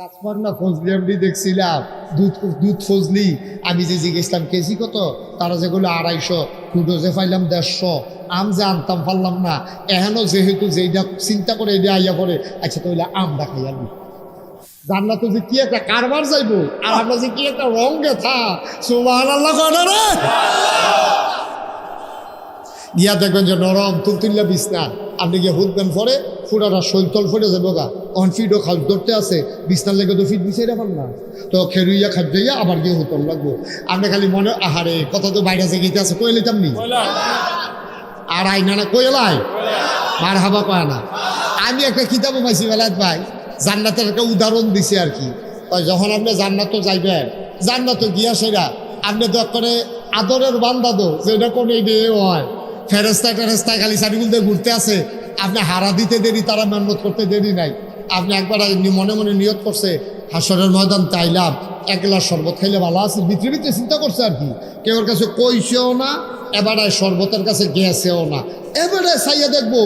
গাছপাগনা ফজলি এমনি দেখছিলাম দুধ দুধ ফজলি আমি যে জিজ্ঞেসলাম কেজি কত তারা যেগুলো 250 কুটো যে পাইলাম 150 আম যে আনতাম পারলাম না এখনো যেহেতু যেইটা চিন্তা করে এটা আইয়া পড়ে আচ্ছা তাহলে আমটা খাইয়া নি জান্নাত যে কি একটা কারবার যাইবো আর আমরা যে কি একটা রং গেথা সুবহানাল্লাহ কনা রে গিয়া দেখবেন যে নরম তুলতুল্লা বিছনা আপনি গিয়ে হুদবেন পরে ফুটাটা শৈলতল ফুটে যাবো গা অন ফিটও খাল ধরতে আছে বিছনার লেগে তো ফিট বিছাই রাখান না তো খেরুইয়া খাদ্যইয়া আবার গিয়ে হুতল লাগবো আপনি খালি মনে আহারে কথা তো বাইরে যে গীতে আছে কয়ে লিতাম নি আর আইনা না কয়ে লাই মার হাবা কয় না আমি একটা কিতাবও পাইছি বেলায় ভাই জান্নাতের একটা উদাহরণ দিছি আর কি যখন আপনি জান্নাত যাইবেন জান্নাত গিয়া সেরা আপনি তো করে আদরের বান্দা দো যেটা কোনো ইয়ে হয় ফেরেস্তা টেরেস্তায় খালি চারিগুল দিয়ে ঘুরতে আছে আপনি হারা দিতে দেরি তারা মেহনত করতে দেরি নাই আপনি একবার মনে মনে নিয়ত করছে হাসরের ময়দান চাইলাম 1 গ্লাস শরবত খাইলে ভালো আছে ভিতরে ভিতরে চিন্তা করছে আর কি কেউর কাছে কইছেও না এবারে শরবতের কাছে গেছেও না এবারে চাইয়া দেখবো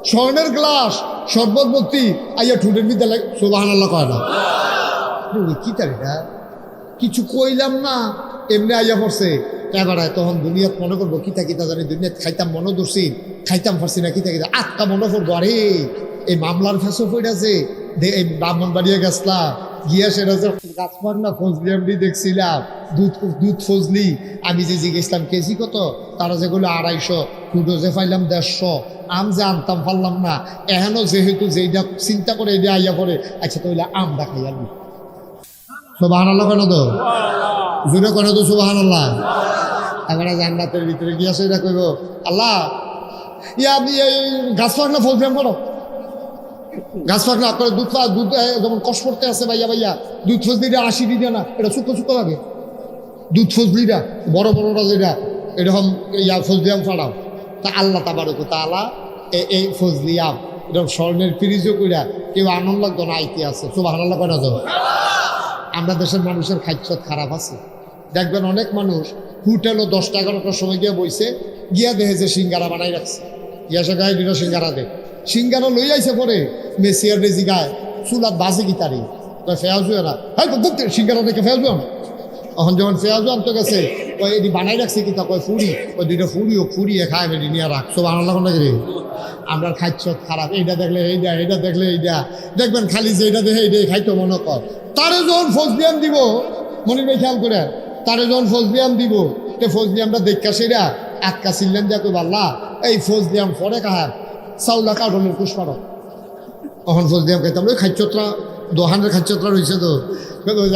স্বর্ণের গ্লাস শরবত ভর্তি আইয়া ঠুটের মধ্যে সুবহানাল্লাহ কয় না কি তারিটা কিছু কইলাম না এমনি আইয়া পড়ছে এবারে তখন দুনিয়াত মনে করবো কিতা কিতা জানি দুনিয়াত খাইতাম মনে ধরছি খাইতাম পারছি না কিতা কিতা আটকা মনে করবো আরে এই মামলার ফেসো পড়েছে এই ব্রাহ্মণবাড়িয়া গেছলা গিয়া সেটা গাছপাগনা ফজলি এমনি দেখছিলাম দুধ ফজলি আমি যে জিজ্ঞেসলাম কেজি কত তারা যেগুলো 250 কুটো যে পাইলাম 150 আম যে আনতাম পারলাম না এখনো যেহেতু যেইটা চিন্তা করে এটা আইয়া পড়ে আচ্ছা তাহলে আমটা খাইয়া নি সুবহানাল্লাহ কেন তো জুড়ে কেন তো সুবহানাল্লাহ এবারে জান্নাতের ভিতরে গিয়া সেটা কইব আল্লাহ ইয়া আপনি এই গাছপাগনা ফজলি করো গাছপাগনা আপনার দুধ যেমন কষ করতে আছে ভাইয়া ভাইয়া দুধ ফজলিটা 80 দিনে না এটা শুকনো শুকনো লাগে দুধ ফজলিটা বড় বড়টা যেটা এরকম ইয়া ফজলিয়াম ফাড়াও তা আল্লাহ তাবারক তাআলা এই ফজলিয়াম এরকম স্বর্ণের ফ্রিজও কইরা কেউ আনন্দ লাগতো না আইতে আছে সুবহানাল্লাহ করা যাবে আমরা দেশের মানুষের খাদ্য খারাপ আছে দেখবেন অনেক মানুষ হোটেলও 10-11টার সময় গিয়ে বইছে গিয়া দেখে যে সিঙ্গারা বানাই রাখছে গিয়া সে গায়ে 2টা সিঙ্গারা দে সিঙ্গারা লই আইসে পরে মেসিয়ার রেজি গায়ে চুলাত বাজে গিতারি ফেয়াজু না হ্যাঁ সিঙ্গারা দেখে ফেয়াজু না এখন যখন ফেয়াজু আনতে গেছে ওই এটি বানাই রাখছে কিতা কয় ফুড়ি ওই 2টা ফুড়িয়ে খায় মেডি নিয়ে রাখছো বানাল না রে আমরা খাদ্য খারাপ এইটা দেখলে এইটা দেখলে এইটা দেখবেন খালি যে এটা দেখে এইটাই খাইতো মনে কর তারে যখন ফজলিয়াম দিব মনির ভাই খেয়াল করে তারে যখন ফজলিয়াম দিব তো ফজলিয়ামটা দেখা সেরা আটকা ছিলেন যা কই আল্লাহ এই ফজলিয়াম পরে কাহার চাউলা কাঠলের পুষ্পার তখন ফজলিয়াম খাইতাম ওই খাদ্যত্রা দোহানের খাদ্যত্রা রয়েছে তো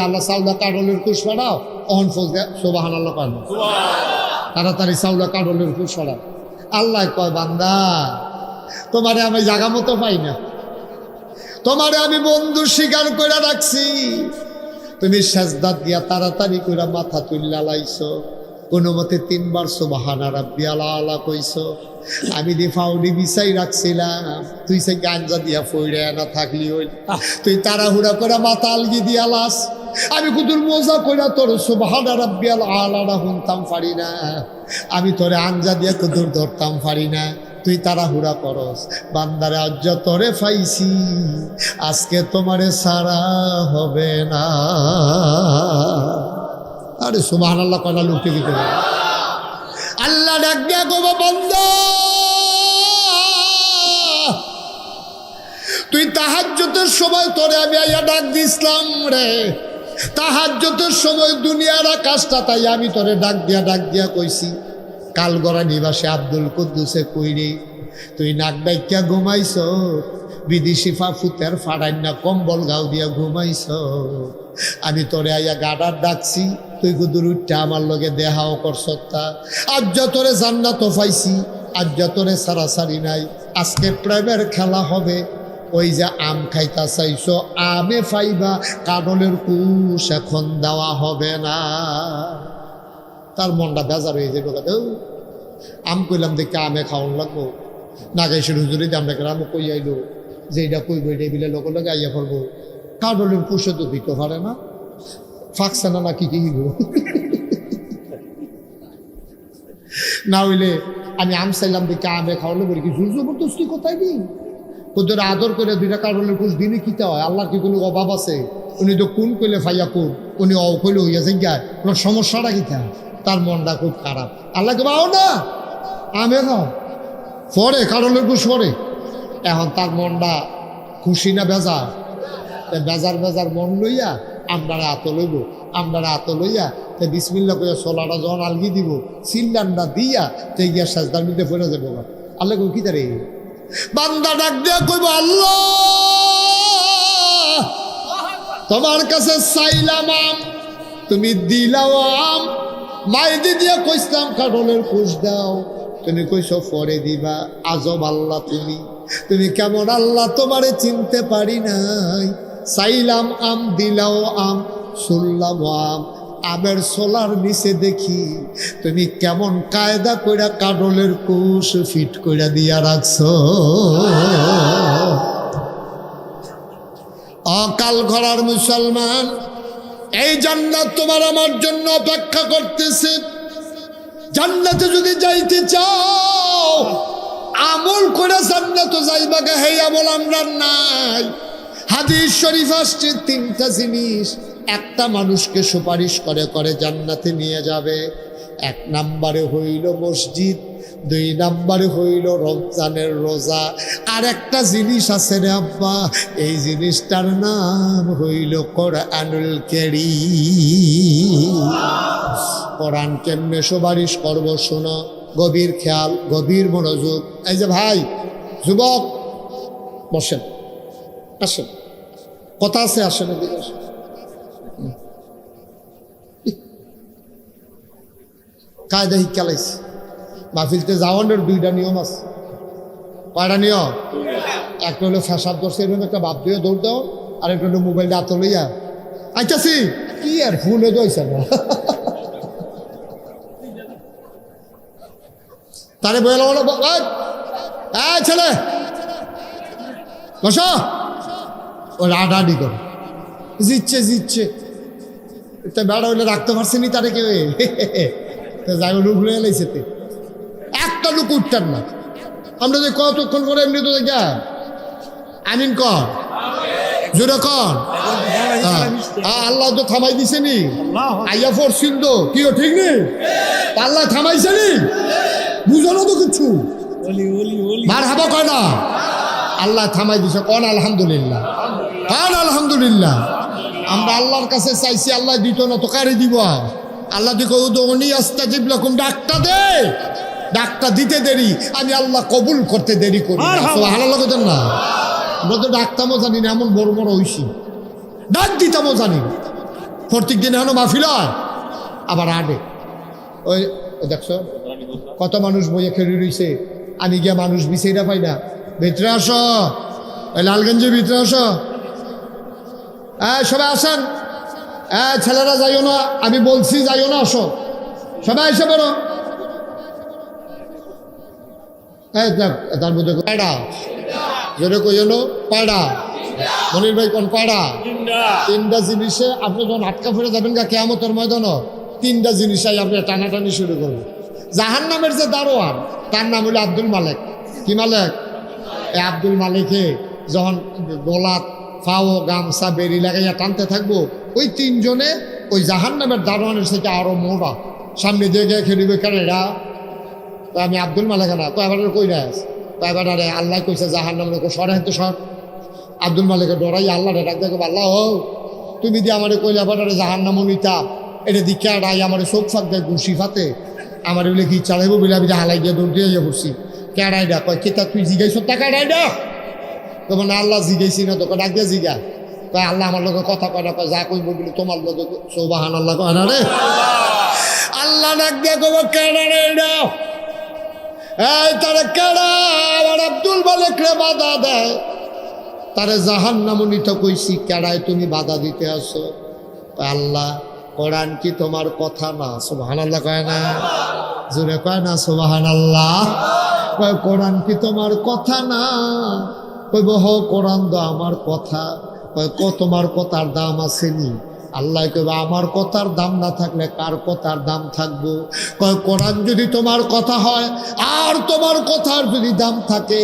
আল্লাহ চাউলা কাঠলের পুষ্পারাও অহন ফজলিয়াম সুবহানাল্লাহ কয় তাড়াতাড়ি চাউলা কাঠলের পুষ্পারা আল্লাহ কয় বান্দা তোমারে আমি জাগা মতো পাই না তোমারে আমি বন্ধু স্বীকার করে রাখছি তুমি সাজদা দিয়া তাড়াতাড়ি করে মাথা তুল্লা লাইছো কোনো মতে 3 বার সুবহানা রাব্বিয়াল আলা কইছো আমি দি ফাউডি বিছাই রাখছিলাম তুই সে গাঞ্জা দিয়া ফইরে না থাকলি হই তুই তাড়াহুড়া করে মাথা আলগি দিয়া লাস আমি কুদুর মজা কইরা তোর সুবহানা রাব্বিয়াল আলা হুনতাম পারি না আমি তোরে আঞ্জা দিয়া কুদুর ধরতাম পারি না তুই তাড়াহুড়া করস বান্দারে আজ তোরে পাইছি আজকে তোমারে সারা হবে না আরে সুবহানাল্লাহ কনা লুটে দিতে আল্লাহ ডাক দিয়া কইবো বান্দা তুই তাহাজ্জুদের সময় তোরে আমি আইয়া ডাক দিছিলাম রে তাহাজ্জুদের সময় দুনিয়ার আকাশটা তাই আমি তোরে ডাক দিয়া কইছি কালগড়া নিবাসে আব্দুল কুদ্দুসে কইরে তুই নাক ডাইকা ঘুমাইছ বিদেশি ফুতের ফাড়াইনা কম্বল গাও দিয়া ঘুমাইছ আমি তোরে আইয়া গাডার ডাকছি তুই গুদুর উঠটা আমার লগে দেহাও করছতা আজ তোরে জান্নাত পাইছি আজ তোরে সারাসারি নাই আজকে প্রেমের খেলা হবে ওই যে আম খাইতা চাইছো আমে পাইবা কাডলের কুশ এখন দেওয়া হবে না তার মনটা বেজার হয়ে যাবে কথা আম কইলাম দেখে আমে খাওয়ান লাগবো না গাইছে হুজুরি আমরা গ্রামে কই আইলো যে এটা কইব এটা বিলে লোক লগে আইয়া পড়বো কাডলের কুশে তো দিতে পারে না ফাঁকছে না কি কি না হইলে আমি আম চাইলাম দেখে আমে খাওয়ালো বলি কি জোর জবরদস্তি কোথায় দিই ওদের আদর করে দুইটা কারণের কুশ দিনই কিতে হয়। আল্লাহর কি কোনো অভাব আছে? উনি তো কোন কইলে ফাইয়া কোন, উনি অ কইলে হইয়া যাই, ওনার সমস্যাটা কিতা? তার মনটা খুব খারাপ। আল্লাহকে পাও না আমি খাও পরে কারণের কুশ পরে। এখন তার মনটা খুশি না বেজার? বেজার বেজার মন লইয়া আপনারা আত লইব, আপনারা আত লইয়া তো বিসমিল্লা কইয়া সোলাটা যখন আলগি দিব সিল্লান্ডা দিয়া তো গিয়া সাজদার মধ্যে পড়ে যাবো। আল্লাহ কই কি তারে বান্দা ডাক দিয়া কইব, আল্লাহ তোমার কাছে চাইলাম আম, তুমি দিলাও আম। মাইদি দিয়া কইসলাম কাঠলের কুশ দাও, তুমি কইছো পরে দিবা। আজব আল্লাহ তুমি, তুমি কেমন আল্লাহ? তোমারে চিনতে পারি নাই। চাইলাম আম, দিলাও আম, শুনলাম আম। আমের সোলার নিচে দেখি তুমি কেমন কায়দা কইরা কাঠলের কুশ ফিট কইরা দিয়া রাখছো। অকাল ঘরার মুসলমান, এই জান্নাত তোমার আমার জন্য অপেক্ষা করতেছে। জান্নাতে যদি যাইতে চাও আমল করে জান্নাতে যাইবা গে, হে আমল আমরা নাই। হাদিস শরীফ আসছে তিনটা জিনিস একটা মানুষকে সুপারিশ করে করে জান্নাতে নিয়ে যাবে। এক নম্বরে হইল মসজিদ, দুই নম্বরে হইল রমজানের রোজা, আর একটা জিনিস আছে রে আব্বা, এই জিনিসটার নাম হইল কোরআনুল কারীম। কোরআন কেমনে সুপারিশ করব শোনো, গভীর খেয়াল, গভীর মনোযোগ। এই যে ভাই যুবক বসেন, আসেন, কথা আছে, আসেন এদিকে আসেন। কায়দা শিক্ষা লাইছে মাহফিলতে যাওয়ানোর দুইটা নিয়ম আছে। কয়টা নিয়ম? একটা হলো ফ্যাসাদ দর্শে এরকম একটা বাপ দিয়ে দৌড় দাও, আর একটা হলো মোবাইলটা হাতে লইয়া আইতাছি কি আর ফোনে দইছে না তারে বলে ছেলে বসো, ও রাডাডি করে জিতছে জিতছে। তা বেড়া হইলে রাখতে পারছেনি তারে কেউ, যাই লুক লয়ে লাইছে। একটা লুক উঠতেন না। আমরা যে কতক্ষণ করে এমনি তো দেখা আমিন কর, জোরে কর। আল্লাহ তো থামাই দিছে নি, আইয়া পড়ছিল তো কি ঠিক নেই, আল্লাহ থামাইছে নি, বুঝো না তো কিছু মার হাবা কয় না, আল্লাহ থামাই দিছে। কন আলহামদুলিল্লাহ, কন আলহামদুলিল্লাহ। আমরা আল্লাহর কাছে চাইছি, আল্লাহ দিত না তো কারে দিব? আল্লাহ দিকে উনি আস্তাজিব লাকুম, ডাকটা দে, ডাকটা দিতে দেরি, আমি আল্লাহ কবুল করতে দেরি করি। সুবহানাল্লাহ কইতেন না? আমরা তো ডাকতামও জানি না, এমন বড় বড় হইছি, ডাক দিতামও জানি না। প্রত্যেক দিন এখনো মাহফিল হয়, আবার আডে ওই দেখছো কত মানুষ বইয়ে খেলে রইছে। আমি গিয়া মানুষ বিছাইরা পাই না। ভিতরে আসো, ওই লালগঞ্জের ভিতরে আসো, সবাই আসেন। ছেলেরা যাইও না, আমি বলছি যাইও না, আসো সবাই এসে বলো। তার মধ্যে পাড়া যেটা কইল পাড়া, মনির ভাই কোন পাড়া? তিনটা জিনিসে আপনি যখন আটকা ফেরে যাবেন গা কিয়ামতের ময়দান, তিনটা জিনিসই আপনি টানাটানি শুরু করবেন। জাহান নামের যে দারোয়ান, তার নাম হলো আব্দুল মালেক। কি মালেক? এই আব্দুল মালেকে যখন গোলাত ফাও গামছা বেরি লাগাইয়া টানতে থাকবো, ওই তিনজনে ওই জাহান নামের দারোয়ানের থেকে আরো মোড়া সামনে দিয়ে গিয়ে খেলিবে। কেন এরা তো আমি আব্দুল মালেক না, তো এবার কই না, তো এবার আরে আল্লাহ কইছে জাহান নামের সরে তো সর। আব্দুল মালেকে ডরাই আল্লাহ ডাক দেখো, আল্লাহ হোক তুমি দিয়ে আমার কইলে আবার জাহান নামও নিতাম, এটা দীক্ষা আড়াই আমার চোখ ফাঁক দেয় ঘুষি ফাতে, আমার বলে কি চালাইবো বলে আমি হালাই দিয়ে দৌড় দিয়ে পড়ছি। কেড়াই ডা কয় কেতা তুই জিগাইছ টাকা ডাই ডা, তখন আল্লাহ জিগাইছি না, তোকে ডাক দিয়ে জিগা। কয় আল্লাহ আমার লোকের কথা কয় না, কয় যা কইব বলে তোমার লোক সুবহানাল্লাহ কয় না রে। আল্লাহ ডাক দিয়ে কব কেডা রে এটা, এই তারে কেডা? আমার আব্দুল মালেক রে বাধা দেয়, তারে জাহান নামও নিতে কইছি, কেডায় তুমি বাধা দিতে আসো? আল্লাহ কোরআন কি তোমার কথা না? সুবহানাল্লাহ কয় না, জোরে কয় না সুবহানাল্লাহ। কয় কোরআন কি তোমার কথা না? কইব হ কোরআন তো আমার কথা। কয় তোমার কথার দাম আসেনি? আল্লাহ কইব আমার কথার দাম না থাকলে কার কথার দাম থাকবো? কয় কোরআন যদি তোমার কথা হয় আর তোমার কথার যদি দাম থাকে,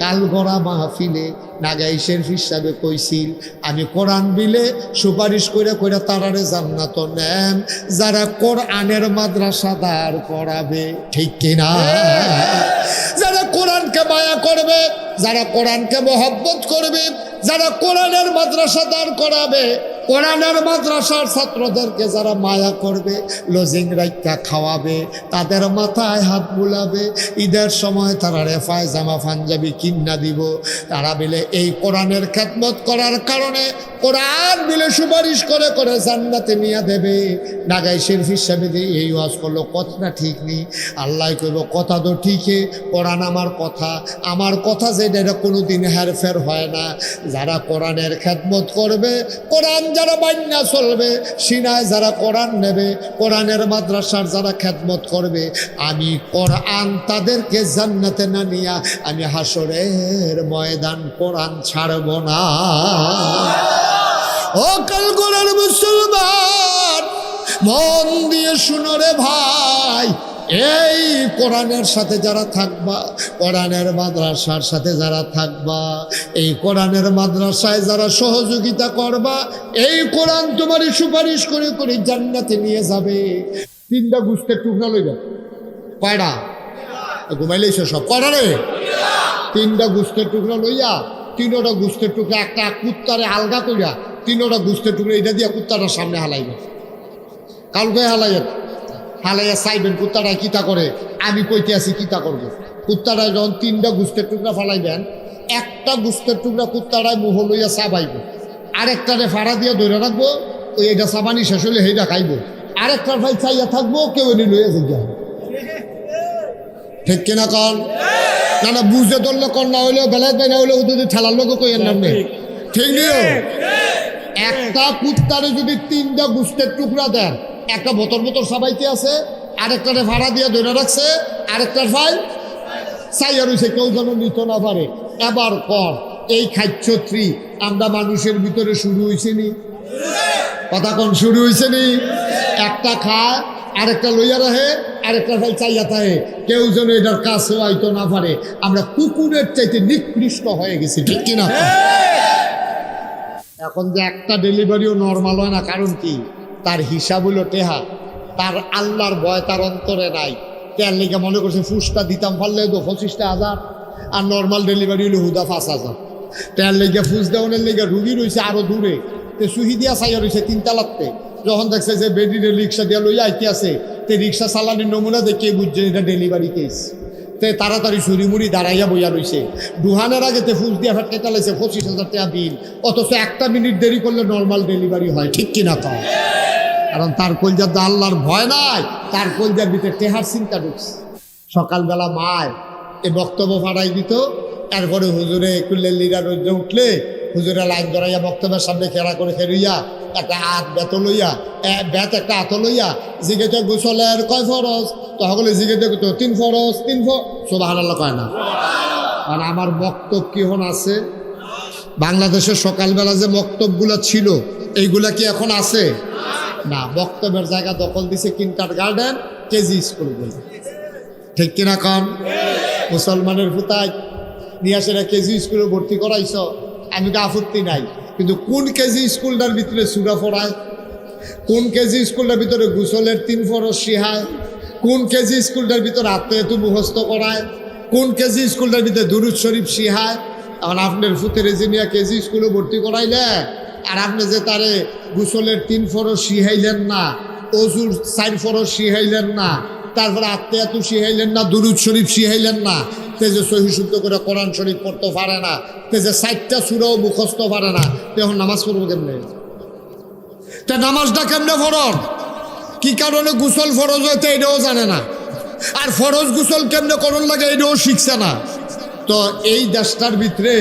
কালগড়া মাহফিলে নাগাইশের হিসাবে কইছিল আমি কোরআন বিলে সুপারিশ করে করে তারারে জান্নাত নেন যারা কোরআনের মাদ্রাসা দাঁড় করাবে, ঠিক কিনা? যারা কোরআনকে মায়া করবে, যারা কোরআনকে মহব্বত করবে, যারা কোরআনের মাদ্রাসা দাঁড় করাবে, কোরআনের মাদ্রাসার ছাত্রদেরকে যারা মায়া করবে, লজিং রাইকা খাওয়াবে, তাদের মাথায় হাত বুলাবে, ঈদের সময় তারা রেফায় জামা পাঞ্জাবি কিন্না দিব, তারা মিলে এই কোরআনের খেদমত করার কারণে কোরআন মিলে সুপারিশ করে করে জান্নাতে নিয়ে দেবে। নাগাই শরীফ হিসাবে দিয়ে এই ওয়াজ করলো, কথাটা ঠিক নেই। আল্লাহ কইব কথা তো ঠিকই, কোরআন আমার কথা যেটা এটা কোনোদিন হেরফের হয় না। যারা কোরআনের খেদমত করবে, কোরআন যারা মাইন্না চলবে, সিনায় যারা কোরআন নেবে, কোরআনের মাদ্রাসার যারা খেদমত করবে, আমি কোরআন তাদেরকে জান্নাতে না নিয়া আমি হাসরের ময়দান কোরআন ছাড়ব না। ও কালগড়ার মুসলমান, মন দিয়ে শুনো রে ভাই, এই কোরআনের সাথে যারা থাকবা, কোরআনের মাদ্রাসার সাথে যারা থাকবা, এই কোরআনের মাদ্রাসায় যারা সহযোগিতা করবা, এই কোরআন তোমারই সুপারিশ করে করে জান্নাতে নিয়ে যাবে। 3টা গুস্তের টুকরা লইবে, কয়টা? ঘুমাইলেইছ সব, কয়টা রে? 3টা গুস্তের টুকরা লইয়া 3টা গুস্তের টুকরা একটা কুত্তারে আলগা কইরা 3টা গুস্তের টুকরা এটা দিয়া কুত্তাটার সামনে হালাইবে। কালকে হালাইয়া চাইবেন কুত্তাটা কিতা করে, আমি কইতে আছি কিতা করবো। কুত্তাটায় যখন 3টা গুস্তের টুকরা ফালাইবেন, একটা গুস্তের টুকরা কুত্তাটায় মুহ লইয়া চাবাইব, আরেকটারে ফাড়া দিয়ে ধরে রাখবো, ওই এটা চাবানি শেষ হলে সেইটা খাইব, আরেকটার ভাই চাইয়া থাকবো, কেউ এনে লইয়া যাইয়া। ঠিক কিনা কন? না না, বুঝে ধরলে কন, না হইলেও বেলায় পাই, না হইলেও যদি ঠেলার লোক কইয়ের নাম নেই, ঠিক নিও। একটা কুত্তারে যদি 3টা গুস্তের টুকরা দেন, একটা বোতর বোতর সাবাইতে আছে, আরেকটারে ভাড়া দিয়ে ধরে রাখছে, আরেকটার ভাই চাইয়া রয়েছে, কেউ যেন নিত না পারে। এবার কর, এই খাদ্যত্রী আমরা মানুষের ভিতরে শুরু হয়েছে নি? কথা কন, শুরু হয়েছে নি? একটা খায়, আরেকটা লইয়া রাখে, আরেকটা ভাই চাইয়া থাকে, কেউ যেন এটার কাছে আইতো না পারে। আমরা কুকুরের চাইতে নিকৃষ্ট হয়ে গেছি, ঠিক কিনা? এখন যে একটা ডেলিভারিও নর্মাল হয় না, কারণ কি? তার হিসাব হলো টেহা, তার আল্লাহর ভয় তার অন্তরে নাই। তার লেগে মনে করছে ফুসটা দিতাম পারলে তো 25,000, আর নর্মাল ডেলিভারি হলো হুদা 5,000। তার লেগে ফুস দেওয়ানের লেগে রুগী রয়েছে আরো দূরে, তে সুহি দিয়া চাইয়া রয়েছে 3 তালাতে। যখন দেখছে যে বেডিরে রিক্সা দিয়া লইয়া আইতে আছে, তে রিক্সা চালানির নমুনা দেখে বুঝছে এটা ডেলিভারি কেস। তে তাড়াতাড়ি ছুরি দাঁড়াইয়া বইয়া রয়েছে। দুহানের আগে তে ফুস দিয়া ফেটকে চালাইছে 25,000 টাকা বিল, অথচ 1টা মিনিট দেরি করলে নর্মাল ডেলিভারি হয়, ঠিক কিনা কয়? কারণ তার কলজার তো আল্লাহর ভয় নাই, তার কলজার ভিতরে টেহার চিন্তা ঢুকছে। সকালবেলা মায় এ বক্তব্য ফাটাই দিত, এরপরে হুজুরে কুল্লের লিডার রোদ্রে উঠলে হুজুরে লাইন ধরাইয়া বক্তব্যের সামনে খেলা করে খেলুইয়া একটা হাত বেত লইয়া একটা হাত লইয়া জিগেতে গোসলের কয় ফরজ, তো সকলে জিগেতে 3 ফরজ 3 সুবহানাল্লাহ কয় না? আর আমার বক্তব্য কি হন আছে? বাংলাদেশের সকালবেলা যে বক্তব্যগুলো ছিল, এইগুলা কি এখন আছে? না, বক্তব্যের জায়গা দখল দিছে কিন্টার গার্ডেন, কেজি স্কুল বলে, ঠিক কিনা কন? মুসলমানের ফুতায় নিয়ে আসে কেজি স্কুলে ভর্তি করাইছ, আমি তো আপত্তি নাই, কিন্তু কোন কেজি স্কুলটার ভিতরে সূরা পড়ায়? কোন কেজি স্কুলটার ভিতরে গোসলের 3 ফরজ শিখায়? কোন কেজি স্কুলটার ভিতরে আত্মীয়তা মুখস্থ করায়? কোন কেজি স্কুলটার ভিতরে দুরূদ শরীফ শিখায়? এখন আপনার ফুতের জিনিয়া কেজি স্কুলে ভর্তি করাইলে, আর আপনি যে তারে গোসলের 3 ফরজ শিখাইলেন না, অজুর 4 ফরজ শিখাইলেন না, তারপরে আত্মীয়তা শিখাইলেন না, দুরূদ শরীফ শিখাইলেন না, তে যে সহি শুদ্ধ করে কোরআন শরীফ পড়তে পারে না, তে যে 4টা সূরাও মুখস্থ পারে না, তখন নামাজ পড়বো কেমনে? তে নামাজটা কেমনে ফরজ? কি কারণে গোসল ফরজ হইতে এটাও জানে না, আর ফরজ গোসল কেমনে করণ লাগে এটাও শিখছে না। তো এই দেশটার ভিতরে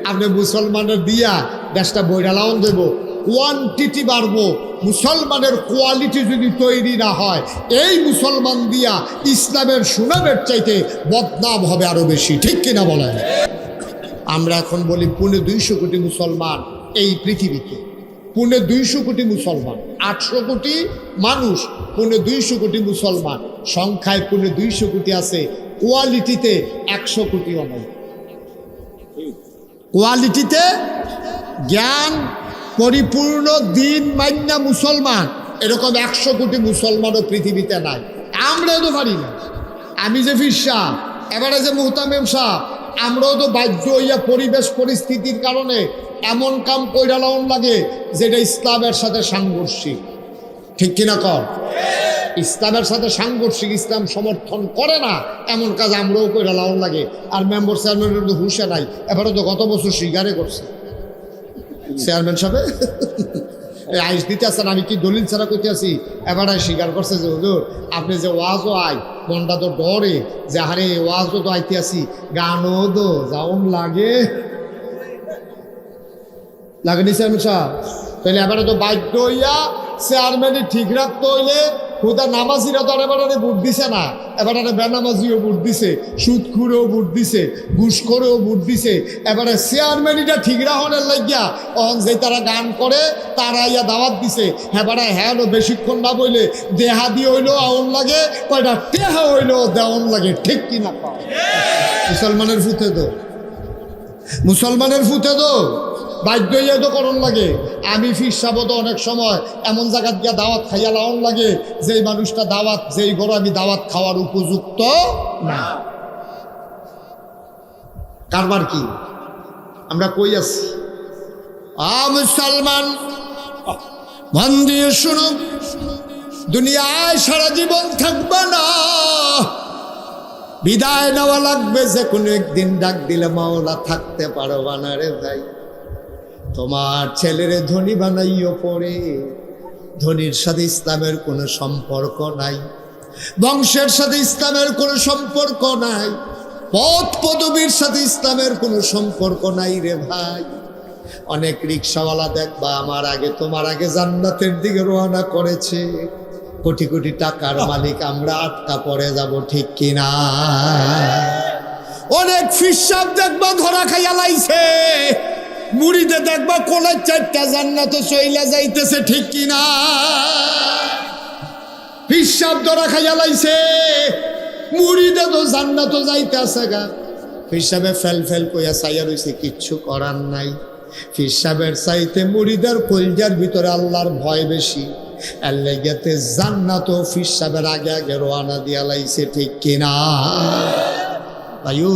আপনি মুসলমানের দিয়া দেশটা বৈরালাউন দেব, কোয়ান্টিটি বাড়বো, মুসলমানের কোয়ালিটি যদি তৈরি না হয়, এই মুসলমান দিয়া ইসলামের সুনামের চাইতে বদনাম হবে আরো বেশি, ঠিক কিনা বলেন? আমরা এখন বলি 250 কোটি মুসলমান এই পৃথিবীতে, 250 কোটি মুসলমান, 800 কোটি মানুষ, 250 কোটি মুসলমান, সংখ্যায় 250 কোটি আছে, কোয়ালিটিতে 100 কোটিও নাই। কোয়ালিটিতে জ্ঞান পরিপূর্ণ দিন মান্না মুসলমান এরকম 100 কোটি মুসলমানও পৃথিবীতে নাই। আমরাও তো পারি না। আমি যে ফির শাহ, এবারে যে মুহতামিম শাহ, আমরাও তো বাধ্য হইয়া পরিবেশ পরিস্থিতির কারণে এমন কাম কইরা লাউন লাগে যেটা ইসলামের সাথে সাংঘর্ষিক। ঠিক কিনা কর? ইসলামের সাথে সাংঘর্ষিক, ইসলাম সমর্থন করে না এমন কাজ আমরাও কইরা লাউন লাগে। আর মেম্বার চেয়ারম্যানের তো হুঁশে নাই, এবারে তো গত বছর স্বীকারে করছে চেয়ারম্যান সাহেব আইস দিতে আসেন। আমি কি দলিল ছাড়া করতে আসি? এবারে স্বীকার করছে যে হুজুর আপনি যে ওয়াজও আই মনটা তো ডরে যে হারে ওয়াজও তো আইতে আসি, গানও তো যাওন লাগে লাগেনি চেয়ারম্যান সাহেব। তাহলে এবারে তো বাধ্য হইয়া চেয়ারম্যানে ঠিক রাখতে হইলে হুদা নামাজিরা তো এবারে ভোট দিছে না, এবারে বেনামাজিও ভোট দিছে, সুদখুরেও ভোট দিছে, ঘুষখোরেও ভোট দিছে। এবারে চেয়ারম্যানিটা ঠিক রাখনের লাগিয়া অহন যে তারা গান করে তারা ইয়া দাওয়াত দিছে। এবারে হ্যাঁ বেশিক্ষণ না বইলে দেহা দিয়ে হইলেও আউন লাগে, কয়টা টেহা হইলেও দেওয়ন লাগে। ঠিক কিনা? মুসলমানের ফুতে তো, মুসলমানের ফুতে তো বাধ্য হইয়া তো করণ লাগে। আমি ফির সাবত অনেক সময় এমন জায়গায় গিয়া দাওয়াত খাইয়া লাউন লাগে যেই মানুষটা দাওয়াত, যেই ঘরে আমি দাওয়াত খাওয়ার উপযুক্ত না। কারবার কি আমরা কই আছি? মুসলমান মন দিয়ে শুনো, দুনিয়ায় সারা জীবন থাকবে না, বিদায় নেওয়া লাগবে যে কোনো একদিন। ডাক দিলে মাওলা থাকতে পারবা না রে ভাই। তোমার ছেলেরে ধনী বানাইও পড়ে, ধনীর সাথে ইসলামের কোনো সম্পর্ক নাই, বংশের সাথে ইসলামের কোনো সম্পর্ক নাই, পদ পদবীর সাথে ইসলামের কোনো সম্পর্ক নাই রে ভাই। অনেক রিক্সাওয়ালা দেখবা আমার আগে তোমার আগে জান্নাতের দিকে রওনা করেছে, কোটি কোটি টাকার মালিক, আমরা আটকা পড়ে যাব। ঠিক কিনা? অনেক ফিসাব দেখবা ধরা খাইয়া লাইছে, মুড়িতে দেখবা কোলার 4টা জান্নাত চইলা যাইতেছে। ঠিক কিনা? ফিসাব ধরা খাইয়া লাইছে, মুড়িতে তো জান্নাত যাইতেছে গা। ফিসাবে ফেল ফেল কইয়া চাইয়া রইছে, কিচ্ছু করার নাই। ফিসাবের চাইতে মুড়িদের কলজার ভিতরে আল্লাহর ভয় বেশি, এর লেগেতে জান্নাত ফিসাবের আগে আগে রওনা দিয়া লাইছে। ঠিক কিনা? ভাইও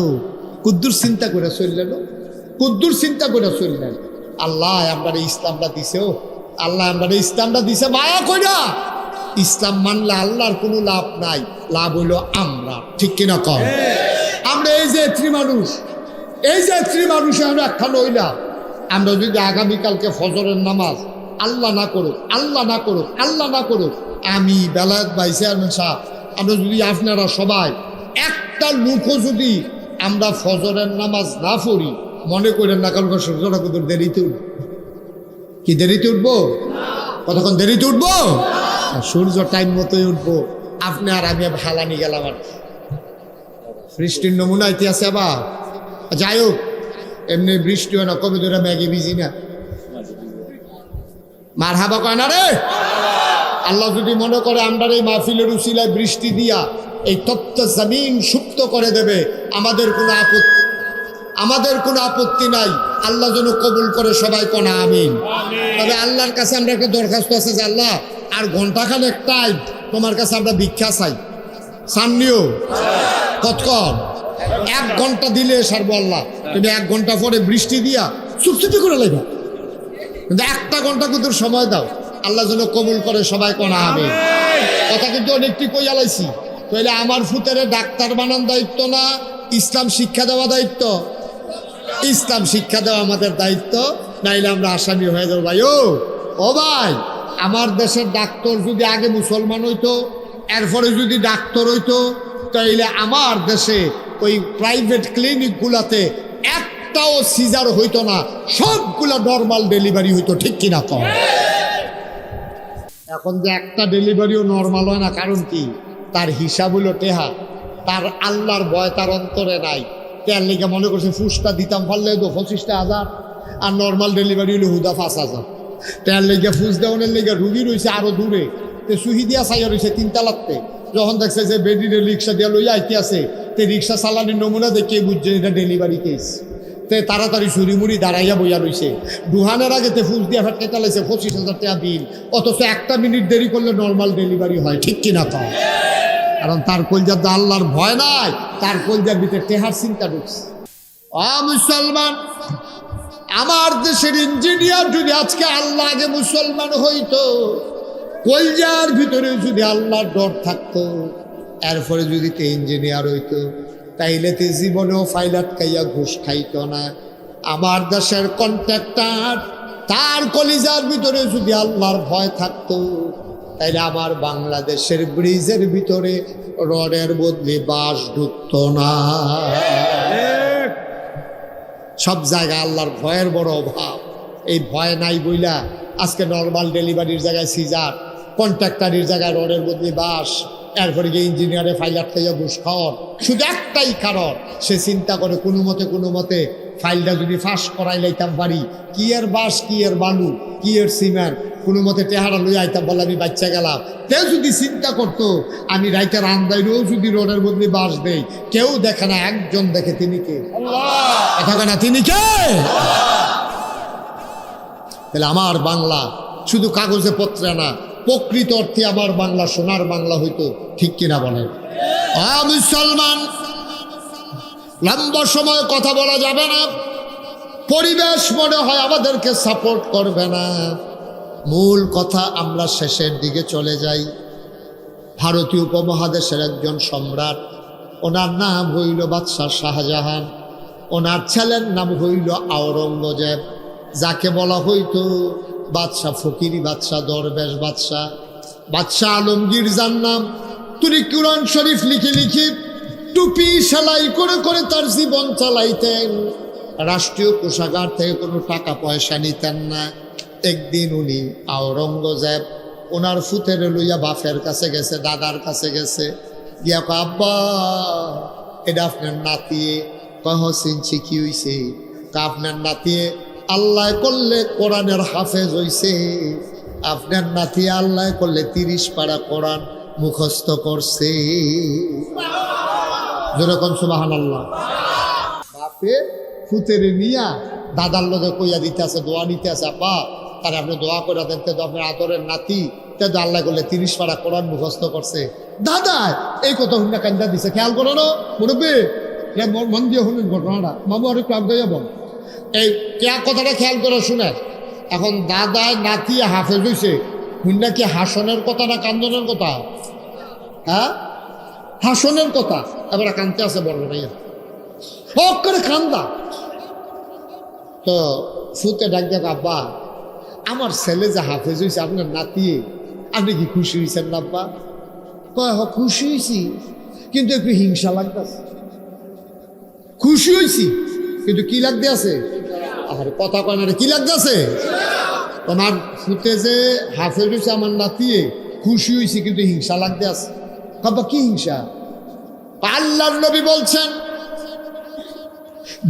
কুদ্দুর চিন্তা করে চললেন, কুদ্দুর চিন্তা করে চললেন। আল্লাহ আমরা ইসলামটা দিছে, আল্লাহ আমরা ইসলামটা দিছে মায়া কইরা। ইসলাম মানলে আল্লাহর কোনো লাভ নাই, লাভ হইল আমরা। ঠিক কিনা কম? আমরা এই যে এত্রী মানুষ, এই যে এত্রী মানুষে আমরা একখানে হইলাম। আমরা যদি আগামীকালকে ফজরের নামাজ আল্লাহ না করুক, আল্লাহ না করুক, আল্লাহ না করুক, আমি বেলায়েত ভাই চেয়ারম্যান সাহেব, আমরা যদি আপনারা সবাই একটা লোকও যদি আমরা ফজরের নামাজ না পড়ি, মনে করেন না কারণ সূর্যটা কত দেরিতে উঠব। কি দেরিতে উঠবো? কতক্ষণ দেরিতে উঠবো? সূর্য টাইম মতোই উঠবো। আপনি আর আমি হালানি গেলাম আর বৃষ্টির নমুনা ইতিহাসে আবার। যাই হোক, এমনি বৃষ্টি হয় না, কবে ধরে ম্যাগে বিজি না মার হাবা কয় না রে। আল্লাহ যদি মনে করে আমরা এই মাহফিলের উসিলায় বৃষ্টি দিয়া এই তপ্ত জমিন সুপ্ত করে দেবে, আমাদের কোনো আপত্তি, আমাদের কোনো আপত্তি নাই। আল্লাহ যেন কবুল করে, সবাই কোনা আমিন। তবে আল্লাহর কাছে আমরা একটা দরখাস্ত আছে যে আল্লাহ আর ঘন্টাখানেক টাইম তোমার কাছে আমরা ভিক্ষা চাই। সামনিও কতক্ষণ? 1 ঘন্টা দিলে সারবো আল্লাহ। তুমি 1 ঘন্টা পরে বৃষ্টি দিয়া চুপচুপি করে লাগবে, কিন্তু 1টা ঘন্টা কিন্তু সময় দাও, আল্লাহ যেন কবুল করে, সবাই কোনা আমিন। কথা কিন্তু অনেকটি কইয়া লাইছি। তাহলে আমার ফুতেরে ডাক্তার বানান দায়িত্ব না ইসলাম শিক্ষা দেওয়া দায়িত্ব? ইসলাম শিক্ষা দেওয়া আমাদের দায়িত্ব, নাইলে আমরা আসামি হয়ে যাবো। ভাই ও ভাই, আমার দেশের ডাক্তার যদি আগে মুসলমান হইতো, এরপরে যদি ডাক্তার হইতো, তাইলে আমার দেশে ওই প্রাইভেট ক্লিনিকগুলাতে একটাও সিজার হইতো না, সবগুলা নর্মাল ডেলিভারি হইতো। ঠিক কিনা কম? এখন যে একটা ডেলিভারিও নর্মাল হয় না, কারণ কি? তার হিসাব হইল টেহা, তার আল্লাহর ভয় তার অন্তরে নাই। তার লেগে মনে করছে ফুসটা দিতাম পারলে তো 25,000, আর নর্মাল ডেলিভারি হইলে হুদা 5,000। তার লেগে ফুস দেওয়ানের লেগে রুগী রয়েছে আরো দূরে, তে সুহি দিয়া চাইয়া রয়েছে 3 তালাতে। যখন দেখছে যে বেডিরে রিক্সা দিয়া লইয়া আইতে আছে, তে রিক্সা চালানির নমুনা দেখে বুঝছে এটা ডেলিভারি কেস। তে তাড়াতাড়ি চুরি মুড়ি দাঁড়াইয়া বইয়া রইছে, দুহানের আগে তে ফুল দিয়া ফেটকে চালাইছে 25,000 টাকা বিল, অথচ 1 মিনিট দেরি করলে নর্মাল ডেলিভারি হয়, ঠিক কিনা কও? কারণ তার কলজার তো আল্লাহর ভয় নাই, তার কলজার ভিতরে টেহার চিন্তা ঢুকছে। মুসলমান, আমার দেশের ইঞ্জিনিয়ার যদি আজকে আল্লাহ আগে মুসলমান হইতো, কলজার ভিতরে যদি আল্লাহর ডর থাকতো, এরপরে যদি তে ইঞ্জিনিয়ার হইতো, তাইলে তে জীবনেও ফাইলাত খাইয়া ঘুষ খাইতো না। আমার দেশের কন্ট্রাক্টর, তার কলিজার ভিতরে যদি আল্লাহর ভয় থাকতো, তাইলে আমার বাংলাদেশের ব্রিজের ভিতরে রডের বদলে বাঁশ ঢুকতো না। সব জায়গায় আল্লাহর ভয়ের বড় অভাব। এই ভয় নাই বইলা আজকে নর্মাল ডেলিভারির জায়গায় সিজার, কন্ট্রাক্টারির জায়গায় রডের বদলে বাঁশ, এরপরে গিয়ে ইঞ্জিনিয়ারে ফাইলার খাইয়া ঘুষ খাওয়ার শুধু একটাই কারণ, সে চিন্তা করে কোনো মতে ফাইলটা যদি ফাঁস করাই লাইতাম পারি, কি এর বাঁশ, কি এর বালু, কি এর সিমেন্ট, কোনো মতে টেহারা লইয়া আইতাম, বলে আমি বাচ্চা গেলাম। কেউ যদি চিন্তা করতো আমি রাইতের আন্দাইরেও যদি রোডের বদলে বাঁশ দেই, কেউ দেখে না, একজন দেখে, তিনি কে? কথা না, তিনি কে? তাহলে আমার বাংলা শুধু কাগজে পত্রে না, প্রকৃত অর্থে আমার বাংলা সোনার বাংলা হইতো, ঠিক কিনা বলেন? মুসলমান, লম্বা সময় কথা বলা যাবে না, পরিবেশ মনে হয় আমাদেরকে সাপোর্ট করবে না। মূল কথা, আমরা শেষের দিকে চলে যাই। ভারতীয় উপমহাদেশের একজন সম্রাট, ওনার নাম হইল বাদশাহ শাহজাহান, ওনার ছেলের নাম হইল আওরঙ্গজেব, যাকে বলা হইতো বাদশাহ ফকিরি বাদশাহ, দরবেশ বাদশাহ। বাদশাহ আলমগীর যার নাম, তিনি কুরআন শরীফ লিখে টুপি সেলাই করে তার জীবন চালাইতেন। রাষ্ট্রীয় কোষাগার থেকে কোনো টাকা পয়সা নিতেন না। একদিন উনি আওরঙ্গজেব ওনার ফুতের লইয়া বাপের কাছে গেছে, দাদার কাছে গেছে, গিয়া কয়, আব্বা এটা আপনার নাতিয়ে। কহ, চিনছি, কি হইছে? আপনার নাতিয়ে আল্লাহ করলে কোরআনের হাফেজ হইছে, আপনার নাতি আল্লাহ করলে 30 পারা কোরআন মুখস্থ করছে। যেরকম সুবহানাল্লাহ। বাপে ফুতেরে নিয়া দাদার লগে কইয়া দিতে আছে, দোয়া নিতে আছে, আপা তার আপনি দোয়া করে দেন, তো আপনার আদরের নাতি তো আল্লাহ করলে 30 পারা কোরআন মুখস্থ করছে। দাদা এই কথা হুন্না কান্দা দিছে, খেয়াল করো না মুরব্বী, মন দিয়ে শুনুন ঘটনাটা, মামু আর একটু আগে যাব। এই কথাটা খেয়াল করে শুনে, এখন দাদায় নাতি হাফেজ হইছে, হুন্না কি হাসনের কথা না কান্দনের কথা? হ্যাঁ, হাসনের কথা। এবার কান্দতে আছে বড় ভাইয়া, হক করে কান্দা। তো ফুতে ডাক দেখ, আব্বা আমার ছেলে যে হাফেজ হয়েছে, আপনার নাতি, আপনি কি খুশি হয়েছেন না আব্বা? কয়, হ খুশি হয়েছি, কিন্তু একটু হিংসা লাগতেছে। খুশি হয়েছি কিন্তু কি লাগতে আছে? আর কথা কয় না, কি লাগতে আছে? তোমার ফুতে যে হাফেজ হয়েছে আমার নাতি, খুশি হয়েছি কিন্তু হিংসা লাগতে আছে। আব্বা কি হিংসা? আল্লাহর নবী বলছেন,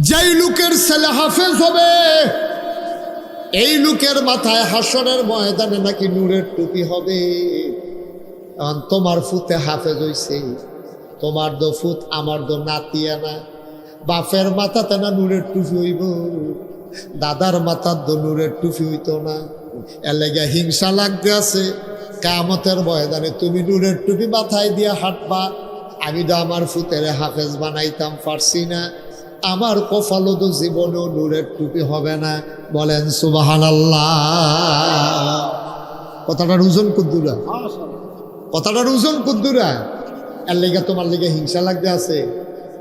যেই লোকের ছেলে হাফেজ হবে, এই লোকের মাথায় হাসরের ময়দানে নাকি নূরের টুপি হবে। তোমার ফুতে হাফেজ হইছে, তোমার দো ফুত, আমার দো নাতিয়া না। বাপের মাথাতে না নূরের টুপি হইব, দাদার মাথার দো নূরের টুপি হইতো না। এর লেগে হিংসা লাগতে আছে। কিয়ামতের ময়দানে তুমি নূরের টুপি মাথায় দিয়ে হাঁটবা, আমি তো আমার ফুতের হাফেজ বানাইতাম পারছি না, আমার কপালও তো জীবনেও নূরের টুপি হবে না। বলেন সুবহানাল্লাহ। কথাটার ওজন কুদ্দুরা, কথাটার ওজন কুদ্দুরা। এর লেগে তোমার লেগে হিংসা লাগতে আছে,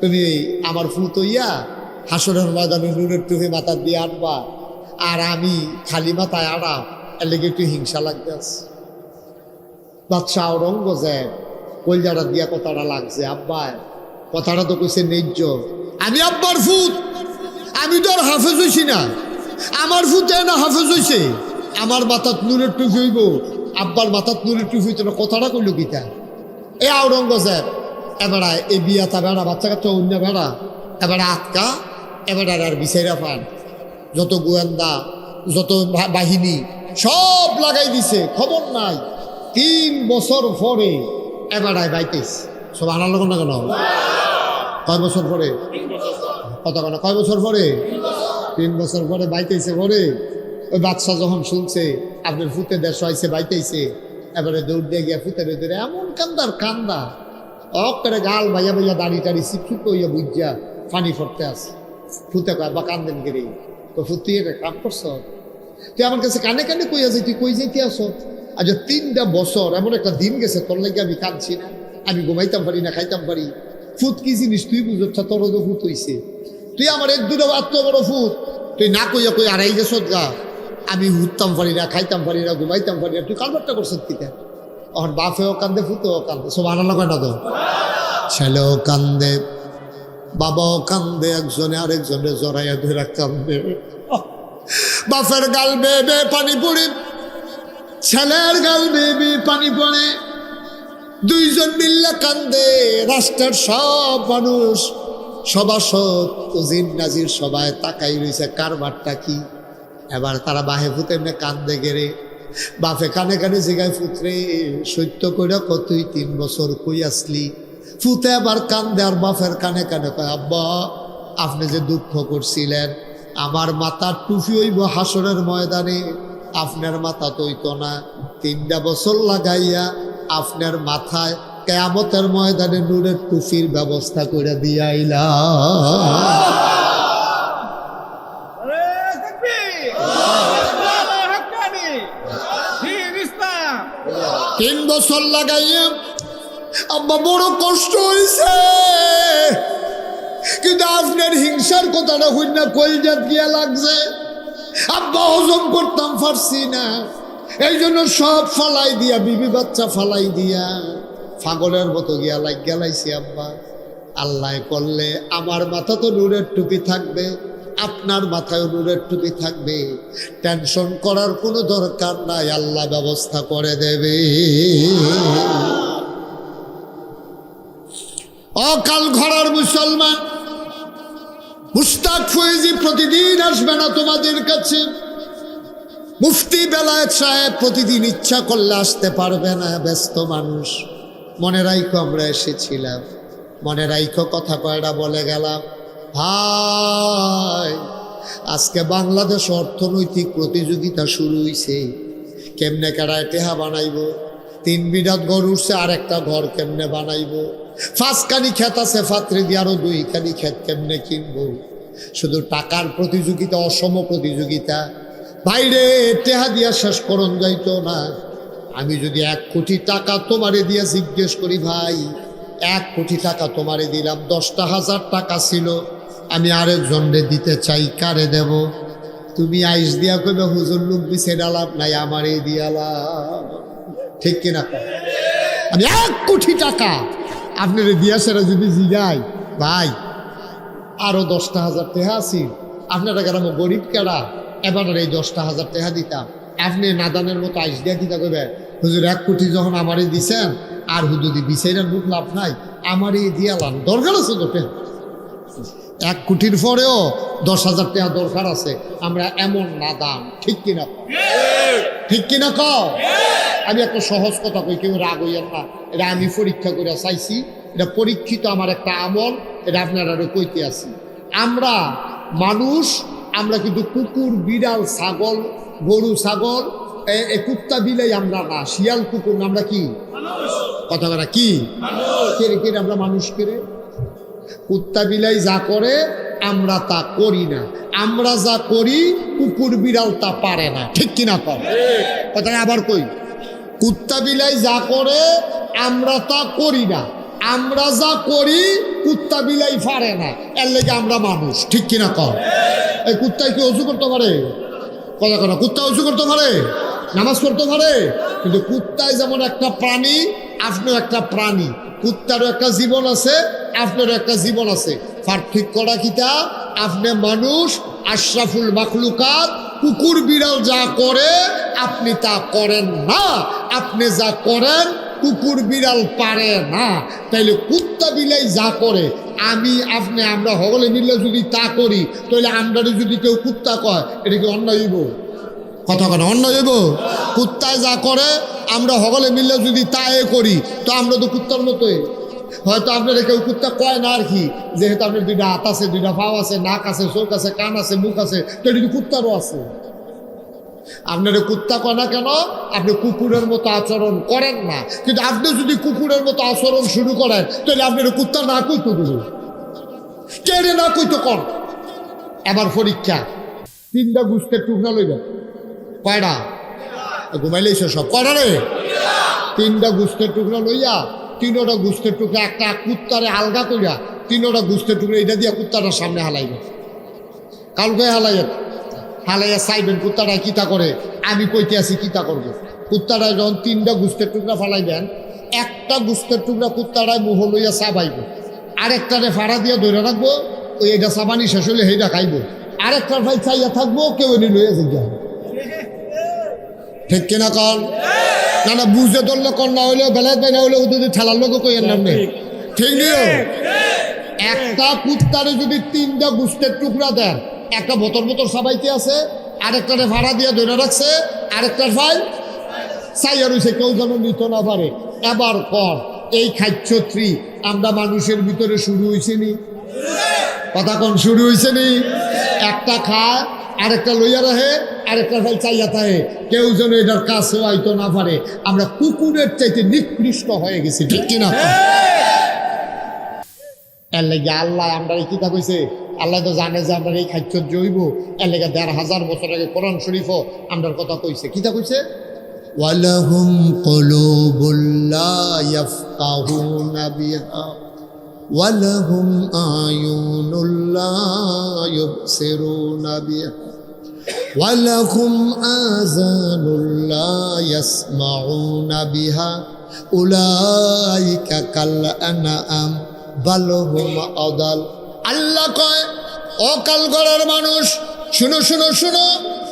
তুমি আমার ফুত হইয়া হাসরের ময়দানে নূরের টুপি মাথা দিয়ে আনবা, আর আমি খালি মাথায় আড়াম, এর লেগে একটু হিংসা লাগতে আছে। বাদশাহ আওরঙ্গজেব কলজাটা দিয়া কথাটা লাগছে, আব্বা কথাটা তো কইছে ন্যায্য, আমি আব্বার ফুত, আমি তো আর হাফেজ হইছি না, আমার ফুতে না হাফেজ হইছে, আমার মাথাত নূরের টুপি হইব, আব্বার মাথাত নূরের টুপি হইতো না। কথাটা কইল গীতা। এ আওরঙ্গজেব এবারা এই বিয়াতা বেড়া, বাচ্চা কাচ্চা অন্য বেড়া, এবারে আটকা, এবারে আর বিচাইরা পান, যত গোয়েন্দা, যত বাহিনী সব লাগাই দিছে, খবর নাই। 3 বছর পরে এবারায় বাইতেছে। সব আনার লোক না কেন? কয় বছর পরে? কথা কেন? কয় বছর পরে? 3 বছর পরে বাইতেছে পরে ওই বাচ্চা যখন শুনছে আপনার ফুতে দেশ হয়েছে বাইতেছে, এবারে দৌড় দিয়ে গিয়া ফুতের ধরে এমন কান্দা করে গাল ভাইয়া ভাইয়া দাড়ি টাড়ি শিক্ষিত হইয়া বুঝিয়া পানি ফটতে আছে। ফুতে কয় বা কান্দেন গেরে, তো ফুতুই এটা কাম করছ, তুই আমার কাছে কানে কানে কইয়া যাই, তুই কই যাইতে আস? আজ 3টা বছর এমন একটা দিন গেছে তোর লাগে আমি কাঁদছি না, আমি ঘুমাইতাম পারি না, খাইতাম পারি। ফুত কি জিনিস তুই বুঝছ? তোর তো ফুত হইছে, তুই আমার 1-2টা এত বড় ফুত, তুই না কইয়া কই আড়াই গেছ গা, আমি উঠতাম পারি না, খাইতাম পারি না, ঘুমাইতাম পারি না, তুই কালবারটা করছ কিতা? এখন বাপেও কান্দে, ফুতেও কান্দে, সব আনাল কয় না তো, ছেলেও কান্দে, বাবাও কান্দে, একজনে আরেকজনে জড়াইয়া ধরে কান্দে। বাপের গাল বেয়ে বেয়ে পানি পড়ে, ছেলের গাল বেয়ে বেয়ে পানি পড়ে, দুইজন মিল্লা কান্দে। রাষ্ট্রের সব মানুষ, সভাসদ উজির নাজির সবাই তাকাই রয়েছে কারবারটা কি। এবার তারা বাহে ফুতে এমনি কান্দে গেরে, বাপে কানে কানে জিগায় ফুতরে সত্য কইরা কতই 3 বছর কই আসলি? ফুতে আবার কান্দে আর বাপের কানে কানে কয়, আব্বা আপনি যে দুঃখ করছিলেন, আমার মাথার টুপি হইব হাসরের ময়দানে, আপনার মাথা তো হইতো না। 3টা বছর লাগাইয়া আপনার মাথায় কিয়ামতের ময়দানে নূরের টুপির ব্যবস্থা করে দিয়া আইলাম। 3 বছর লাগাইয়া আব্বা বড় কষ্ট হয়েছে, কিন্তু আপনার হিংসার কথাটা হই না কলজাত গিয়া লাগছে, আব্বা হজম করতাম পারছি না, এই জন্য সব ফালাই দিয়া, বিবি বাচ্চা ফালাই দিয়া পাগলের মতো গিয়া লাইছি আব্বা। আল্লাহ করলে আমার মাথা তো নূরের টুপি থাকবে, আপনার মাথায় নূরের টুপি থাকবে, টেনশন করার কোনো দরকার নাই, আল্লাহ ব্যবস্থা করে দেবে। অকাল ঘরার মুসলমান মুস্তাক ফয়েজি প্রতিদিন আসবে না তোমাদের কাছে, মুফতি বেলায়েত সাহেব প্রতিদিন ইচ্ছা করলে আসতে পারবে না, ব্যস্ত মানুষ। মনে রাইখো আমরা এসেছিলাম, মনে রাইখো কথা কয়টা বলে গেলাম। ভাই আজকে বাংলাদেশ অর্থনৈতিক প্রতিযোগিতা শুরু হইছে, কেমনে কারায় টেহা বানাইব, 3 বিঘাত ঘর উঠছে, আর একটা ঘর কেমনে বানাইব, 5খানি ক্ষেত আছে ফাত্রে দিয়ে আরো 2খানি ক্ষেত কেমনে কিনবো। শুধু টাকার প্রতিযোগিতা, অসম প্রতিযোগিতা। বাইরে টেহা দিয়া শেষ করণ যাইতো না। আমি যদি 1 কোটি টাকা তোমারে দিয়া জিজ্ঞেস করি, ভাই 1 কোটি টাকা তোমারে দিলাম, 10,000 টাকা ছিল, আমি আরেকজনরে দিতে চাই, কারে দেব? তুমি আইস দিয়া কইবে হুজুর লোক বিছে ডালাম নাই, আমারে দিয়ালাম, ঠিক কিনা? আমি 1 কোটি টাকা আপনারে দিয়া সেরা যদি জিগাই, ভাই আরো 10,000 টাকা আছে, আপনারা গ্রাম গরিব কেডা, এবার এই 10,000 টাকা দিতাম, আপনি নাদানের মতো আইস দিয়া দিতা কইবে হুজুর 1 কোটি যখন আমারে দিছেন, আর হুজুরি বিচাইরার মুখ লাভ নাই, আমারই দিয়ালাম, দরকার আছে তো। 1 কোটির পরেও 10,000 টাকা দরকার আছে, আমরা এমন নাদান, ঠিক কিনা? ঠিক কিনা কও? আমি একটা সহজ কথা কই, কেউ রাগ হইয়ান না, এটা আমি পরীক্ষা করে চাইছি, এটা পরীক্ষিত আমার একটা আমল, এটা আপনারা কইতে আছি। আমরা মানুষ, আমরা কিন্তু কুকুর, বিড়াল, ছাগল, গরু, ছাগল, কুত্তা বিলাই আমরা না, শিয়াল কুকুর না, আমরা কি কথা বলা কি কেড়ে আমরা মানুষ কেড়ে। কুত্তা বিলাই যা করে আমরা তা করি না, আমরা যা করি কুকুর বিড়াল তা পারে না, ঠিক কিনা? কথা আবার কই, কুত্তা বিলাই যা করে আমরা তা করি না, আমরা যা করি কুত্তা বিলাই পারে না, এর লেগে আমরা মানুষ, ঠিক কিনা? কর এই কুত্তায় কি অজু করতে পারে? কথা কথা কুত্তা অজু করতে পারে, নামাজ পড়তে পারে, কিন্তু কুত্তায় যেমন একটা প্রাণী, আপনার একটা প্রাণী, কুত্তারও একটা জীবন আছে, আপনারও একটা জীবন আছে। পার্থক্যটা কিটা? আপনি মানুষ, আশরাফুল মাখলুকাত, কুকুর বিড়াল যা করে আপনি তা করেন না, আপনি যা করেন কুকুর বিড়াল পারে না। তাইলে কুত্তা বিলাই যা করে আমি আপনি আমরা সকলে মিলে যদি তা করি, তাহলে আমরা যদি কেউ কুত্তা কয়, এটা কি অন্যায় হইব? কথা কেন অন্যায় হইব? কুত্তায় যা করে আমরা সকলে মিলে যদি তাই করি, তো আমরা তো কুত্তার মতোই। হয়তো আপনার কেউ কুত্তা কয় না আর কি, যেহেতু আপনার দুইটা হাত আছে, দুইটা পাও আছে, নাক আছে, চোখ আছে, কান আছে, মুখ আছে, তো এটা কুত্তারও আছে। আপনার কুত্তা কয় না কেন? আপনি কুকুরের মতো আচরণ করেন না। কিন্তু আপনি যদি কুকুরের মতো আচরণ শুরু করেন তাহলে আপনার কুত্তা না কইতো গুলো কেড়ে না কইতো কর। এবার পরীক্ষা, 3টা গুস্তের টুকরা লইবেন। কয়টা? ঘুমাইলে সব কয়টা রে? 3টা গুস্তের টুকরা লইয়া 3টা গুস্তের টুকরা একটা কুত্তারে আলগা কইরা 3টা গুস্তের টুকরা এটা দিয়া কুত্তাটার সামনে হালাইবেন। কালকে হালাইবেন, হালাইয়া চাইবেন কুত্তাটা কিতা করে, আমি কইতে আছি কিতা করবো। কুত্তাটা যখন 3টা গুস্তের টুকরা ফালাইবেন, একটা গুস্তের টুকরা কুত্তাটায় মুহ লইয়া চাবাইব, আরেকটারে ফাড়া দিয়া ধরে রাখবো, ওই এটা চাবানি শেষ হলে সেইটা খাইব, আরেকটার ভাই চাইয়া থাকবো, কেউ এনে লইয়া যাই। ঠিক কিনা কন? না না বুঝতে ধরলে কন, না হইলেও বেলায় বাইনা হইলেও যদি ঠেলার লোক কইয়ের নাম নেই। ঠিক নিও, একটা কুত্তারে যদি 3টা গুস্তের টুকরা দেন, একটা বোতর বোতর সাবাইতে আছে, আরেকটারে ভাড়া দিয়ে ধরে রাখছে, আরেকটার ভাই চাইয়া রয়েছে, কেউ যেন নিত না পারে। এবার কর, এই খাদ্যত্রী আমরা মানুষের ভিতরে শুরু হয়েছে নি? কথা কন শুরু হয়েছে নি? একটা খায়, আরেকটা লইয়া রাখে, আরেকটা ভাই চাইয়া থাকে, কেউ যেন এটার কাছেও আইতো না পারে। আমরা কুকুরের চাইতে নিকৃষ্ট হয়ে গেছি। ঠিক কিনা? এর লেগে আল্লাহ আমরা এই কিতা কইছে, আল্লাহ তো জানে যে আমরা এই খাদ্য জৈব। এর লেগে 1500 বছর আগে কোরআন শরীফও আমরার কথা কইছে। কিতা কইছে? ওয়ালাহুম কুলুবুল লা ইয়াফকাহুনা বিহা ওয়ালাহুম আয়ুনুল লা ইউবসিরুনা বিহা ওয়ালাহুম আযানুল লা ইয়াসমাউনা বিহা উলাইকা কাল আনআম বাল হুম আদাল। আল্লাহ কয়, অকাল গড়ার মানুষ শুনো শুনো শুনো,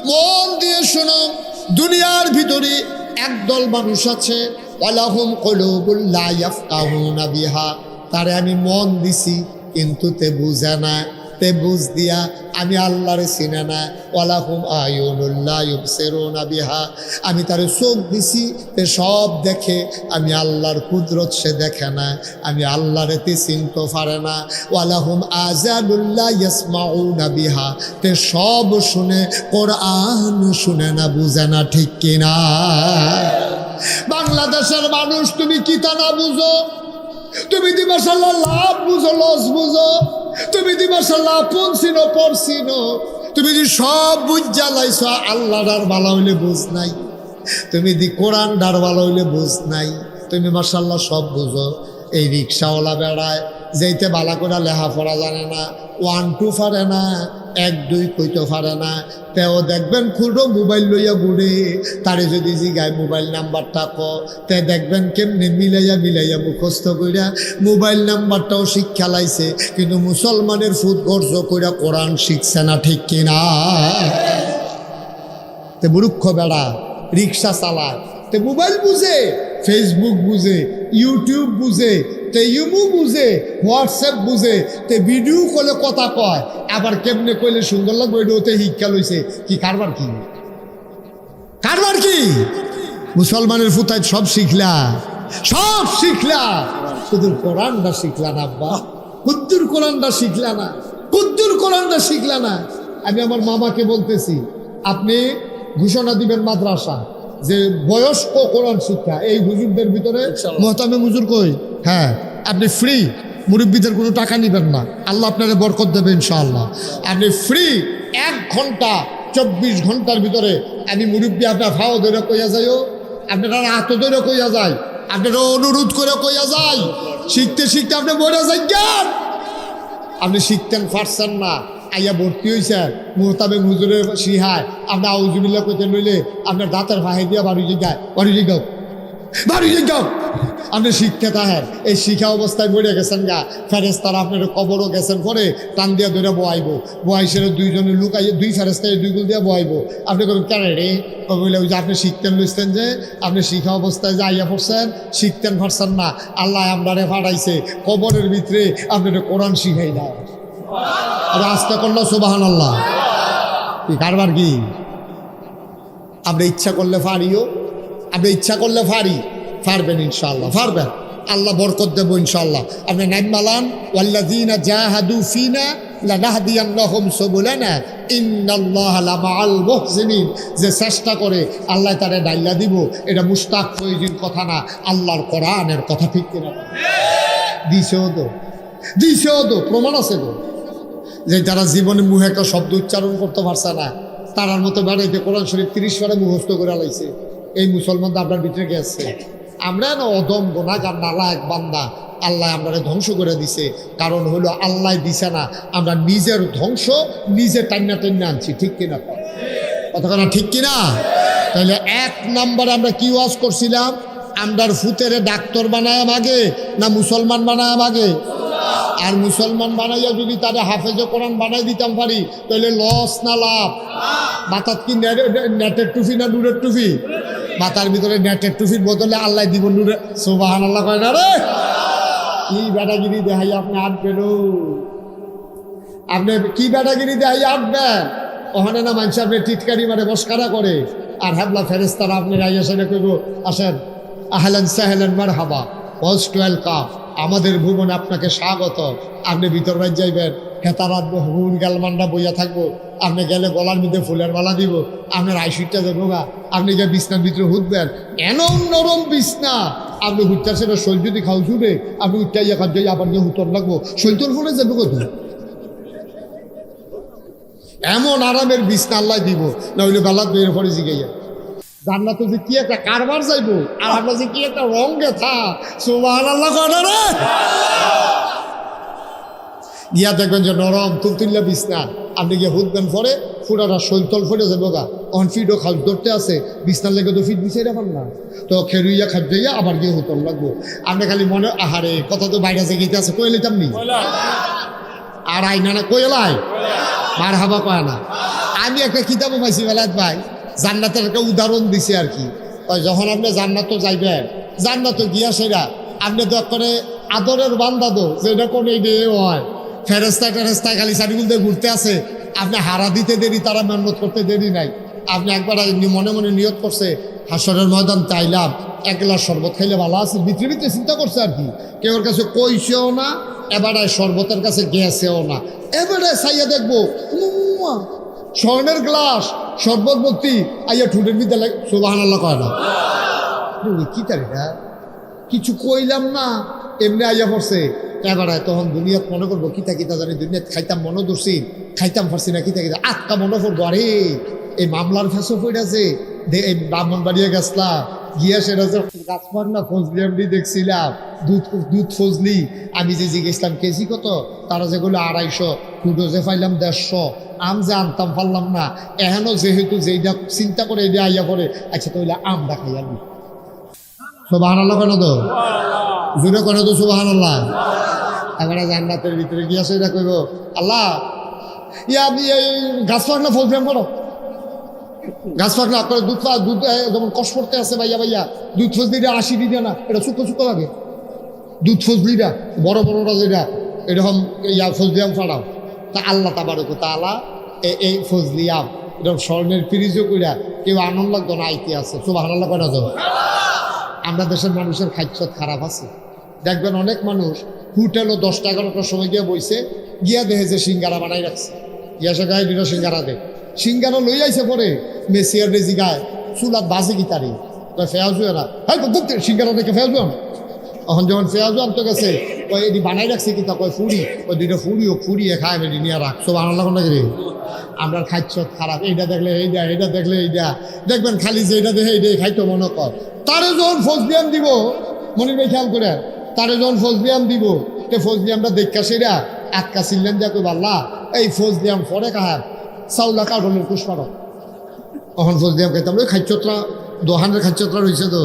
মন দিয়ে শুনো। দুনিয়ার ভিতরে একদল মানুষ আছে, ওয়ালাহুম কুলুবুল লা ইয়াফকাহুনা বিহা, তারে আমি মন দিছি কিন্তু তে বুঝে না, তে বুঝ দিয়া আমি আল্লাহরে চিনে না। ওয়ালাহুম আয়ুনুল লা ইউবসিরুনা বিহা, আমি তারে চোখ দিছি, তে সব দেখে, আমি আল্লাহর কুদরত সে দেখে না, আমি আল্লাহরে তে চিনতে পারে না। ওয়ালাহুম আযানুল লা ইয়াসমাউনা বিহা, তে সব শুনে, কোরআন শুনে না, বুঝে না। ঠিক কিনা? বাংলাদেশের মানুষ তুমি কিতা না বুঝো, তুমি দি মাশাআল্লাহ লাভ বুঝো, লস বুঝো, তুমি দি মাশাআল্লাহ আপন চিনো, পর চিনো, তুমি দি সব বুঝ জ্বালাইছ, আল্লাহ ডার ভালো হইলে বুঝ নাই, তুমি দি কোরআন ডার ভালো হইলে বুঝ নাই, তুমি মাশাআল্লাহ সব বুঝো। এই রিক্সাওয়ালা বেড়ায়, যেইতে বালা করে লেখাপড়া জানে না, 1 2 পারে না, 1 2 কইতে পারে না, তেও দেখবেন খুঁড়ো মোবাইল লইয়া ঘুরে, তারে যদি জিগায় মোবাইল নাম্বারটা তে দেখবেন কেমনি মিলাইয়া মিলাইয়া মুখস্থ কইরা মোবাইল নাম্বারটাও শিক্ষা লাইছে, কিন্তু মুসলমানের ফুট গর্জ কইরা কোরআন শিখছে না। ঠিক কিনা? তে মূর্খ বেড়া রিক্সা চালায়, তে মোবাইল বুঝে, ফেসবুক বুঝে, ইউটিউব বুঝে, তে ইমু বুঝে, হোয়াটসঅ্যাপ বুঝে, তে ভিডিও কলে কথা কয়, আবার কেমনে কইলে সুন্দর লাগবে এটা ওতে শিক্ষা লইছে। কি কারবার? কি কারবার? কি মুসলমানের ফুতায় সব শিখলা, সব শিখলা, শুধু কোরআনটা শিখলা না। আব্বা কুদ্দুর কোরআনটা শিখলা না, কুদ্দুর কোরআনটা শিখলা না। আমি আমার মামাকে বলতেছি, আপনি ঘোষণা দিবেন মাদ্রাসা যে বয়স্ক কোরআন শিক্ষা, এই হুজুরদের ভিতরে মোহতামে হুজুর কই, হ্যাঁ আপনি ফ্রি, মুরব্বীদের কোনো টাকা নিবেন না, আল্লাহ আপনারা বরকত দেবে ইনশাআল্লাহ। আপনি ফ্রি 1 ঘন্টা 24 ঘন্টার ভিতরে আমি মুরব্বী আপনার ফাও ধরে কইয়া যাইও, আপনারা হাত ধরে কইয়া যায়, আপনারা অনুরোধ করে কইয়া যায়, শিখতে শিখতে আপনি মরে যাই জ্ঞান। আপনি শিখতেন পারছেন না, আইয়া ভর্তি হয়েছে মোহতাবে হুজুরের সিহায়, আপনি আউজুবিল্লাহ কইতে লইলে আপনার দাঁতের ফাহে দিয়া বাড়ি জিগায়, বাড়ি জিগাও, বাড়ি জিগাও। আপনি শিক্ষা থাকেন, এই শিখা অবস্থায় মরে গেছেন গা, ফেরেস্তারা আপনার কবরও গেছেন পরে টান দিয়া ধরে বয়াইব, বয়সের 2 জনে লুকাইয়ে 2 ফেরেস্তায় 2 গুল দিয়া বয়াইব। আপনি করবেন কেন রে? বলে ওই যে আপনি শিখতেন লইছেন, যে আপনি শিখা অবস্থায় যে আইয়া পড়ছেন, শিখতেন পারছেন না, আল্লাহ আপনারে ফাটাইছে কবরের ভিতরে, আপনার কোরআন শিখাই না। আস্তে করলো সুবহানাল্লাহ। কি কারবার? কি আপনি ইচ্ছা করলে ফারিও, আপনি ইচ্ছা করলে ফারি, পারবেন ইনশাআল্লাহ, পারবেন। আল্লাহ বরকত দেবো ইনশাআল্লাহ। আপনি নাইম মালান ওয়াল্লাযীনা জাহাদু ফিনা লানাহদিয়ান্নাহুম সুবুলানা ইন্নাল্লাহা লামাআল মুহসিনিন। যে চেষ্টা করে আল্লাহ তারে ডাইলা দিব, এটা মুশতাক ফয়জির কথা না, আল্লাহর কোরআনের কথা। ঠিক কিনা? দিছেও তো প্রমাণ আছে তো, যে যারা জীবনে মুহে একটা শব্দ উচ্চারণ করতে পারছে না, তারার মতো বেড়াইতে কোরআন শরীফ 30 বারে মুখস্থ করে লাইছে। এই মুসলমানরা আপনার ভিতরে গেছে। আমরা না অদম গুনাহগার নালায়েক বান্দা, আল্লাহ আমরা ধ্বংস করে দিছে। কারণ হলো আল্লাহ দিছে না, আমরা নিজের ধ্বংস নিজে টান্না আনছি। ঠিক কিনা? কতক্ষণ ঠিক কিনা? তাহলে 1 নম্বর আমরা কি ওয়াজ করছিলাম? আমরার ফুতেরে ডাক্তার বানায় আগে না মুসলমান বানায় আগে? আর মুসলমান বানাইয়া যদি তাদের হাফেজে কোরআন বানাই দিতাম পারি, তাহলে লস না লাভ? মাথার কি নেটের টুফি না নুরের টুফি? মাথার ভিতরে নেটের টুফির বদলে আল্লাহ দিব নুরে। সুবহানাল্লাহ কয় না রে? কি বেটাগিরি দেখাই আপনি আটবেন? আপনি কি বেটাগিরি দেখাই আটবেন? ওখানে না মানুষ আপনি টিটকারি মানে মস্কারা করে, আর হ্যাবলা ফেরেস্তারা আপনি রাইয়া সেটা কইব আসেন আহলান সাহলান মারহাবা মোস্ট ওয়েলকাম, আমাদের ভুবনে আপনাকে স্বাগত। আপনি ভিতর বাইর যাইবেন, হেতারাত হুন গালমান্ডা বইয়া থাকবো, আপনি গেলে গলার মধ্যে ফুলের মালা দিব, আপনার আইসিটটা দেবো গা, আপনি গিয়ে বিছনার ভিতরে হুঁতবেন, এমন নরম বিছনা, আপনি হুঁটার সেটা শৈল যদি খাও ছুটে, আপনি উঠটাইয়া খান যাই আবার গিয়ে হুতর লাগবো, শৈতর ফোনে যাবো কত? এমন আরামের বিছনা আল্লাহ দিব, না হইলে বেলাত বের পরে জিগাইয়া জান্নাত যে কি একটা কারবার যাইবো, আর আমরা যে কি একটা রং গেথা। সুবহানাল্লাহ কয় রে? গিয়া দেখবেন যে নরম তুলতুল্লা বিছনা, আপনি গিয়ে হুদবেন পরে ফুটাটা শৈতল ফেটে যাবো গা, অন ফিডও খাল ধরতে আছে, বিছনার লেগে তো ফিট বিছাই রাখান না, তো খেরুইয়া খাদ্যাইয়া আবার গিয়ে হুতল লাগবো। আপনি খালি মনে আহারে কথা তো বাইরে যে গীতে আছে কয়ে লিতাম নি, আর আইনা না কয়ে লাই মার হাবা কয় না। আমি একটা কিতাবও পাইছি বেলাত ভাই, জান্নাতের একটা উদাহরণ দিছে আর কি। যখন আপনি জান্নাত যাইবেন, জান্নাত গিয়া সেরা আপনি তো করে আদরের বান্দা দো, যেটা কোনো ইয়ে হয়, ফেরেস্তা টেরেস্তায় খালি চারিগুল দিয়ে ঘুরতে আছে, আপনি হারা দিতে দেরি, তারা মেহনত করতে দেরি নাই। আপনি একবার মনে মনে নিয়ত করছে হাসরের ময়দান চাইলাম, 1 গ্লাস শরবত খাইলে ভালো আছে, ভিতরে ভিতরে চিন্তা করছে আর কি। কেউর কাছে কইছেও না, এবারে শরবতের কাছে গেছেও না, এবারে চাইয়া দেখবো স্বর্ণের গ্লাস শরবত ভর্তি, আইয়া ঠুটের মধ্যে লাগে। সুবহানাল্লাহ কয় না? কি তারিখা কিছু কইলাম না, এমনি আইয়া পড়ছে। এবারে তখন দুনিয়াত মনে করবো কিতা কিতা জানি, দুনিয়াত খাইতাম মনে ধরছি, খাইতাম পারছি না, কিতা কিতা আটকা মনে করবো। আরে এই মামলার ফেসও পড়েছে, এই ব্রাহ্মণবাড়িয়া গেছলা গিয়া সেটা যে গাছপার না ফজলি আমি দেখছিলাম, দুধ ফজলি, আমি যে জিজ্ঞেসলাম কেজি কত, তারা যেগুলো 250, ফুটো যে পাইলাম 150, আম যে আনতাম পারলাম না, এহেনও যেহেতু যেইটা চিন্তা করে এটা আইয়া পড়ে, আচ্ছা তাহলে আমটা খাই আমি। সুবহানাল্লাহ কেন তো জুড়ে কেন তো সুবহানাল্লাহ। এবারে জান্নাতের ভিতরে গিয়া সেটা কইব আল্লাহ ইয়া আপনি এই গাছ পাক না ফল প্রেম করো, গাছ পাক না আপনার দুধ যেমন কষ করতে আছে ভাইয়া ভাইয়া, দুধ ফজলিটা 80 দিয়ে না, এটা শুকো শুকো লাগে, দুধ ফজলিটা বড় বড়টা যেটা এরকম ইয়া ফজলিয়াম ফাড়াও। তা আল্লাহ তাবারক ওয়া তাআলা এই ফজলিয়াম এরকম স্বর্ণের ফ্রিজও কইরা কেউ আনন্দ লাগতো না আইতে আছে। সুবহানাল্লাহ করা যাবে। আমরা দেশের মানুষের খাদ্য খারাপ আছে, দেখবেন অনেক মানুষ হোটেলও 10-11টার সময় গিয়ে বইছে, গিয়া দেখে যে সিঙ্গারা বানাই রাখছে, গিয়া সে গায়ে 2টা সিঙ্গারা দে, সিঙ্গারা লই আইসে পরে মেসিয়ার রেজি গায়ে চুলাত বাজে গিতারি ফেয়াজু না, হ্যাঁ সিঙ্গারা দেখে ফেয়াজু আন। এখন যখন ফেয়াজু আনতে গেছে ওই এটি বানাই রাখছে কিতা কয় ফুড়ি, ওই 2টা ফুড়িও ফুড়িয়ে খায় মেডি নিয়ে রাখ। সব আনন্দ নাকি আমরা খাদ্য খারাপ, এইটা দেখলে এইটা, এইটা দেখলে এইটা, দেখবেন খালি যে এটা দেখে এইটাই খাইতো মনে কর। তারে যখন ফজলিয়াম দিব, মনির ভাই খেয়াল করে, তারে যখন ফজলিয়াম দিব, তো ফজলিয়ামটা দেখা সেরা আটকা ছিলেন যা কই আল্লাহ এই ফজলিয়াম পরে কাহার চাউলা কাঠলের পুষ্পার, তখন ফজলিয়াম খাইতাম ওই খাদ্যটা দোহানের খাদ্যটা রয়েছে তো,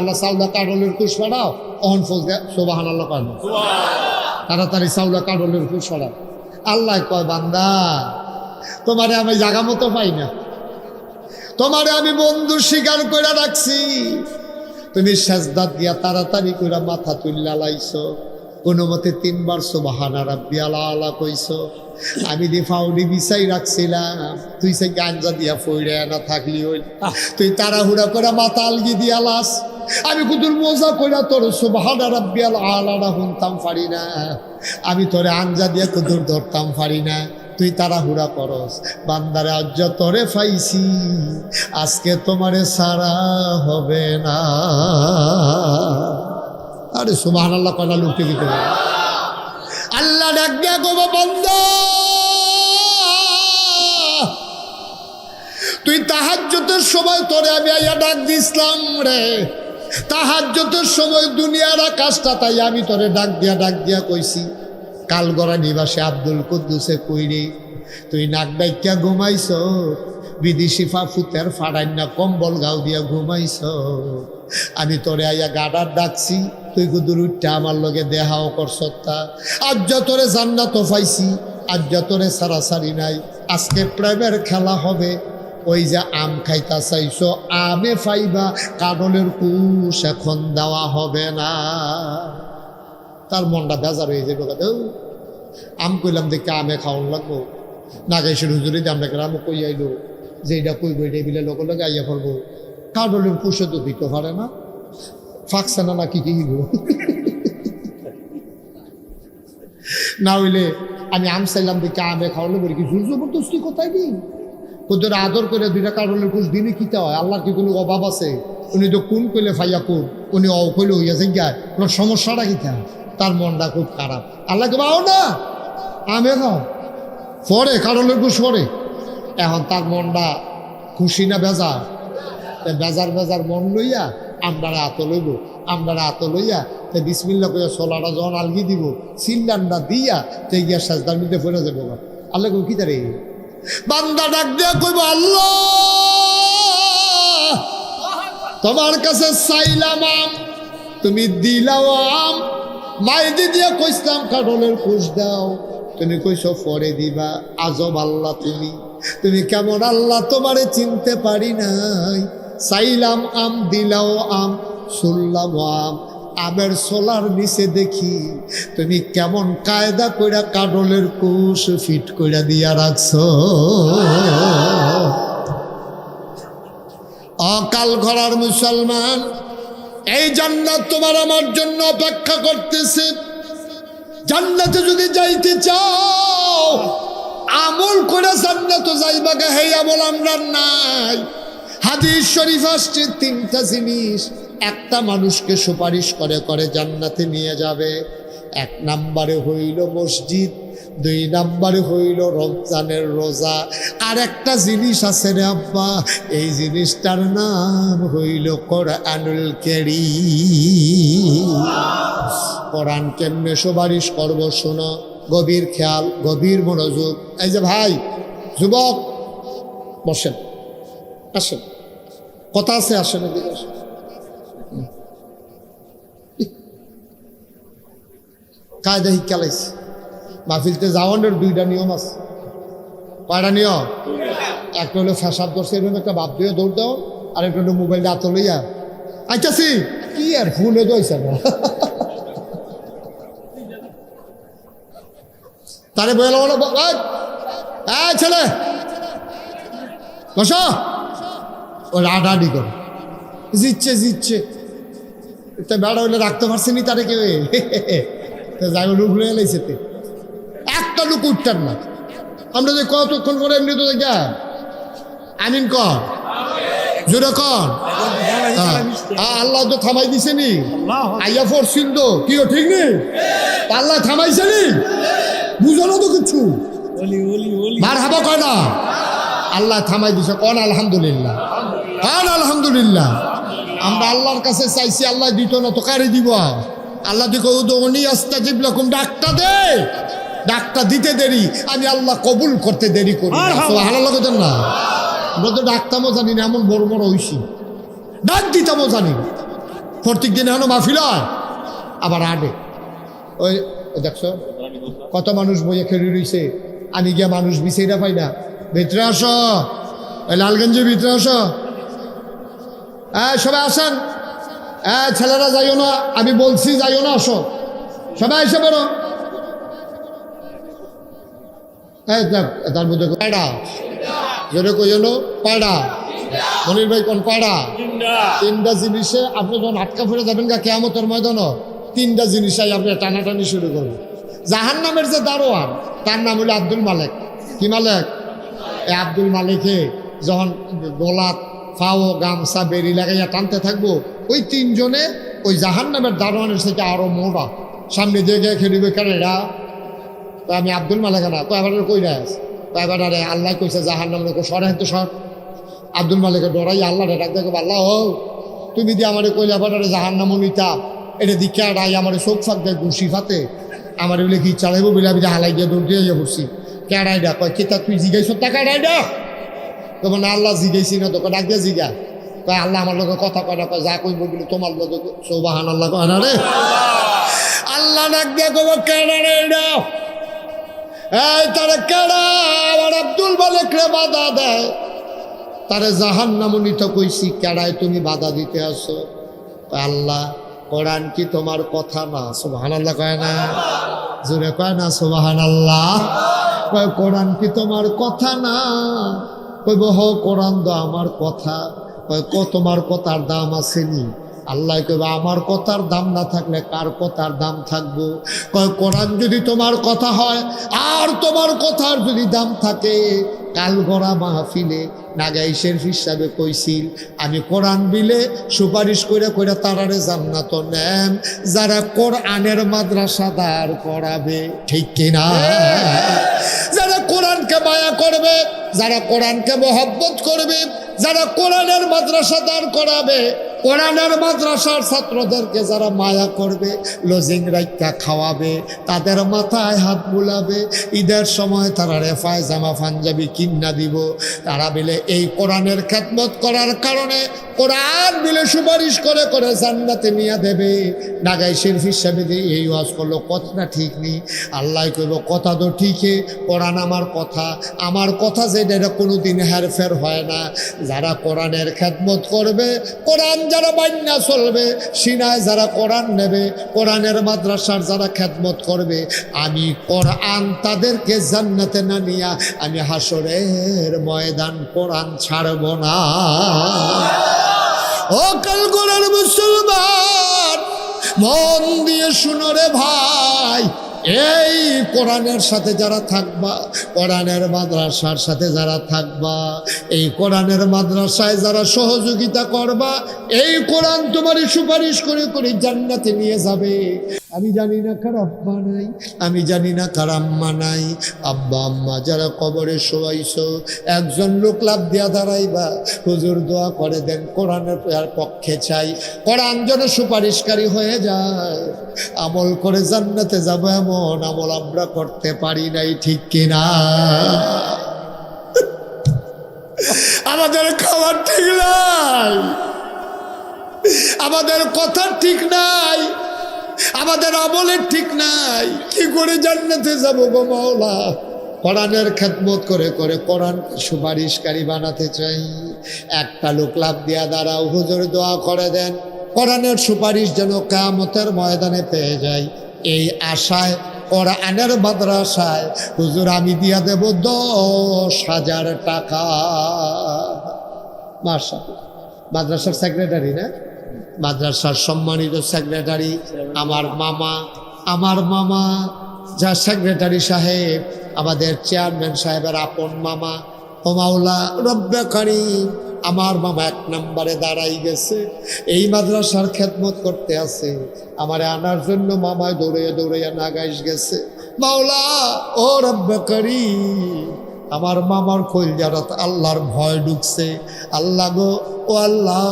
আল্লাহ চাউলা কাঠলের পুষ্পারাও অহন ফজলিয়াম। সুবহানাল্লাহ কয় না? তাড়াতাড়ি চাউলা কাঠলের পুষ্পারা। আল্লাহ কয় বান্দা তোমারে আমি জাগা মতো পাই না, তোমারে আমি বন্ধু স্বীকার করে রাখছি, তুমি সাজদা দিয়া তাড়াতাড়ি করে মাথা তুল্লা লাইছো, কোনো মতে 3 বার সুবহানা রাব্বিয়াল আলা কইছো, আমি দি ফাউডি বিছাই রাখছিলাম, তুই সে গাঞ্জা দিয়া ফইরা না থাকলি হইল, তুই তাড়াহুড়া করে মাথা আলগি দিয়া লাস, আমি কুদুর মজা কইরা তোর সুবহানা রাব্বিয়াল আলাটা শুনতাম পারি না, আমি তোরে আঞ্জা দিয়ে কুদুর ধরতাম পারি না, তুই তাড়াহুড়া করস। বান্দারে আজ তোরে পাইছি, আজকে তোমারে সারা হবে না। আরে সুবহানাল্লাহ কয়না লুটে দিতে পারে। আল্লাহ ডাক দিয়া কইবো, বান্দা তুই তাহাজ্জুদের সময় তোরে আমি আইয়া ডাক দিছিলাম রে, তাহাজ্জুদের সময় দুনিয়ার আকাশটা তাই আমি তোরে ডাক দিয়া কইছি, কালগড়া নিবাসে আব্দুল কুদ্দুসে কইরে তুই নাক ডাইকা ঘুমাইছ, বিদেশি ফুতের ফাড়াইনা কম্বল গাও দিয়া ঘুমাইছ, আমি তোরে আইয়া গাডার ডাকছি, তুই গুদুর উঠটা আমার লগে দেহাও করছতা। আজ তোরে জান্নাত পাইছি, আজ তোরে সারাসারি নাই, আজকে প্রেমের খেলা হবে। ওই যে আম খাইতা চাইছো আমে পাইবা, কাডলের কুশ এখন দেওয়া হবে না। তার মনটা বেজার হয়ে যাবে, কথা আম কইলাম দেখে আমে খাওয়ান লাগবো, নাগাইশের হুজুরি আমরা গ্রামে কই আইলো যে এটা কইব, এটা বিলে লগে লগে আইয়া পড়বো, কাডলের কুশে তো দিতে পারে না, ফাঁকছে না কি কি না হইলে আমি আম চাইলাম দেখে আমে খাওয়ালে বলি কি জোর জবরদস্তি কোথায় দিই, ওদের আদর করে দুইটা কারণের কুশ দিনে কিতে হয়, আল্লাহর কি কোনো অভাব আছে? উনি তো কোন কইলে ফাইয়া কোন, উনি অ কইলে হইয়াছে গায়, ওনার সমস্যাটা কিতা? তার মনটা খুব খারাপ। আল্লাহকে পাও না আমে খাও পরে কারণের কুশ পরে, এখন তার মনটা খুশি না বেজার? বেজার মন লইয়া আমরা আত লইব, আমরা আত লইয়া তো বিসমিল্লা কইয়া সোলাটা যখন আলগি দিব, সিল্লান্ডা দিয়া তো গিয়া সাজদার মধ্যে পড়ে যাবো। আল্লাহ কই কি তারে বান্দা ডাক দিয়া কইব, আল্লাহ তোমার কাছে চাইলাম আম, তুমি দিলাও আম, মাইদি দিয়া কইসলাম কাডলের কুশ দাও, তুমি কইছো পরে দিবা। আজব আল্লাহ তুমি কেমন আল্লাহ, তোমারে চিনতে পারি নাই। চাইলাম আম, দিলাও আম, শুনলাম আম, আমের সোলার নিচে দেখি তুমি কেমন কায়দা কইরা কাডলের কুশ ফিট কইরা দিয়া রাখছো। অকাল ঘরার মুসলমান, এই জান্নাত তোমার আমার জন্য অপেক্ষা করতেছে। জান্নাতে যদি যাইতে চাও আমল করে জান্নাতে যাইবা, হে আমল আমরা নাই। হাদিস শরীফ আসছে তিনটা জিনিস একটা মানুষকে সুপারিশ করে করে জান্নাতে নিয়ে যাবে। এক নম্বরে হইল মসজিদ, দুই নম্বরে হইল রমজানের রোজা, আর একটা জিনিস আছে রে আব্বা, এই জিনিসটার নাম হইল কোরআনুল কারীম। কোরআন কেমনে সুপারিশ করব শোনো, গভীর খেয়াল, গভীর মনোযোগ। এই যে ভাই যুবক বসেন, আসেন, কথা আছে, আসেন এদিকে আসেন। কায়দা শিক্ষা লাইছে মাহফিলতে যাওয়ানোর দুইটা নিয়ম আছে। কয়টা নিয়ম? একটা হলো ফ্যাসাদ ধরছে এরকম একটা বাপ দিয়ে দৌড় দাও, আর একটা হলো মোবাইলটা হাতে লইয়া আইতাছি কি আর ফুলে দইছে না তারে বলে ছেলে বসো, ও রাডাডি করে জিতছে তা বেড়া হইলে রাখতে পারছেনি তারে কেউ যাই লুক লয়ে লাইছে, একটা লুক উঠতেন না। আমরা যে কতক্ষণ করে এমনি তো দেখা আমিন কর, জোরে কর। আল্লাহ তো থামাই দিছে নি, আইয়া পড়ছিল তো কি ঠিক নেই, আল্লাহ থামাইছে নি, বুঝো না তো কিছু মার হাবা কয় না, আল্লাহ থামাই দিছে। কন আলহামদুলিল্লাহ, কন আলহামদুলিল্লাহ। আমরা আল্লাহর কাছে চাইছি, আল্লাহ দিত না তো কারে দিব? আল্লাহ দিকে উনি আস্তাজিব লাকুম, ডাকটা দে, ডাকটা দিতে দেরি, আমি আল্লাহ কবুল করতে দেরি করি। সুবহানাল্লাহ কইতেন না? আমরা তো ডাকতামও জানি না, এমন বড় বড় হইছি, ডাক দিতামও জানি না। প্রত্যেক দিন এখন মাহফিল হয়, আবার আডে ওই দেখছো কত মানুষ বইয়ে খেলি রইছে, আমি গিয়া মানুষ বিছাইরা পাই না। ভিতরে আসো, ওই লালগঞ্জের ভিতরে আসো, সবাই আসেন। ছেলেরা যাইও না, আমি বলছি যাইও না, আসো সবাই এসে বলো। তার মধ্যে কয়টা জোরে কইল, কয়টা মনির ভাই কোন কয়টা? তিনটা জিনিসে আপনি যখন আটকা পড়ে যাবেন গা কিয়ামতের ময়দানও, তিনটা জিনিসই আপনি টানাটানি শুরু করবেন। জাহান্নামের যে দারোয়ান তার নাম হলো আব্দুল মালেক। কি মালেক? এই আব্দুল মালেকে যখন গোলাত ফাও গামছা বেরি লাগাইয়া টানতে থাকবো, ওই তিনজনে ওই জাহান্নামের দারোয়ানের থেকে আরো মোড়া সামনে দিয়ে গিয়ে খেলিবে। কেন এরা? তো আমি আব্দুল মালেক না, তো এবার কই রাস, তো এবার আরে আল্লাহ কইছে জাহান্নামের সরাই তো সর। আব্দুল মালেকের ডরাই আল্লাহ ডাক দেখো, আল্লাহ ও তুমি দিয়ে আমার কইলে এবার জাহান্নাম নিতা, এটা দীক্ষা রাই আমার চোখ ফাঁক দেয় ঘুষি ফাতে আমার বলে কি চালাইবো বলে আমি হালাই দিয়ে দৌড় দিয়ে ঘুরছি। কেডাই ডা কয় কিতা তুই জিগাইছ টাকা ডাই ডা, তখন না আল্লাহ জিগাইছি না, তোকে ডাক দিয়ে জিগা। কয় আল্লাহ আমার লোকের কথা কয় না, কয় যা কইব বলে তোমার লোক সৌবাহান আল্লাহ কয় না রে। আল্লাহ ডাক দিয়ে কব কেডা রে এটা, এই তারা কেডা? আমার আব্দুল মালেক রে বাধা দেয়, তারে জাহান্নাম নিতে কইছি, কেডায় তুমি বাধা দিতে আসো? আল্লাহ কোরআন কি তোমার কথা না? সুবহানাল্লাহ কয় না, জোরে কয় না সুবহানাল্লাহ। কয় কোরআন কি তোমার কথা না? কইব হ কোরআন তো আমার কথা। কয় তোমার কথার দাম আসেনি? আল্লাহ কইবা আমার কথার দাম না থাকলে কার কথার দাম থাকবো? কয় কোরআন যদি তোমার কথা হয় আর তোমার কথার যদি দাম থাকে, কাল গড়া মাহফিলে নাগাইশের হিসাবে কইছিল আমি কোরআন বিলে সুপারিশ করে করে তারারে জান্নাত নেন যারা কোরআনের মাদ্রাসা দাঁড় করাবে। ঠিক কিনা? যারা কোরআনকে মায়া করবে, যারা কোরআনকে মহব্বত করবে, যারা কোরআনের মাদ্রাসা দাঁড় করাবে, কোরআনের মাদ্রাসার ছাত্রদেরকে যারা মায়া করবে, লজিং রাইকা খাওয়াবে, তাদের মাথায় হাত বুলাবে, ঈদের সময় তারা রেফায় জামা পাঞ্জাবি কিন্না দিব, তারা বিলে এই কোরআনের খেদমত করার কারণে কোরআন বিলে সুপারিশ করে করে জান্নাতে নিয়ে দেবে। নাগাই শরীফ হিসাবে দিয়ে এই ওয়াজ করলো, কথাটা ঠিক নেই। আল্লাহ কইব কথা তো ঠিকই, কোরআন আমার কথা, আমার কথা যেটা এটা কোনোদিন হেরফের হয় না। যারা কোরআনের খেদমত করবে, কোরআন যারা মাইন্না চলবে, সিনায় যারা কোরআন নেবে, কোরআনের মাদ্রাসার যারা খেদমত করবে, আমি কোরআন তাদেরকে জান্নাতে না নিয়া আমি হাসরের ময়দান কোরআন ছাড়ব না। ও কালগড়ার মুসলমান, মন দিয়ে শুনো রে ভাই, এই কোরআনের সাথে যারা থাকবা, কোরআনের মাদ্রাসার সাথে যারা থাকবা, এই কোরআনের মাদ্রাসায় যারা সহযোগিতা করবা, এই কোরআন তোমারই সুপারিশ করে করে জান্নাতে নিয়ে যাবে। আমি জানি না কার আব্বা নাই, আমি জানি না কার আম্মা নাই, আব্বা আম্মা যারা কবরে শোয়াইছো, একজন লোক লাভ দিয়া দাঁড়াইবা, হুজুর দোয়া করে দেন কোরআনের পক্ষে চাই, কোরআন যেন সুপারিশকারী হয়ে যায়, আমল করে জান্নাতে যাবো, এমন আমল আমরা করতে পারি নাই। ঠিক কিনা? আমাদের খাবার ঠিক নাই, আমাদের কথা ঠিক নাই, আমাদের আমলের ঠিক নাই, কি করে জান্নাতে যাবো গো মাওলা? কোরআনের খেদমত করে করে কোরআন সুপারিশকারী বানাতে চাই। একটা লোক লাভ দিয়া দাঁড়াও, হুজুর দোয়া করে দেন কোরআনের সুপারিশ যেন কিয়ামতের ময়দানে পেয়ে যায়, এই আশায় কোরআনের মাদ্রাসায় হুজুর আমি দিয়া দেব 10,000 টাকা। মাশাআল্লাহ, মাদ্রাসার সেক্রেটারি না, মাদ্রাসার সম্মানিত সেক্রেটারি আমার মামা যা সেক্রেটারি সাহেব, আমাদের চেয়ারম্যান সাহেবের আপন মামা, ও মাওলা রব্বে কারীম, আমার মামা 1 নম্বরে দাঁড়াই গেছে, এই মাদ্রাসার খেদমত করতে আছে, আমারে আনার জন্য মামায় দৌড়াইয়া দৌড়াইয়া নাগাইশ গেছে। মাওলা ও রব্বে কারীম, আমার মামার কলজারাত আল্লাহর ভয় ঢুকছে। আল্লাহ গো, ও আল্লাহ,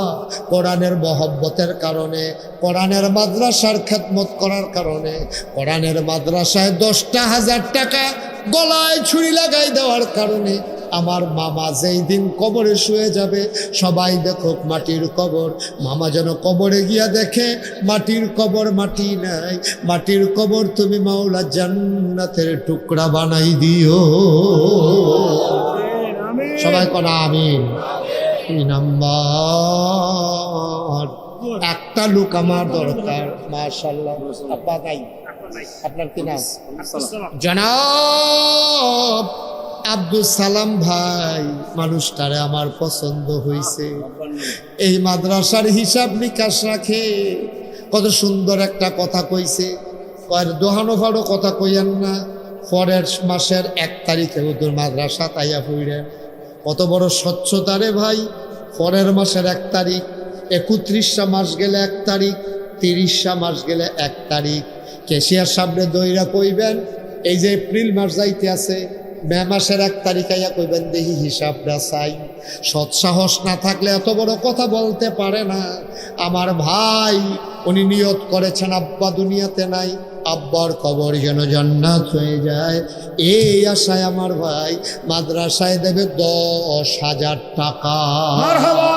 কোরআনের মহব্বতের কারণে, কোরআনের মাদ্রাসার খেদমত করার কারণে, কোরআনের মাদ্রাসায় 10,000 টাকা গলায় ছুরি লাগাই দেওয়ার কারণে আমার মামা যেই দিন কবরে শুয়ে যাবে, সবাই দেখুক মাটির কবর, মামা যেন কবরে গিয়া দেখে মাটির কবর, মাটি নাই, মাটির কবর তুমি মাওলা জান্নাতের টুকরা বানাই দিও। সবাই কনা আমিন। 2 নাম্বার, একটা লোক আমার দরকার। মাশাআল্লাহ, আব্বা নাই, আপনার কি নাম? জনাব আব্দুল সালাম ভাই মানুষটারে আমার পছন্দ হয়েছে। এই মাদ্রাসার হিসাব নিকাশ রাখে, কত সুন্দর একটা কথা কইছে। দোহানো ফাড়ো কথা কইয়েন না, পরের মাসের 1 তারিখে ওদের মাদ্রাসা তাইয়া পড়েন। কত বড় স্বচ্ছতা রে ভাই। পরের মাসের 1 তারিখ, 31টা মাস গেলে 1 তারিখ, 30টা মাস গেলে 1 তারিখ। কেশিয়ার সামনে দইরা কইবেন এই যে এপ্রিল মাস যাইতে আছে, মে মাসের 1 তারিখ আইয়া কইবেন দেখি হিসাবটা চাই। সৎসাহস না থাকলে এত বড় কথা বলতে পারে না। আমার ভাই উনি নিয়ত করেছেন আব্বা দুনিয়াতে নাই, আব্বার কবর যেন জান্নাত হয়ে যায়। এই আশায় আমার ভাই মাদ্রাসায় দেবে 10,000 টাকা। মারহাবা,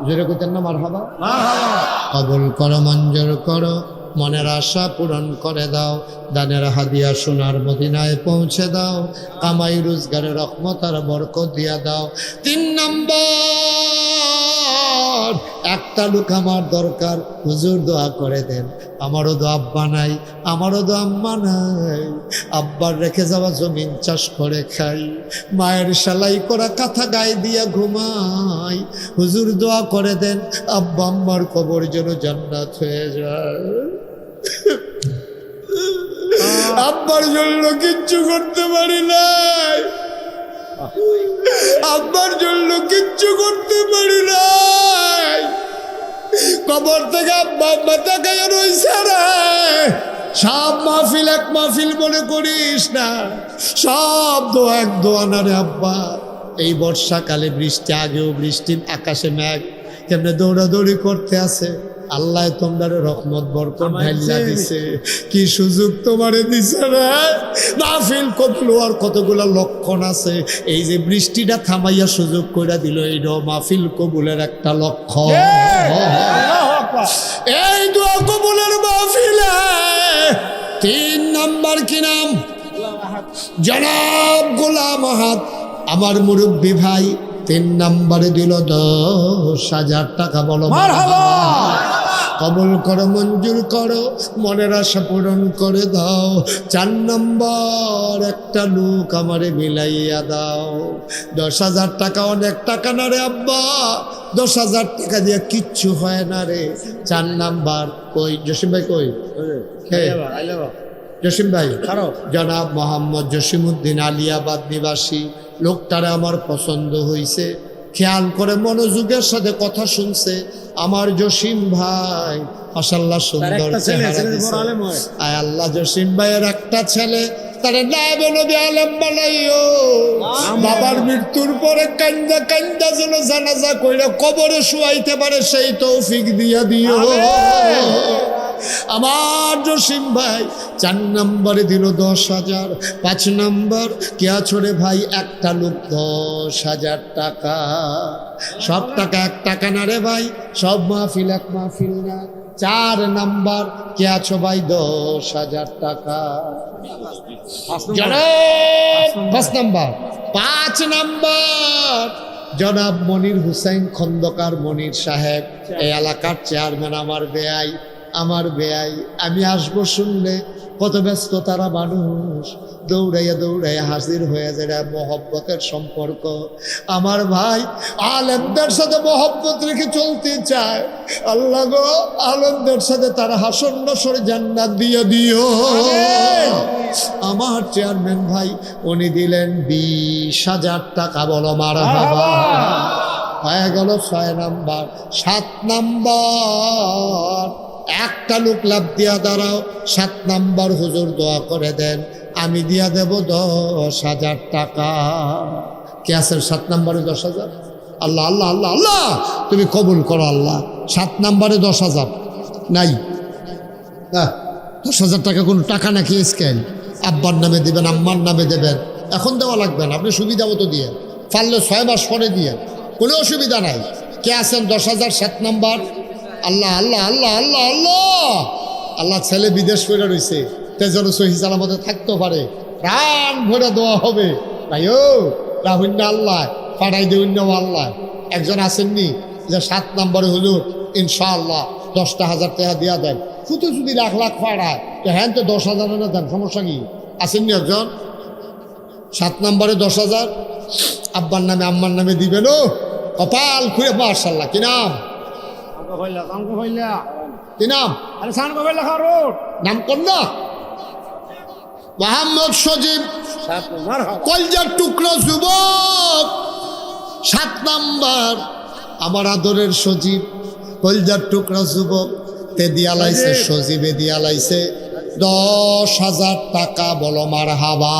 জোরে কইতেন না মারহাবা? মারহাবা। কবুল করো, মঞ্জুর করো, মনের আশা পূরণ করে দাও। দানের হাদিয়া সোনার মদিনায় পৌঁছে দাও। কামাই রোজগারে রহমত আর বরকত দিয়া দাও। 3 নম্বর, একটা লোক আমার দরকার, হুজুর দোয়া করে দেন। আমারও তো আব্বা নাই, আমারও তো আম্মা নাই। আব্বার রেখে যাওয়া জমিন চাষ করে খাই, মায়ের সেলাই করা কাঁথা গায়ে দিয়া ঘুমাই। হুজুর দোয়া করে দেন আব্বা আম্মার কবর যেন জান্নাত হয়ে যায়। আব্বার জন্য কিচ্ছু করতে পারি নাই, আব্বার জন্য কিচ্ছু করতে পারি নাই। কবর থেকে আব্বা আম্মা তাকাইয়া রইছে রে। সব মাহফিল এক মাহফিল মনে করিস না, সব দোয়া এক দোয়া না রে আব্বা। এই বর্ষাকালে বৃষ্টি, আগেও বৃষ্টি, আকাশে মেঘ, কেমনে দৌড়াদৌড়ি করতে আছে। আল্লাহ তোমার রহমত বরকত ঢাইলা দিছে। কি সুযোগ তোমারে দিছে রে। মাহফিল কবুল হওয়ার কতগুলা লক্ষণ আছে। এই যে বৃষ্টিটা থামাইয়া সুযোগ করে দিল, এইটাও মাহফিল কবুলের একটা লক্ষণ। এই দোয়া কবুলের মাহফিলে 3 নম্বর কি নাম? জনাব গোলাম আহাদ আমার মুরব্বী ভাই 3 নম্বরে দিল 10,000 টাকা। বলো মারহাবা। কবুল করো, মঞ্জুর করো, মনের আশা পূরণ করে দাও। 4 নম্বর, একটা লোক আমারে মিলাইয়া দাও। 10,000 টাকা অনেক টাকা না রে আব্বা, 10,000 টাকা দিয়ে কিচ্ছু হয় না রে। 4 নাম্বার কই? জসিম ভাই কই? জসিম ভাই, জনাব মোহাম্মদ জসিমউদ্দিন আলিয়াবাদ নিবাসী। লোকটারে আমার পছন্দ হয়েছে, খেয়াল করে মনোযোগের সাথে কথা শুনছে। আমার জসিম ভাই মাশাআল্লাহ সুন্দর চেহারা দিছে। আয় আল্লাহ, জসিম ভাইয়ের একটা ছেলে, তারে নায়েবে নবী আলেম বানাইও। বাবার মৃত্যুর পরে কান্দা কান্দা যেন জানাজা কইরা কবরে শুয়াইতে পারে সেই তৌফিক দিয়া দিও। আমার জসিম ভাই 4 নম্বরে দিল 10,000। 5 নম্বর, কে আছো রে ভাই? একটা লোক 10,000 টাকা। সব টাকা 1 টাকা না রে ভাই, সব মাহফিল এক মাহফিল না। 4 নম্বর, কে আছো ভাই? 10,000 টাকা। 5 নম্বর। 5 নম্বর, জনাব মনির হুসাইন খন্দকার মনির সাহেব, এই এলাকার চেয়ারম্যান। আমার বেয়াই আমি আসবো শুনলে কত ব্যস্ত তারা মানুষ, দৌড়াইয়া দৌড়াইয়া হাজির হয়ে যায়। মহব্বতের সম্পর্ক। আমার ভাই আলেমদের সাথে মহব্বত রেখে চলতে চায়। আল্লাহ গো, আলেমদের সাথে তার হাসন নসর জান্নাত দিয়ে দিও। আমার চেয়ারম্যান ভাই উনি দিলেন 20,000 টাকা। বলো মারহাবা। হয়ে গেল 6 নম্বর। 7 নম্বর, একটা লোক লাভ দিয়া দাঁড়াও। 7 নম্বর, হুজুর দোয়া করে দেন, আমি দিয়া দেব 10,000 টাকা। কে আছেন 7 নম্বরে 10,000? আল্লাহ আল্লাহ আল্লাহ আল্লাহ, তুমি কবুল করো আল্লাহ। 7 নম্বরে 10,000 নাই। 10,000 টাকা কোনো টাকা নাকি? স্ক্যান আব্বার নামে দেবেন, আম্মার নামে দেবেন, এখন দেওয়া লাগবে না। আপনি সুবিধা মতো দিয়ে পারলে 6 মাস পরে দিয়ে, কোনো অসুবিধা নাই। কে আছেন 10,000? 7 নম্বর। আল্লাহ আল্লাহ আল্লাহ আল্লাহ আল্লাহ আল্লাহ, ছেলে বিদেশ করে রয়েছে, তে যেন সহি সালামতে থাকতে পারে। প্রাণ ভরে দেওয়া হবে ভাই। ও রাহুন্য আল্লাহ পাঠাই দেউন্য আল্লাহ। একজন আসেননি যে 7 নম্বরে হুজুর ইনশাআল্লাহ 10,000 টাকা দিয়া দেন। শুধু যদি লাখ লাখ পাড়ায় তো হ্যাঁ, তো 10,000 দেন, সমস্যা কি? আসেননি একজন? 7 নম্বরে 10,000 আব্বার নামে আম্মার নামে দিবেন। ও কপাল খুঁড়ে মাশাল্লাহ। কি নাম? কি নাম? নাম কোন না? মোহাম্মদ সজীব কলজার টুকরো যুবক। 7 নাম্বার আমার আদরের সজীব কলজার টুকরা যুবক তে দিয়া লাইছে, সজীবে দিয়া লাইছে 10,000 টাকা। বলো মার হাবা।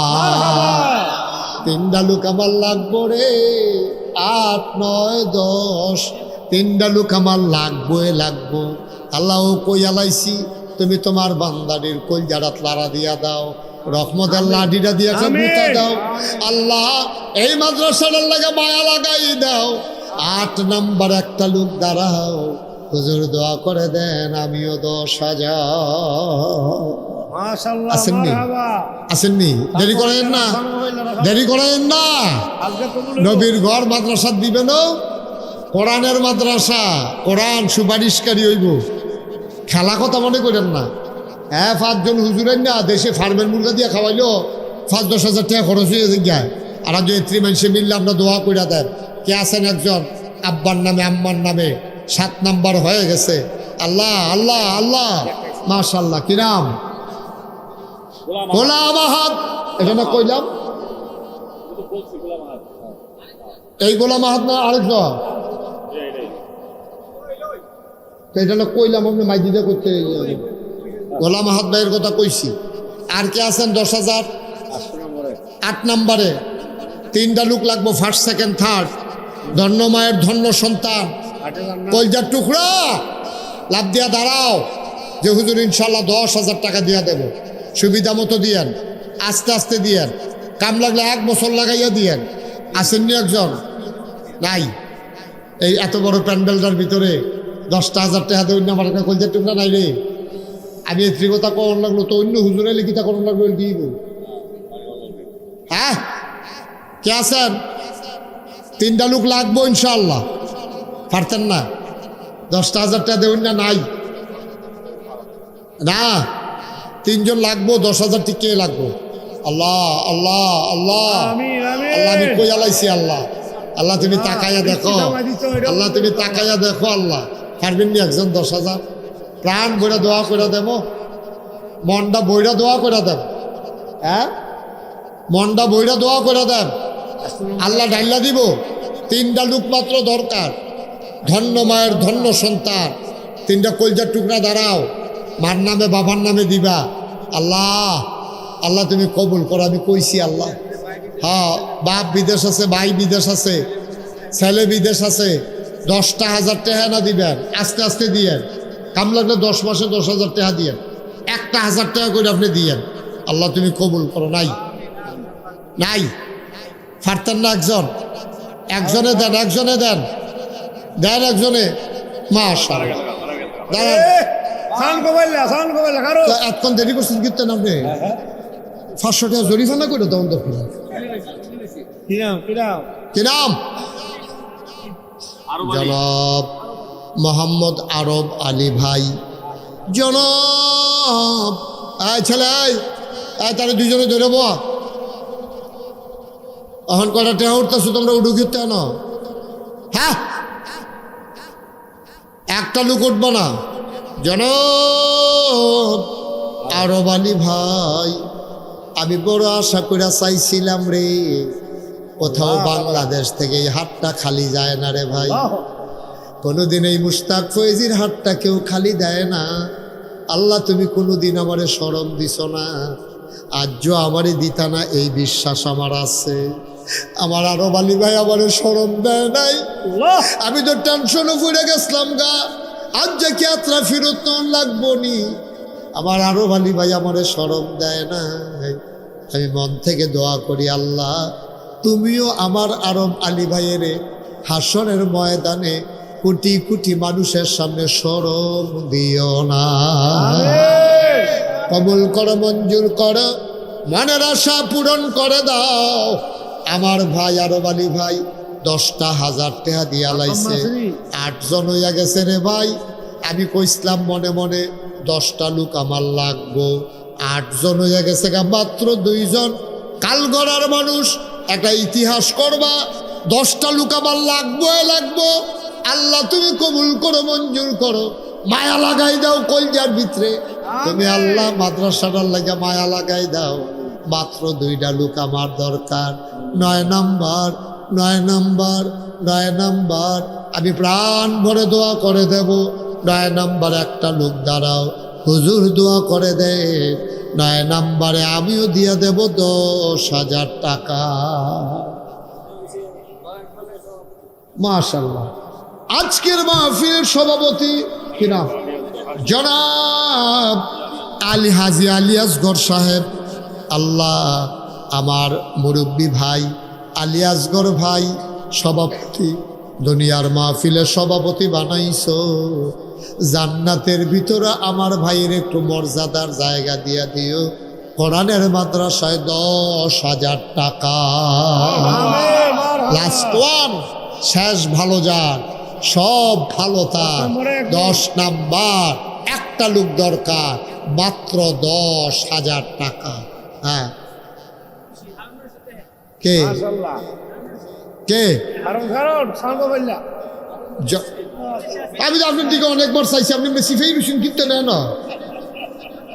3 লোক আমার লাগবো রে, 8, 9, 10। 3 লোক আমার লাগবো। আল্লাহ কইয়া লাইছি তুমি তোমার বান্দারির কলজারাত লাড়া দিয়া দাও, রহমতের লাঠিটা দিয়ে একটা বুতা দাও। আল্লাহ এই মাদ্রাসাটার লাগে মায়া লাগাই দাও। 8 নাম্বার একটা লোক দাঁড়াও, হুজুর দোয়া করে দেন আমিও 10,000। আসেননি? আসেননি? দেরি করেন না, দেরি করেন না। নবীর ঘর মাদ্রাসা দিবেন, কোরআনের মাদ্রাসা, কোরআন সুপারিশকারী হইব। খেলা কথা মনে করেন না। 5 জন হুজুরের না দেশে ফার্মের মুরগা দিয়ে খাওয়াইলো 5-10,000 টাকা খরচ হয়ে যায়। আর যে এত্রি মানুষে মিললে আমরা দোয়া করে দেন। কে আছেন একজন আব্বার নামে আম্মার নামে 7 নাম্বার হয়ে গেছে। আল্লাহ আল্লাহ আল্লাহ মাশাল্লাহ। কি নাম? গোলাম আহাদ। এটা না কইলাম? এই গোলাম আহাদ না আরেকজন? এটা না কইলাম, আপনি মাইদিদা করতে গোলাম আহাদ ভাইয়ের কথা কইছি। আর কে আছেন 10,000? 8 নাম্বারে 3টা লোক লাগবো, 1st, 2nd, 3rd। ধন্য মায়ের ধন্য সন্তান কলজার টুকরা লাভ দিয়া দাঁড়াও যে হুজুর ইনশাল্লাহ 10,000 টাকা দিয়া দেব। সুবিধা মতো দিয়েন, আস্তে আস্তে দিয়েন, কাম লাগলে 1 বছর লাগাইয়া দিয়েন। আসেননি একজন? নাই। এই এত বড় প্যান্ডেলটার ভিতরে 10,000 টাকা দেবেন আমার একটা কলজার টুকরা নাই রে। আমি এই ত্রিকতা করণ লাগলো তো অন্য হুজুরে লিখিতা করণ লাগলো দিব। হ্যাঁ কে আছেন? 3টা লোক লাগবো ইনশাল্লাহ। পারতেন না? 10,000 টাকা দেবেন না? নাই না, 3 জন লাগবো, 10,000 টিকে লাগবো। আল্লাহ আল্লাহ আল্লাহ আল্লাহ আমি কই আলাইছি। আল্লাহ আল্লাহ তুমি তাকাইয়া দেখো, আল্লাহ তুমি তাকাইয়া দেখো। আল্লাহ পারবেন নি একজন 10,000? প্রাণ বইরা দোয়া করে দেব, মনটা বইরা দোয়া করে দেব। হ্যাঁ মনটা বইরা দোয়া করে দেব, আল্লাহ ডাইলা দিব। 3টা লোক মাত্র দরকার, ধন্য মায়ের ধন্য সন্তান। 3টা কলজার টুকরা দাঁড়াও, মার নামে বাবার নামে দিবা। আল্লাহ আল্লাহ তুমি কবুল করো। আমি কইছি আল্লাহ। হ্যাঁ বাপ বিদেশ আছে, ভাই বিদেশ আছে, ছেলে বিদেশ আছে। 10,000 টাকা না দিবেন, আস্তে আস্তে দিয়েন। কাম লাগলে 10 মাসে 10,000 টাকা দিয়েন, 1,000 টাকা করে আপনি দিয়েন। আল্লাহ তুমি কবুল করো। নাই নাই পারতেন না একজন? একজনে দেন, একজনে দেন, দেন একজনে। মাশাআল্লাহ এতক্ষণ দেরি করছেন কীর্তন আপনি? 500 টাকা জরিমানা করে তখন তো কি নাম? জনাব মোহাম্মদ আরব আলী ভাই। জনাব ছেলে তাহলে 2জনে ধরে বো। এখন কটা টেহা উঠতেছো তোমরা? উঠু কীর্তে না? হ্যাঁ একটা লোক উঠবো না। জনাব আরব আলী ভাই, আমি বড় আশা করে চাইছিলাম রে, কোথাও বাংলাদেশ থেকে এই হাতটা খালি যায় না রে ভাই। কোনোদিন এই মুশতাক ফয়েজির হাতটা কেউ খালি দেয় না। আল্লাহ তুমি কোনোদিন আমারে শরম দিছ না, আজও আমারে দিতা না, এই বিশ্বাস আমার আছে। আমার আরব আলী ভাই আমারে শরম দেয় নাই। আমি তো টেনশনও পড়ে গেছিলাম গা, আজ যে কি যাত্রা ফেরত লাগবো নি। আমার আরব আলী ভাই আমারে শরম দেয় না। আমি মন থেকে দোয়া করি আল্লাহ তুমিও আমার আরব আলী ভাইয়ের হাসরের ময়দানে কোটি কোটি মানুষের সামনে শরম দিও না। কবুল করো, মঞ্জুর করো, মনের আশা পূরণ করে দাও। আমার ভাই আরব আলী ভাই 10,000 টাকা দিয়া লাইছে, 8 জন হইয়া গেছে রে ভাই। আমি কইসলাম মনে মনে 10টা লোক আমার লাগবো, 8 জন হইয়া গেছে গা, মাত্র 2 জন। কালগড়ার মানুষ একটা ইতিহাস করবা, 10টা লোক আমার লাগবো। আল্লাহ তুমি কবুল করো, মঞ্জুর করো, মায়া লাগাই দাও কলজার ভিতরে। তুমি আল্লাহ মাদ্রাসাটার লাগা মায়া লাগাই দাও। মাত্র 2টা লোক আমার দরকার। 9 নাম্বার আমি প্রাণ ভরে দোয়া করে দেব। 9 নাম্বারে একটা লোক দাঁড়াও, হুজুর দোয়া করে দে। 9 নাম্বারে আমিও দিয়ে দেব 10,000 টাকা। মাশাআল্লাহ। আজকের মাহফিলের সভাপতি কি নাম? জনাব আলী হাজি আলী আসগর সাহেব। আল্লাহ আমার মুরব্বী ভাই আলী আসগর ভাই সভাপতি, দুনিয়ার মাহফিলের সভাপতি বানাইছো। জান্নাতের ভিতরে আমার ভাইয়ের একটু মর্যাদার জায়গা দিয়া দিও। কোরআনের মাদ্রাসায় 10,000 টাকা। লাস্ট ওয়ান, শেষ ভালো যার, সব ভালো তার। 10 নাম্বার, একটা লোক দরকার, মাত্র 10,000 টাকা। হ্যাঁ, কে কে? আমি তো আপনার দিকে অনেকবার চাইছি, আপনি বেশি ফেই রুসুন কিন্তু নেন না,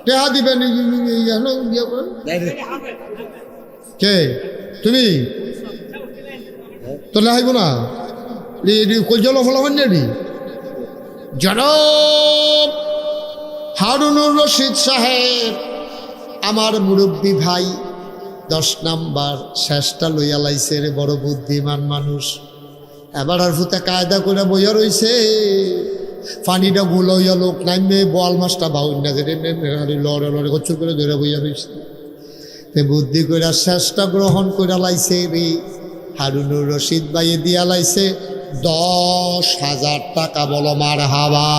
টেহা দিবেন। কে তুমি? তো লাইব না কলজল ফলাবেন না। জনাব হারুনুর রশিদ সাহেব আমার মুরব্বী ভাই, 10 নাম্বার, শেষটা লইয়া লাইছে রে। বড় বুদ্ধিমান মানুষ। এবার আর ফুতে কায়দা করে বইয়া রইছে। পানিটা গুলো হইয়া লোক নাইমে বোয়াল মাছটা বাউন না যে লড়ে লড়ে কচ্ছর করে ধরে বইয়া রইছে। বুদ্ধি করে শেষটা গ্রহণ করে লাইছে রে। হারুনুর রশিদ ভাইয়ে দিয়া লাইছে 10,000 টাকা। বলো মার হাবা।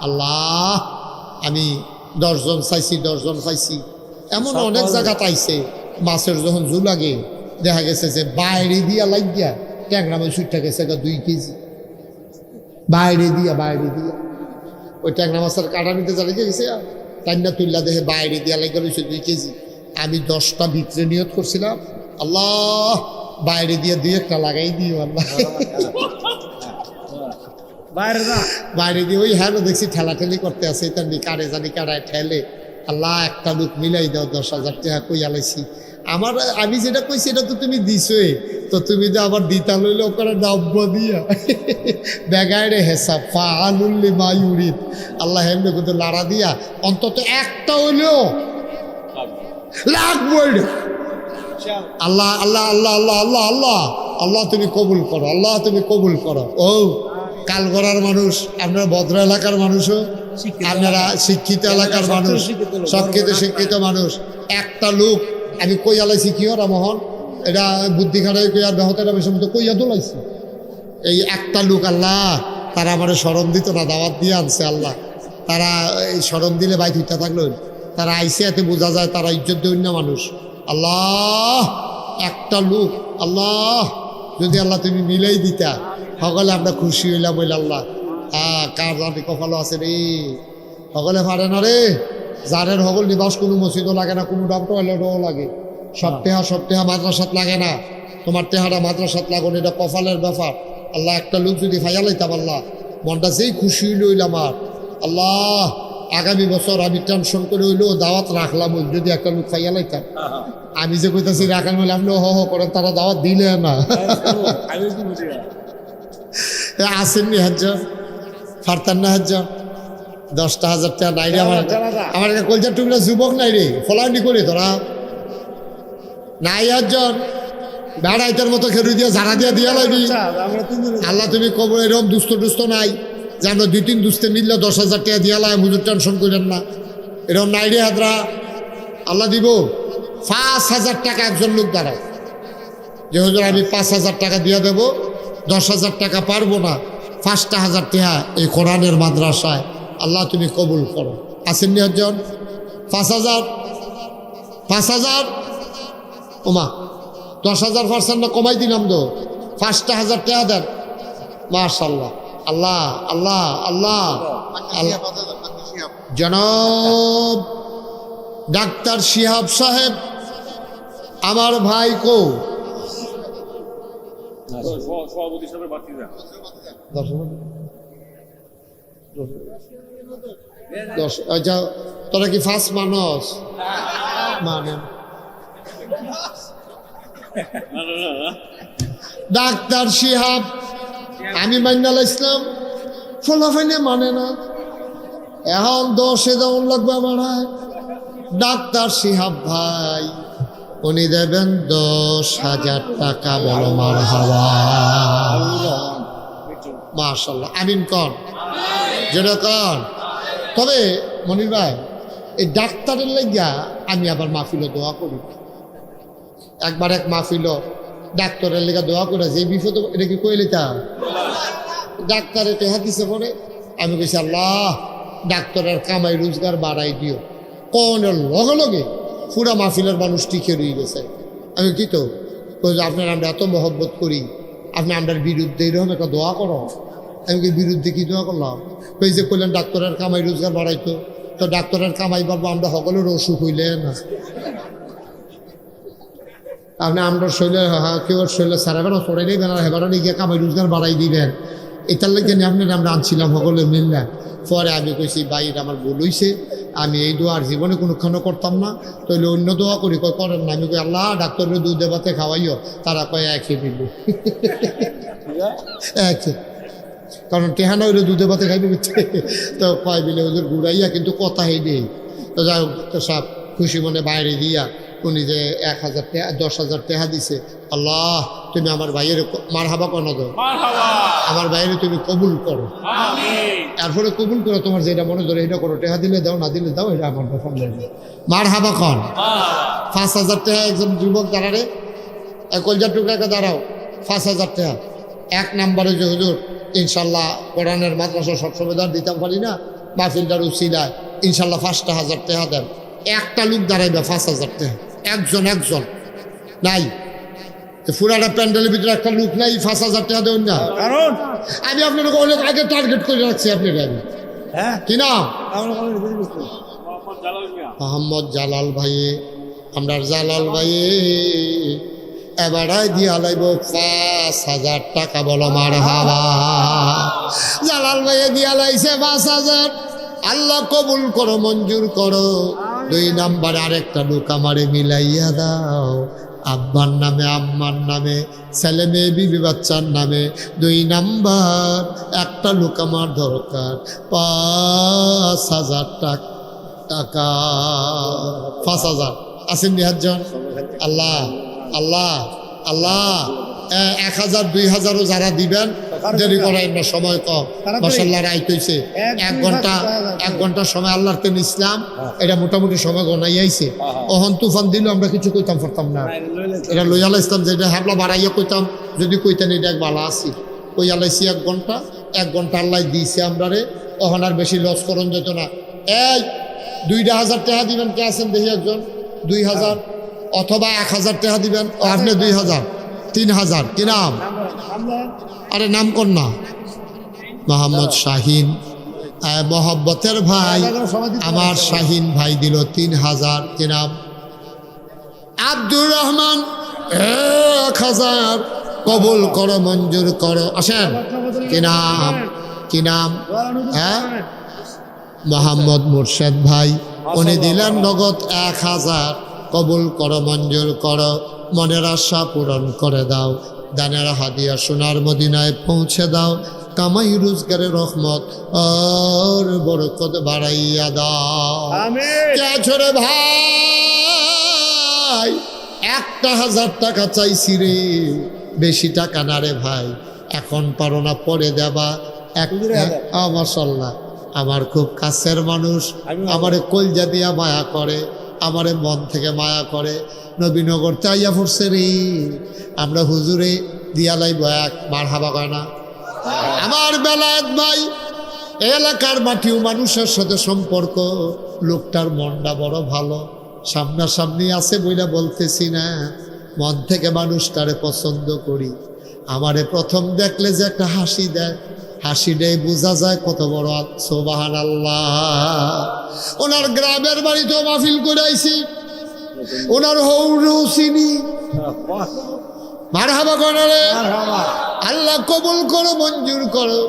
আল্লাহ, আমি 10 জন চাইছি, 10 জন পাইছি। এমন অনেক জায়গা পাইছে। মাছের যখন জু লাগে দেখা গেছে যে বাইরে দিয়া লাগিয়া ট্যাংরা মাছ উঠে গেছে 2 কেজি। বাইরে দিয়া ওই ট্যাংরা মাছের কাটা নিতে যা লেগে গেছে, টান্না তুল্লা দেখে বাইরে দিয়া লাগিয়ে রয়েছে 2 কেজি। আমি 10টা ভিতরে নিয়ত করছিলাম, আল্লাহ বাইরে দিয়ে 2-1টা লাগাই দিও আল্লাহ। বাইরে দিয়ে ওই হ্যাঁ দেখছি ঠেলাঠেলি করতে আছে, তার কারে জানি কারায় ঠেলে। আল্লাহ একটা লোক মিলাই দাও, 10,000 টাকা কই আলাইছি। আমি যেটা কইছি এটা তো তুমি দিছই, তো তুমি তো আবার দিতা লইলে ওখানে নব্য দিয়া বেগায় হেসাব ফালুল্লি মায়ুরিদ। আল্লাহ হেমনে কিন্তু লাড়া দিয়া অন্তত একটা হইলেও লাগবো। আল্লাহ আল্লাহ আল্লাহ আল্লাহ আল্লাহ আল্লাহ আল্লাহ তুমি কবুল করো, আল্লাহ তুমি কবুল করো। ও কালগড়ার মানুষ, আপনারা ভদ্র এলাকার মানুষও, আপনারা শিক্ষিত এলাকার মানুষ, শিক্ষিত মানুষ। একটা লোক আমি কই আলাইছি কি ওরা মোহন, এটা বুদ্ধি খাটাই কই আর বেহতেরা বেশি মতো কইয়া তোলাইছি। এই একটা লোক আল্লাহ তারা আমার স্মরণ দিত না, দাওয়াত দিয়ে আনছে আল্লাহ। তারা এই স্মরণ দিলে বাইক হইতে থাকলো, তারা আইসে এতে বোঝা যায় তারা ইজ্জত দেন না মানুষ। আল্লাহ একটা লোক, আল্লাহ যদি আল্লাহ তুমি মিলাই দিতা সকলে আমরা খুশি হইলাম। বইলে আল্লাহ কার জানি কপালও আছে রে, সকলে পারে না রে। যারের সকল নিবাস কোনো মসজিদও লাগে না, কোনো টয়লেটও লাগে। সব টেহা মাদ্রাসাত লাগে না, তোমার টেহারা মাদ্রাসাত লাগুন, এটা কপালের ব্যাপার। আল্লাহ একটা লোক যদি ফাইয়া লাইতাম আল্লাহ, মনটা যেই খুশি হইল হইল আমার। আল্লাহ আগামী বছর আমি টেনশন করে হইলেও দাওয়াত রাখলাম, যদি একটা লোক ফাইয়া লাইতাম। আমি যে কইতাছি রাখান হইলে আপনি হ করেন, তারা দাওয়াত দিলে না। আসেননি হাজার ফারতান না হাজার 10,000 টাকা নাই রে আমার কলজার টুকরা যুবক নাই রে, ফলানি করে তোরা নাই হাজার বেড়াইটার মতো খেরু দিয়ে ঝাড়া দিয়া দিয়া লাগবি। আল্লাহ তুমি কবর এরকম দুস্থ নাই যে আমরা 2-3 দুস্থে মিললে 10,000 টাকা দিয়া লাই, হুজুর টেনশন করেন না, এরকম নাই রে হাজরা। আল্লাহ দিব 5,000 টাকা একজন লোক দাঁড়ায় যে হুজুর আমি 5,000 টাকা দিয়া দেবো, 10,000 টাকা পারবো না, 5,000 টাকা এই কোরআনের মাদ্রাসায় আল্লাহ তুমি কবুল করো। আসেননি একজন 5,000 ওমা 10,000% না কমাই দিলাম তো, 5,000 টাকা দেন। মাশাআল্লাহ, আল্লাহ আল্লাহ আল্লাহ আল্লাহ। জনাব ডাক্তার শিহাব সাহেব আমার ভাই কো সভাপতি সাহেবের বাতিদা আচ্ছা, তোরা কি ফার্স্ট মানুষ মানে ডাক্তার শিহাব আমি মাইনাল ইসলাম ফলাফাইনে মানে না এখন 10 দেওয়ান লাগবে আমার ডাক্তার শিহাব ভাই উনি দেবেন 10,000 টাকা। বলো মারহাবা মাশাআল্লাহ আমিন কর যেটা কর। তবে মনির ভাই এই ডাক্তারের লাগিয়া আমি আবার মাহফিলে দোয়া করি। একবার এক মাহফিল ডাক্তারের লেগা দোয়া করে যে বিপদ এটা কি কইলে তা ডাক্তারে টেহা দিছে পরে আমি কইছি আল্লাহ ডাক্তারের কামাই রোজগার বাড়াই দিও। কোন লগে লগে পুরা মাহফিলের মানুষ টিকে রয়ে গেছে। আমি কি তো আপনার আমরা এত মহব্বত করি, আপনি আমরার বিরুদ্ধে এরকম একটা দোয়া করো। আমি কি বিরুদ্ধে কি দোয়া করলাম? ওই যে কইলেন ডাক্তারের কামাই রোজগার বাড়াইতো, তো ডাক্তারের কামাই বাড়বো আমরা সকলের অসুখ হইলে না। আপনি আমরা শৈলে কেউ শৈলে সারাবেন সরাই নেবেন আর হেবার গিয়ে কামাই রোজগার বাড়াই দিবেন। এটার লাগে আপনার আমরা আনছিলাম সকলে মিললে। পরে আমি কইছি বাইর আমার ভুল হইছে, আমি এই দোয়ার জীবনে কোনোক্ষণ করতাম না, তাহলে অন্য দোয়া করি কয় করেন না। আমি কই আল্লাহ ডাক্তারের দুধ দেবাতে খাওয়াইও, তারা কয় একই দিল একে, কারণ টেহানা হইলে দুধে ভাতে খাইবে বুঝছে। তো কয় বিলে ওদের ঘুরাইয়া কিন্তু কথা হেই নেই। তো যাই হোক তো সব খুশি মনে বাইরে দিয়া উনি যে 1,000 টাকা 10,000 টাকা দিছে। আল্লাহ তুমি আমার ভাইয়ের মারহাবা কেন দাও, আমার ভাইয়ের তুমি কবুল করো, এরপরে কবুল করো, তোমার যেটা মনে ধরে এটা করো। টাকা দিলে দাও, না দিলে দাও, এটা আমার কথা মারহাবা কন। 5,000 টাকা একজন যুবক দাঁড়ারে কলজার টুকরাকে দাঁড়াও 5,000 টাকা। 1 নম্বরে যে হুজুর ইনশাল্লাহ কোরআনের মাদ্রাসা সবসময় দাঁড় দিতাম পারি না, মাহফিলটার উসিলায় ইনশাল্লাহ 5,000 টাকা দেন। একটা লোক দাঁড়াইবে 5,000 টাকা, একজন নাই। পুরাটা প্যান্ডেলের ভিতরে একটা লোক নাই, 5,000 টাকা দেবেন না। কারণ আমি আপনাকে অনেক আগে টার্গেট করে রাখছি। আপনি কি নাম? মোহাম্মদ জালাল ভাইয়ে, আমরা জালাল ভাইয়ে এবারাই দিয়া লাইব 5,000 টাকা। বলো মারহাবা। জালাল ভাইয়ে দিয়া লাইছে 5,000। আল্লাহ কবুল করো, মঞ্জুর করো। 2 নাম্বার আরেকটা লোক আমারে মিলাইয়া দাও, আব্বার নামে আম্মার নামে ছেলে মেয়ে বিবি বাচ্চার নামে। 2 নাম্বার একটা লোক আমার দরকার 5,000 টাকা। 5,000 আসেন নিহাজন। আল্লাহ আল্লাহ আল্লাহ 1,000 2,000ও যারা দিবেন দেরি করাই না, সময় কম। মাশাআল্লাহ রাইত হইছে 1 ঘন্টা সময় আল্লাহর তেন ইসলাম এটা মোটামুটি সময় গনাই আইছে। ওহন তুফান দিল আমরা কিছু কইতাম পারতাম না, এটা লইয়াল ইসলাম যেটা হাবলা বাড়াইয়া কইতাম, যদি কইতেন এটা এক ভালো আসি কই আলাইছি। 1 ঘন্টা আল্লাহ দিয়েছে আমরা রে, ওহন আর বেশি লস করন যেত না। এই 2,000 টাকা দিবেন কে আছেন দেখি একজন? 2,000 অথবা 1,000 টাকা দিবেন। আপনি 2,000 3,000 কি নাম? আরে নাম কর না। মোহাম্মদ শাহিন মহব্বতের ভাই আমার শাহিন ভাই দিল 3,000 কি নাম? আব্দুর রহমান 1,000 কবুল করো, মঞ্জুর করো। আসেন কি নাম? কি নাম? হ্যাঁ মোহাম্মদ মুর্শেদ ভাই, উনি দিলেন নগদ 1,000 কবুল করো, মঞ্জুর করো, মনের আশা পূরণ করে দাও, দানের হাদিয়া সোনার মদিনায় পৌঁছে দাও, কামাই রোজগারের রহমত আর বরকত বাড়াইয়া দাও। ছোড়ে ভাই 1,000 টাকা চাইছি রে, বেশি টাকা না রে ভাই, এখন পারো না পরে দেবা। মাশাআল্লাহ আমার খুব কাছের মানুষ, আমারে কলজা দিয়া মায়া করে, আমারে মন থেকে মায়া করে। নবীনগর চাইয়া পড়ছে রে, আমরা হুজুরে দিয়া লাইব এক মারহাবা কয় না। আমার বেলায়েত ভাই এলাকার মাটিও মানুষের সাথে সম্পর্ক, লোকটার মনটা বড় ভালো, সামনাসামনি আছে বইলা বলতেছি না, মন থেকে মানুষটারে পছন্দ করি। আমারে প্রথম দেখলে যে একটা হাসি দেয়, হাসিটাই বোঝা যায় কত বড় সুবহানাল্লাহ। ওনার গ্রামের বাড়িতেও মাহফিল করে আইছি, ওনার হৌরু চিনি মারহাবা করে আল্লাহ কবুল করো মঞ্জুর করো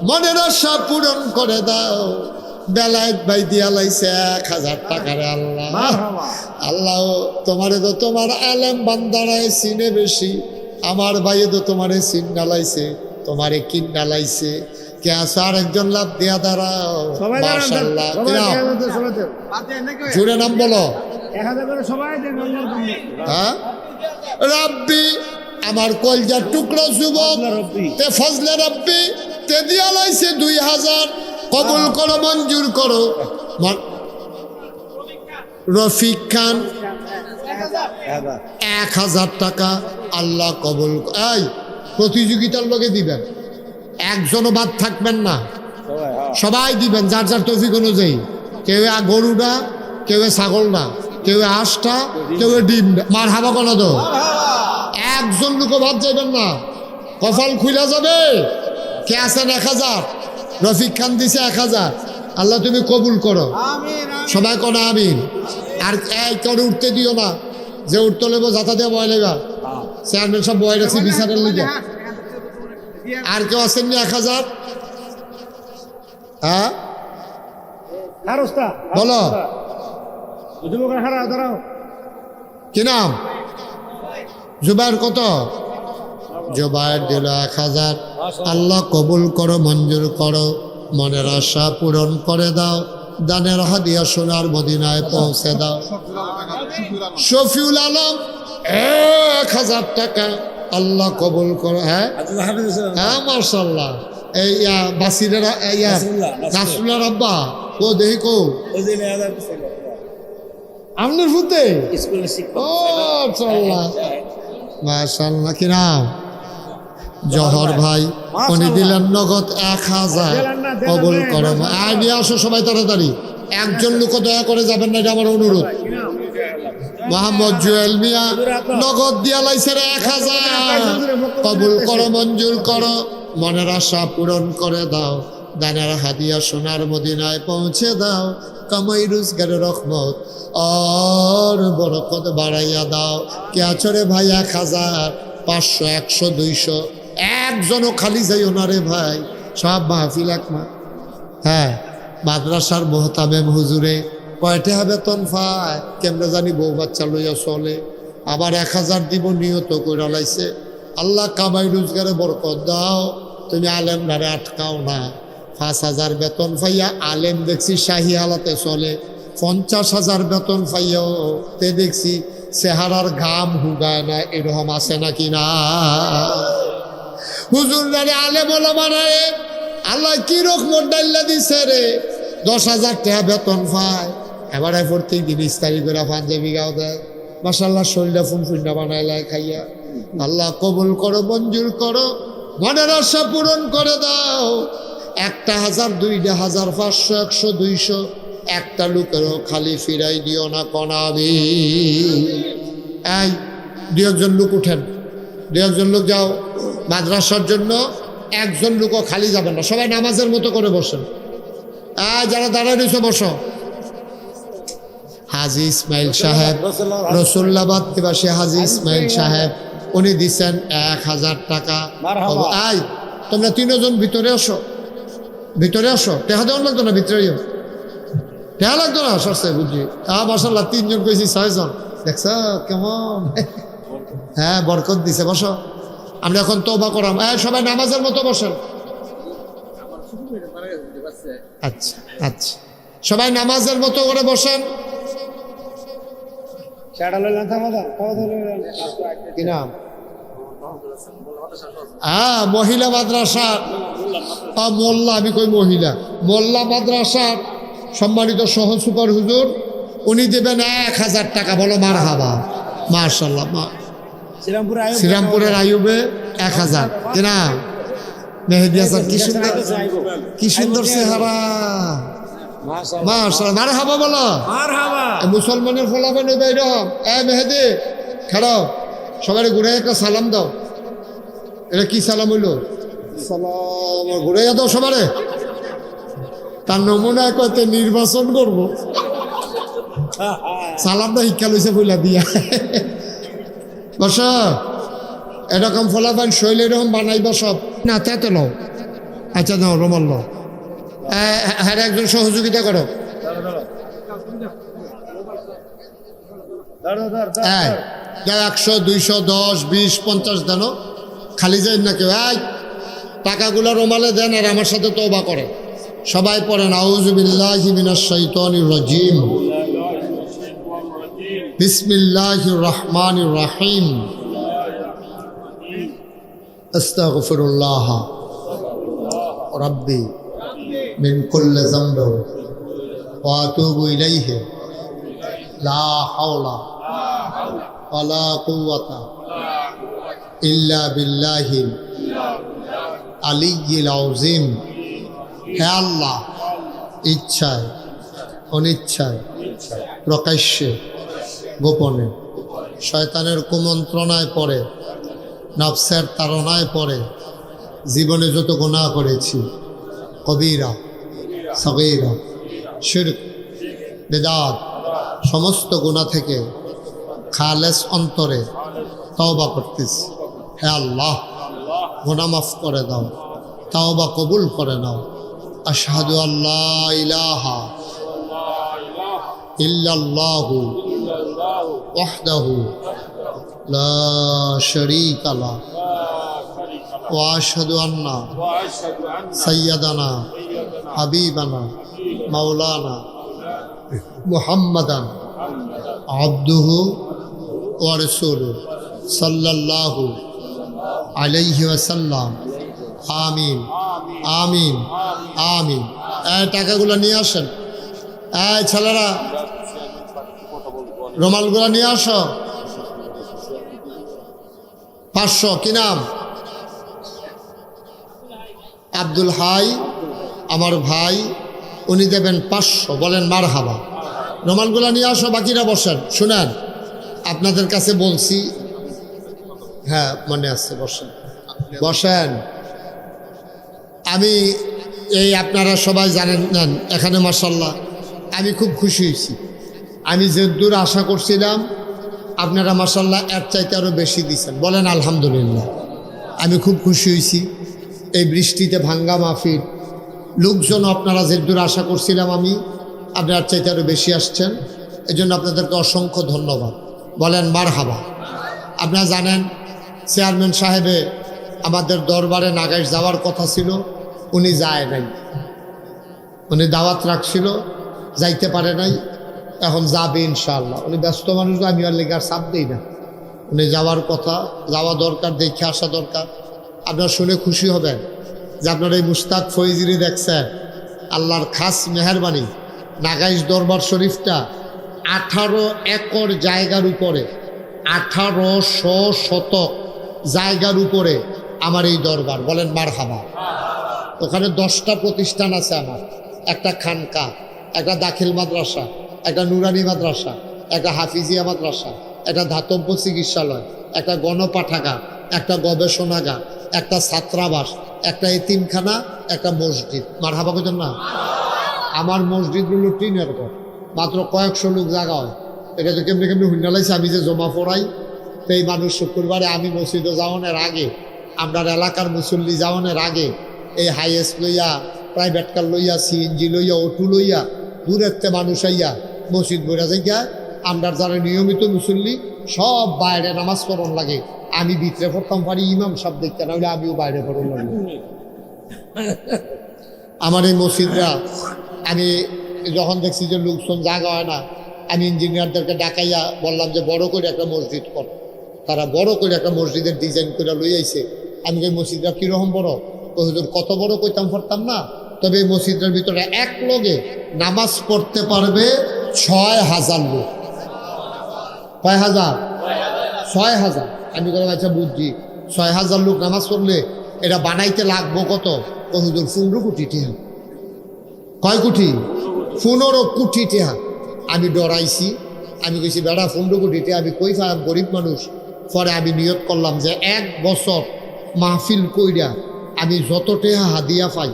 মনের আশা পূরণ করে দাও বেলায়েত ভাই দিয়া লাইছে 1000 টাকারে আল্লাহ আল্লাহ তোমারে তো তোমার আলেম বান্দারায় চিনে বেশি আমার ভাইয়ে তো তোমারে চিন ডালাইছে তোমারে কিন ডালাইছে কে আছে আর একজন লাভ দিয়া দাঁড়াও মাশাআল্লাহ জুড়ে নাম বলো হ্যাঁ রাব্বি আমার কলজার টুকরা যুবক তে ফজলে রাব্বি তে দিয়া লাইছে 2000 কবুল করো মঞ্জুর করো রফিক খান 1000 টাকা আল্লাহ কবুল এই প্রতিযোগিতার লগে দিবেন একজনও বাদ থাকবেন না সবাই দিবেন যার যার তৌফিক অনুযায়ী কেউ গরুটা কেউ ছাগলটা কেউ হাঁসটা কেউ ডিম মারহাবা কোনো তো একজন লোকও বাদ যাবেন না কপাল খুলে যাবে কে আছেন 1000 রফিক খান দিছে 1000 আল্লাহ তুমি কবুল করো সবাই কোন আমিন আর এই করে উঠতে দিও না যে উঠতে লেবো যাতা দিয়ে বয় লেগা চেয়ারম্যান সব বয় রাখছি বিচারের লিগে আর কেউ আছেন নি 1000 হ্যাঁ বলো কি নাম জুবাইর কত জুবাইর দিল 1000 আল্লাহ কবুল করো মঞ্জুর করো মনের আশা পূরণ করে দাও দানের হাদিয়া সোনার মদিনায় পৌঁছে দাও শফিউল আলম 1000 টাকা আল্লাহ কবুল করো হ্যাঁ হ্যাঁ মাশাআল্লাহ এই বাসিরের নাসরুল্লাহ রাব্বা কো দেখি কো আপনার ফুতে ও মাশাআল্লাহ মাশাআল্লাহ কি নাম জহর ভাই উনি দিলেন নগদ 1000 কবুল করো আয় নিয়ে আসো সবাই তাড়াতাড়ি একজন লোক দয়া করে যাবেন না এটা আমার অনুরোধ মোহাম্মদ জুয়েল মিয়া নগদ দিয়া লাইছে 1000 কবুল করো মঞ্জুর করো মনের আশা পূরণ করে দাও দানের হাদিয়া সোনার মদিনায় পৌঁছে দাও কামাই রোজগারের রহমত আর বরকত বাড়াইয়া দাও কে আছরে ভাই 1000 500 100 200 একজনও খালি যাইও না রে ভাই সব মাহফিল একমা হ্যাঁ মাদ্রাসার মোহতামেম হুজুরে কয়টা বেতন পায় কেমনে জানি বউ বাচ্চা লইয়া চলে আবার 1000 দিব নিয়ত করে লাইছে আল্লাহ কামাই রোজগারে বরকত দাও তুমি আলেম নারে আটকাও না 5000 বেতন পাইয়া আলেম দেখছি শাহী হালাতে চলে 50,000 বেতন পাইয়াও তে দেখছি চেহারার ঘাম হুগায় না এরকম আছে নাকি না হুজুর নারে আলেম ওলামা রে আল্লাহ কি রকম ডাল্লা দিছে রে 10,000 টাকা বেতন পায় এবারে প্রত্যেক দিন ইস্তারি করে পাঞ্জাবি গাও দেয় মাশাআল্লাহ শরীরটা ফুনফুন্না বানাইলায় খাইয়া আল্লাহ কবুল করো মঞ্জুর করো মনের আশা পূরণ করে দাও 1,000 2,000 500 100 200 একটা লোকেরও খালি ফিরাই দিও না কনাবি এই 2-1 লোক উঠেন 2-1 লোক যাও মাদ্রাসার জন্য একজন লোকও খালি যাবেন না সবাই নামাজের মতো করে বসেন যারা দাঁড়ায় রয়েছে বসো হাজি ইসমাইল সাহেব রসুল্লাবাদ নিবাসী হাজি ইসমাইল সাহেব উনি দিচ্ছেন 1000 টাকা আই তোমরা 3 জন ভিতরে আসো টেহা দেওয়ার লাগতো না ভিতরেও টেহা লাগতো না সরছে বুঝি মাশাআল্লাহ 3 জন কইছি 6 জন দেখছ কেমন হ্যাঁ বরকত দিছে বসো আমরা এখন তওবা করাম সবাই নামাজের মতো বসেন আচ্ছা আচ্ছা সবাই নামাজের মতো করে বসেন কি নাম মহিলা মাদ্রাসা মোল্লা আমি কই মহিলা মোল্লা মাদ্রাসার সম্মানিত সহ সুপার হুজুর উনি দেবেন 1000 টাকা বলো মারহাবা মাশাআল্লাহ শ্রীরামপুরের আইয়ুবে 1000 কিনা মেহেদি হাসান কি সুন্দর চেহারা মাশাআল্লাহ মারহাবা বলো মারহাবা মুসলমানের ফলাফল এই রকম মেহেদি খাড়াও সবাই ঘুরে একটা সালাম দাও এটা কি সালাম হইল সালাম ঘুরে দাও সবারে তার নমুনা কত নির্বাচন করবো সালামটা শিক্ষা লইছে বইলা দিয়া বস এরকম ফলাফল শৈল এরকম বানাইবা সব না তাতে লও আচ্ছা নাও রোমাল লও হ্যাঁ একজন সহযোগিতা করো হ্যাঁ 100 200 10 20 50 দেন খালি যাই না কেউ টাকাগুলো রোমালে দেন আর আমার সাথে তওবা করেন সবাই পড়েন আউযু বিল্লাহি মিনাশ শাইতানির রাজিম বিসমিল্লাহির রহমানির রহিম আস্তাগফিরুল্লাহ রাব্বি মিন কুল্লি যামবি ওয়া আতুবু ইলাইহি লা হাওলা ওয়ালা কুওয়াতা ইল্লা বিল্লাহিল আলিয়্যিল আযীম। হে আল্লাহ, ইচ্ছায় অনিচ্ছায় প্রকাশ্যে গোপনে শয়তানের কুমন্ত্রণায় পড়ে নফসের তাড়নায় পড়ে জীবনে যত গুনাহ করেছি কবিরা সগীরা শিরক বিদআত সমস্ত গুনাহ থেকে খালেস অন্তরে তওবা করতেছি। হে আল্লাহ, গুনাহ মাফ করে দাও, তওবা কবুল করে নাও। আশহাদু আল্লা ইলাহা ইল্লাল্লাহু ওয়াহদাহু লা শারীকা লাহু ওয়া আশহাদু আন্না সাইয়্যিদানা হাবিবানা মাওলানা মুহাম্মাদান আবদুহু ওয়া রাসূলুহু সাল্লাল্লাহু আলাইহি ওয়াসাল্লাম। আমিন আমিন আমিন। এই টাকাগুলো নিয়ে আসেন, এই ছেলেরা রুমালগুলো নিয়ে আসো। 500 কি নাম? আব্দুল হাই আমার ভাই, উনি দেবেন 500। বলেন মারহাবা। রুমালগুলো নিয়ে আসো, বাকিরা বসেন। শুনেন, আপনাদের কাছে বলছি, হ্যাঁ মনে আছে, বসেন বসেন। আমি এই আপনারা সবাই জানেন এখানে মাশাআল্লাহ আমি খুব খুশি হয়েছি। আমি যে দূর আশা করছিলাম আপনারা মাশাআল্লাহ এর চাইতে আরও বেশি দিচ্ছেন। বলেন আলহামদুলিল্লাহ। আমি খুব খুশি হয়েছি। এই বৃষ্টিতে ভাঙ্গা মাহফিল, লোকজন আপনারা যে দূর আশা করছিলাম আমি, আপনার চাইতে আরও বেশি আসছেন। এই জন্য আপনাদেরকে অসংখ্য ধন্যবাদ। বলেন মারহাবা। আপনারা জানেন চেয়ারম্যান সাহেবে আমাদের দরবারে নাগাইশ যাওয়ার কথা ছিল, উনি যায় নাই। উনি দাওয়াত রাখছিল, যাইতে পারে নাই। এখন যাবে ইনশাআল্লাহ। উনি ব্যস্ত মানুষ, আমি আর লেগে আর চাপ দিই না। উনি যাওয়ার কথা, যাওয়া দরকার, দেখে আসা দরকার। আপনারা শুনে খুশি হবেন যে আপনারা এই মুশতাক ফৈজিরি দেখছেন। আল্লাহর খাস মেহরবানি, নাগাইশ দরবার শরীফটা 18 একর জায়গার উপরে, 1800 শতক জায়গার উপরে আমার এই দরবার। বলেন মারহাবা। ওখানে 10টা প্রতিষ্ঠান আছে আমার। একটা খানকা, একটা দাখিল মাদ্রাসা, একটা নুরানি মাদ্রাসা, একটা হাফিজিয়া মাদ্রাসা, একটা ধাতব্য চিকিৎসালয়, একটা গণপাঠাগার, একটা গবেষণাগার, একটা ছাত্রাবাস, একটা এতিমখানা, একটা মসজিদ। মারহাবা কইতেন না? আমার মসজিদগুলো টিনের ঘর, মাত্র কয়েকশো লোক জায়গা হয়। এটা তো কেমনি কেমনি হুন্ডালাইছে। আমি যে জমা পড়াই, তো এই মানুষ শুক্রবারে আমি মসজিদে যাওয়ানোর আগে, আপনার এলাকার মুসল্লি যাওয়ানোর আগে এই হাইয়েস্ট লইয়া, প্রাইভেট কার লইয়া, সিএনজি লইয়া, অটো লইয়া দূরের তে মানুষ আইয়া মসজিদ বইরা যাইয়া। আমরা যারা নিয়মিত মুসল্লি সব বাইরে নামাজ পড়ন লাগে। আমি ভিতরে পড়তাম পারি, ইমাম সব দেখতে না হইলে আমিও বাইরে পড়ন লাগে। আমার এই মসজিদরা আমি যখন দেখছি যে লোকজন জায়গা হয় না, আমি ইঞ্জিনিয়ারদেরকে ডাকাইয়া বললাম যে বড় করে একটা মসজিদ কর। তারা বড় করে একটা মসজিদের ডিজাইন করে লই আইছে। আমি এই মসজিদটা কীরকম বড়, হুজুর কত বড় কইতাম পারতাম না। তবে এই মসজিদের ভিতরে এক লগে নামাজ পড়তে পারবে 6000 লোক। কয় হাজার? 6000। আমি বললাম আচ্ছা বুঝছি, 6000 লোক নামাজ পড়লে এটা বানাইতে লাগবো কত? হুজুর 15 কোটি টাকা। কয় কোটি? 15 কোটি টাকা। আমি ডরাইছি। আমি কইছি বেড়া 15 কোটি টাকা আমি কই পাই, গরিব মানুষ। পরে আমি নিয়ত করলাম যে 1 বছর মাহফিল কইরা আমি যত টেহা হাদিয়া পাই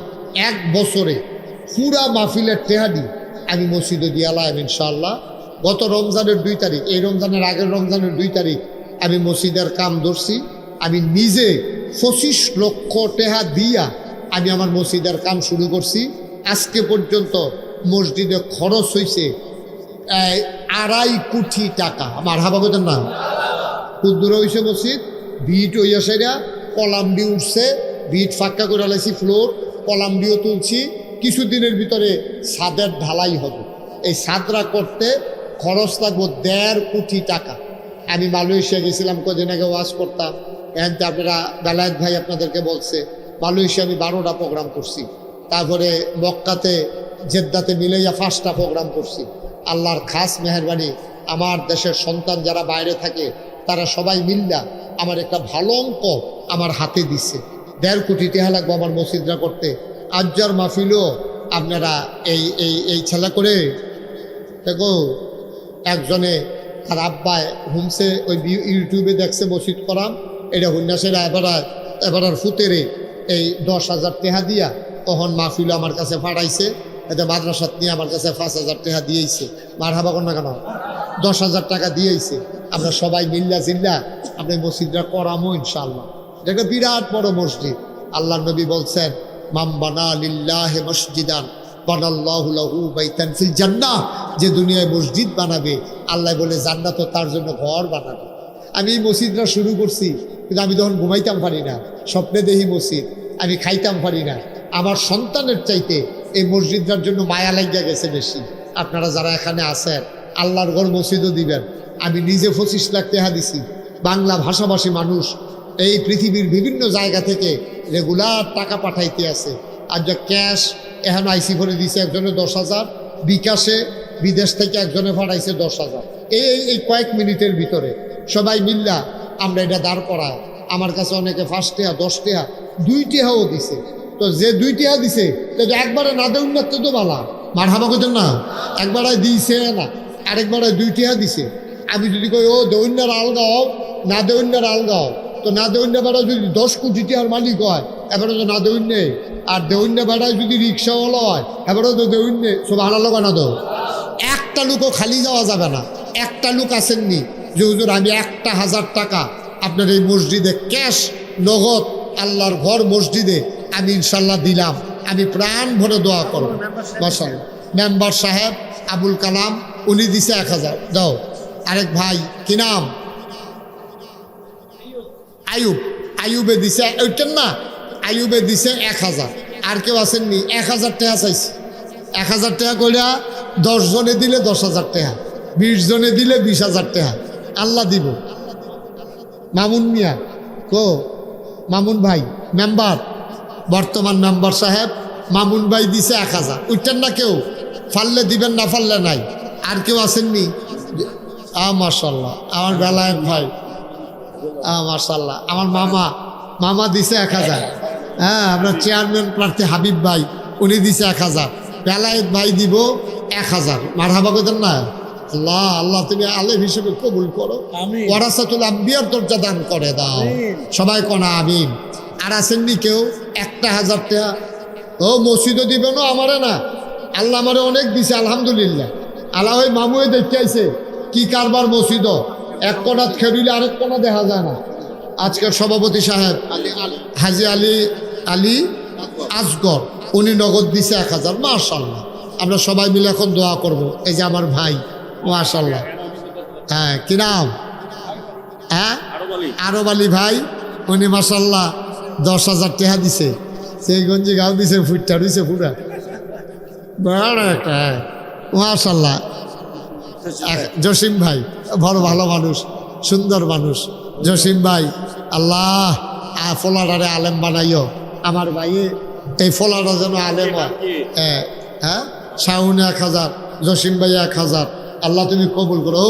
1 বছরে পুরা মাহফিলের টেহা দিই আমি মসজিদে দিয়ালাম ইনশাআল্লাহ। গত রমজানের 2 তারিখ, এই রমজানের আগের রমজানের 2 তারিখ আমি মসজিদের কাম ধরছি। আমি নিজে 25 লক্ষ টাকা দিয়া আমি আমার মসজিদের কাম শুরু করছি। আজকে পর্যন্ত মসজিদে খরচ হয়েছে 2.5 কোটি টাকা। আমার হাবা বলতেন না, কুদ্দুর হয়েছে মসজিদ, ভিট হইয়া সেরা, কলামডি উঠছে, ভিট ফাঁকা করে লাইছি, ফ্লোর কলামডিও তুলছি। কিছুদিনের ভিতরে ছাদের ঢালাই হবে। এই ছাদরা করতে খরচ লাগবো 1.5 কোটি টাকা। আমি মালয়েশিয়া গেছিলাম, কদিন আগে ওয়াজ করতাম, এখানতে আপনারা বেলায়েত ভাই আপনাদেরকে বলছে, মালয়েশিয়া আমি 12টা প্রোগ্রাম করছি। তারপরে মক্কাতে জেদ্দাতে মিলাইয়া 5টা প্রোগ্রাম করছি। আল্লাহর খাস মেহরবানি, আমার দেশের সন্তান যারা বাইরে থাকে তারা সবাই মিল্লা আমার একটা ভালো অঙ্ক আমার হাতে দিচ্ছে। 1.5 কোটি টাকা লাগবে আমার মসজিদরা করতে। আজ্জার মাহফিলও আপনারা এই এই এই ছেলে করে দেখো, একজনে আর আব্বায় হুমসে ওই ইউটিউবে দেখছে মসজিদ করাম, এটা হুন্যাসেরা এবার ফুতেরে এই 10,000 টাকা দিয়া তখন মাহফিল আমার কাছে পাঠাইছে। এতে মাদ্রাসাত নিয়ে আমার কাছে 5,000 টাকা দিয়েছে। মার হাবা কর না কেন, 10,000 টাকা দিয়েছে। আমরা সবাই মিল্লা জিল্লা আপনি মসজিদটা করামো ইনশাআল্লাহ। এটা একটা বিরাট বড় মসজিদ। আল্লাহ নবী বলছেন, মাম বানা লিল্লাহি মসজিদান বানাল্লাহু লাহু বাইতান ফিল জান্নাহ। যে দুনিয়ায় মসজিদ বানাবে আল্লাহ বলে জান্নাতও তার জন্য ঘর বানাবে। আমি এই মসজিদটা শুরু করছি, কিন্তু আমি তখন ঘুমাইতাম পারি না, স্বপ্নে দেখি মসজিদ, আমি খাইতাম পারি না। আমার সন্তানের চাইতে এই মসজিদটার জন্য মায়া লাগিয়া গেছে বেশি। আপনারা যারা এখানে আছেন আল্লাহর ঘর মসজিদও দিবেন। আমি নিজে 25 লাখ টাকা দিছি। বাংলা ভাষাভাষী মানুষ এই পৃথিবীর বিভিন্ন জায়গা থেকে রেগুলার টাকা পাঠাইতে আছে। আর যা ক্যাশ এখন আইসি করে দিছে একজনে 10,000, বিকাশে বিদেশ থেকে একজনে পাঠাইছে 10,000। এই কয়েক মিনিটের ভিতরে সবাই মিল্লা আমরা এটা দাঁড় করায়। আমার কাছে অনেকে 5 টাকা 10 টাকা 2 টাকাও দিছে। তো যে 2 টাকা দিছে একবারে না দেউন না তো বালা, মার হাবা করতেন না, একবারে দিছে না, আরেকবারে 2 টাকা দিছে। আমি যদি কই ও দেউন্যার আলগাও, না দেউন্যার আলগাও, তো না দেউন্যা বেড়া যদি 10 কোটি টাকার মালিক হয় এবারে তো না দেউন্যে। আর দেউন্যা বেড়ায় যদি রিক্সাওয়ালা হয় এবারে তো দেউন্যে। সব হারালো কেন তো, একটা লোকও খালি যাওয়া যাবে না। একটা লোক আসেননি যে হুজুর আমি 1,000 টাকা আপনার এই মসজিদে ক্যাশ নগদ আল্লাহর ঘর মসজিদে আমি ইনশাল্লাহ দিলাম। আমি প্রাণ ভরে দোয়া করব। মাশাআল্লাহ। মেম্বার সাহেব আবুল কালাম উনি দিছে 1,000 দাও। আরেক ভাই কি নাম, আয়ুব, আয়ুবে দিছে, ওইটার না, আয়ুবে দিছে 1,000। আর কেউ আসেননি, 1,000 টাকা চাইছে। 1,000 টাকা কইরা 10 জনে দিলে 10,000 টাকা, 20 জনে দিলে 20,000 টাকা আল্লাহ দিব। মামুন মিয়া কো, মামুন ভাই মেম্বার, বর্তমান মেম্বার সাহেব মামুন ভাই দিছে 1,000। ওইটার না কেউ, ফাললে দিবেন না ফাললে নাই। আর কেউ আসেননি? মাশাআল্লাহ আমার বেলায়েত ভাই, মাশাআল্লাহ আমার মামা দিছে 1,000। হ্যাঁ, আপনার চেয়ারম্যান প্রার্থী হাবিব ভাই উনি দিছে 1,000। বেলায়েত ভাই দিব 1,000। মারহাবা কইতেন না। আল্লাহ আল্লাহ তুমি আলেম হিসেবে কবুল করো, ওয়ারাসাতুল আম্বিয়ার দরজা দান করে দাও। সবাই কনা আমিন। আর আসেননি কেউ 1,000 টাকা? ও মসজিদও দিবেন আমারে না, আল্লাহ আমারে অনেক দিছে আলহামদুলিল্লাহ। আল্লাহ ওই মামুয়ে দেখতে আইছে কি কারবার মসজিদ, এক কোণা খেলিলে আরেক কোণা দেখা যায় না। আজকের সভাপতি সাহেব হাজি আলী আসগর উনি নগদ দিছে 1,000। মাশাআল্লাহ। আমরা সবাই মিলে এখন দোয়া করব। এই যে আমার ভাই, মাশাআল্লাহ। হ্যাঁ, কি নাম? হ্যাঁ, আরব আলী ভাই, উনি মাশাআল্লাহ 10,000 টাকা দিছে। সেই গঞ্জি গাও দিছে, ফুটটা দিছে পুরা বড় একটা। মাশাআল্লাহ। জসিম ভাই বড় ভালো মানুষ, সুন্দর মানুষ। জসিম ভাই আল্লাহ ফোলাডারে আলেম বানাইও। আমার ভাই এই ফোলাডা যেন আলেম হয়। হ্যাঁ, শাহুনে 1,000, জসিম ভাই 1,000। আল্লাহ তুমি কবুল করো।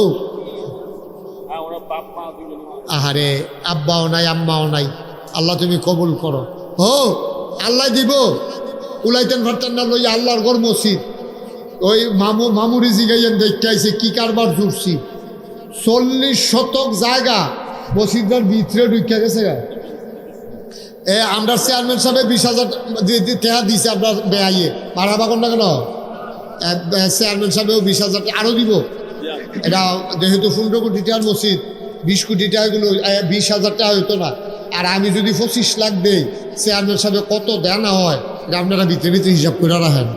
আহারে আব্বাও নাই আম্মাও নাই, আল্লাহ তুমি কবুল করো। ও আল্লাহ দিব। উলাইতেন ভারতেন না লইয়া আল্লাহর ঘর মসজিদ। ওই মামুরি জিগাইয়েন দেখতে আইছে কি কারবার জুড়ছি। 40 শতক জায়গা মসজিদের ভিতরে ঢুকে গেছে। আমরা চেয়ারম্যান সাহেব 20,000 টাকা দিছে। আপনার বেআইয়ে মারাবা কোন না কেন, চেয়ারম্যান সাহেবেও 20,000 আরও দিব। এটা যেহেতু 15 কোটি টাকার মসজিদ, 20 কোটি টাকাগুলো 20,000 টাকা হইতো না। আর আমি যদি 25 লাখ দেই, চেয়ারম্যান সাহেব কত দেয় না হয় এটা আপনারা ভিতরে ভিতরে হিসাব করে রাখেন।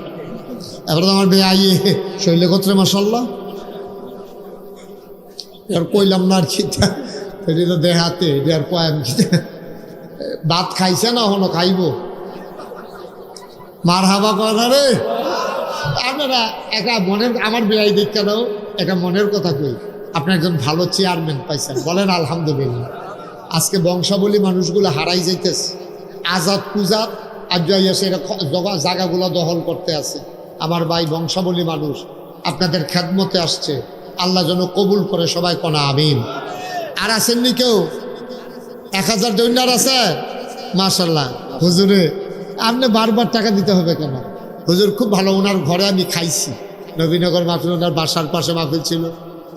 এবার তো আমার ভাই আইয়ে শৈলে কত্রে মাসাল্লাহ আর কইলাম না আর কি, এটা তো দেহাতে এটা আর কয় আমি ভাত খাইছে না হনো খাইব, মার হাবা কয় না রে। আপনারা একটা মনের, আমার বিয়াই দিক কেন একটা মনের কথা কই, আপনি একজন ভালো চেয়ারম্যান পাইছেন, বলেন আলহামদুলিল্লাহ। আজকে বংশাবলী মানুষগুলো হারাই যাইতেছে, আজাদ কুজাত আর যাইয়া সেটা জায়গাগুলো দখল করতে আছে। আমার ভাই বংশাবলী মানুষ আপনাদের খেদমতে আসছে, আল্লাহ যেন কবুল করে, সবাই কোনা আমিন। আর আসেননি কেউ 1000 দৈন্যার আছে মাশাল্লাহ। হুজুরে আপনি বারবার টাকা দিতে হবে কেন? হুজুর খুব ভালো, ওনার ঘরে আমি খাইছি, নবীনগর মাহফিল, ওনার বাসার পাশে মাহফিল ছিল,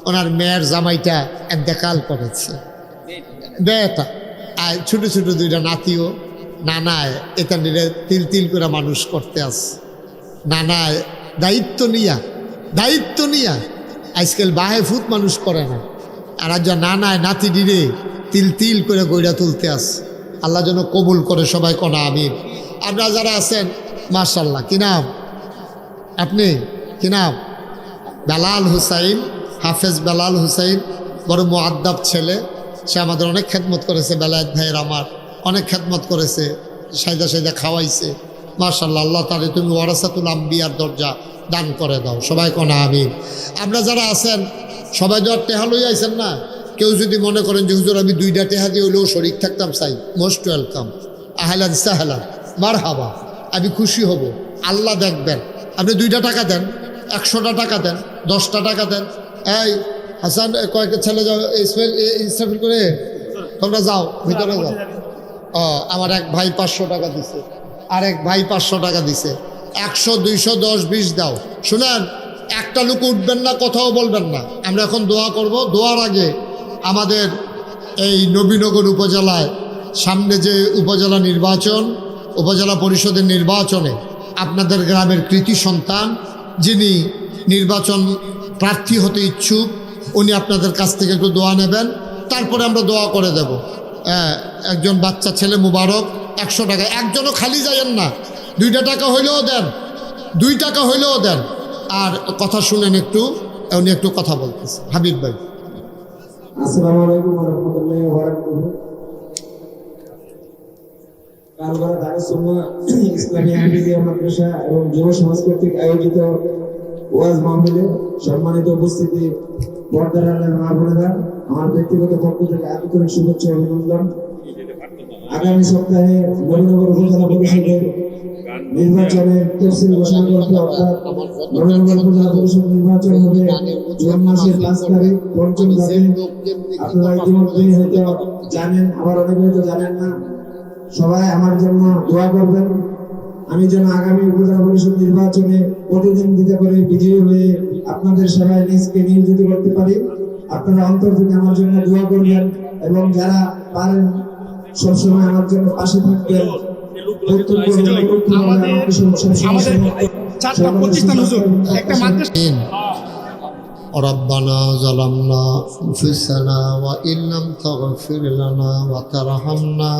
ওনার মেয়ের জামাইটা এন্তেকাল করেছে, বেটা আর ছোটো ছোটো 2টা নাতিও, নানায় এটা নিলে তিল তিল করে মানুষ করতে আছে। নানায় দায়িত্ব নিয়া আজকাল বাহে ফুট মানুষ করে না, আর আজ নানায় নাতি দিলে তিল তিল করে গইরা তুলতে আছে। আল্লাহ যেন কবুল করে, সবাই কোনা আমিন। আপনারা যারা আছেন মাশাল্লাহ, কি নাম আপনি? কি নাম? বেলাল হুসাইন, হাফেজ বেলাল হুসাইন, বড় মুআদ্দাব ছেলে, সে আমাদের অনেক খেদমত করেছে। বেলায়েত ভাইয়ের আমার অনেক খেদমত করেছে, সাইদা খাওয়াইছে মাশাল্লাহ। আল্লাহ তাআলা তুমি ওয়ারাসাতুল আম্বিয়ার দরজা দান করে দাও, সবাই কোনা আমিন। আপনারা যারা আছেন সবাই তো আর টেহা লই আইছেন না। কেউ যদি মনে করেন যে হুজুর আমি 2টা টেহা দিয়ে হলেও শরীক থাকতাম, চাই, মোস্ট ওয়েলকাম, আহলান সাহলান, মারহাবা, আমি খুশি হব। আল্লাহ দেখবেন, আপনি 2টা টাকা দেন, 100টা টাকা দেন, 10টা টাকা দেন। এই হাসান কয়েক ছেলে যাও ইসরাফিল করে, তোমরা যাও ভিতরে যাও। আমার এক ভাই 500 টাকা দিছে, আর এক ভাই 500 টাকা দিছে, 100 200 10 20 দাও। শুনেন, একটা লোক উঠবেন না, কথাও বলবেন না। আমরা এখন দোয়া করব। দোয়ার আগে আমাদের এই নবীনগর উপজেলায় সামনে যে উপজেলা নির্বাচন, উপজেলা পরিষদের নির্বাচনে আপনাদের গ্রামের কৃতি সন্তান যিনি নির্বাচন প্রার্থী হতে ইচ্ছুক, উনি আপনাদের কাছ থেকে একটু দোয়া নেবেন, তারপরে আমরা দোয়া করে দেব। একজন বাচ্চা ছেলে মুবারক 100 টাকা, একজনও খালি যাইয়েন না, 2টা টাকা হইলেও দেন, 2 টাকা হইলেও দেন। আর কথা শুনেন একটু, উনি একটু কথা বলতেছে। হাবিব ভাই। আসসালামু আলাইকুম ওয়া রাহমাতুল্লাহি ওয়া বারাকাতুহু। কালগড়া দারুস সুন্নাহ ইসলামিয়া মিডিয়া মাদ্রাসা এবং যুব সমাজ কর্তৃক আয়োজিত ওয়াজ মাহফিলে সম্মানিত উপস্থিতি, পর্দার আড়ালের মা বোনেরা, আমার ব্যক্তিগত পক্ষ থেকে আন্তরিক শুভেচ্ছা ও অভিনন্দন। আগামী সপ্তাহে নবীনগর উপজেলা পরিষদের নির্বাচনের তফসিল ঘোষণা করতে, অর্থাৎ নবীনগর উপজেলা পরিষদ নির্বাচন হবে জুন মাসের 5 তারিখ, পঞ্চম ধাপে। আপনারা ইতিমধ্যেই হয়তো জানেন, আবার অনেকে হয়তো জানেন না। সবাই আমার জন্য দোয়া করবেন, আমি যেন আগামী উপজেলা পরিষদ নির্বাচনে প্রতিদ্বন্দ্বিতা করে বিজয়ী হয়ে আপনাদের সেবায় নিজকে নিয়োজিত করতে পারি। আপনারা অন্তর থেকে আমার জন্য দোয়া করবেন এবং যারা পারেন সবসময় আমার জন্য পাশে থাকবেন। ربنا ظلمنا أنفسنا وإن لم تغفر لنا وترحمنا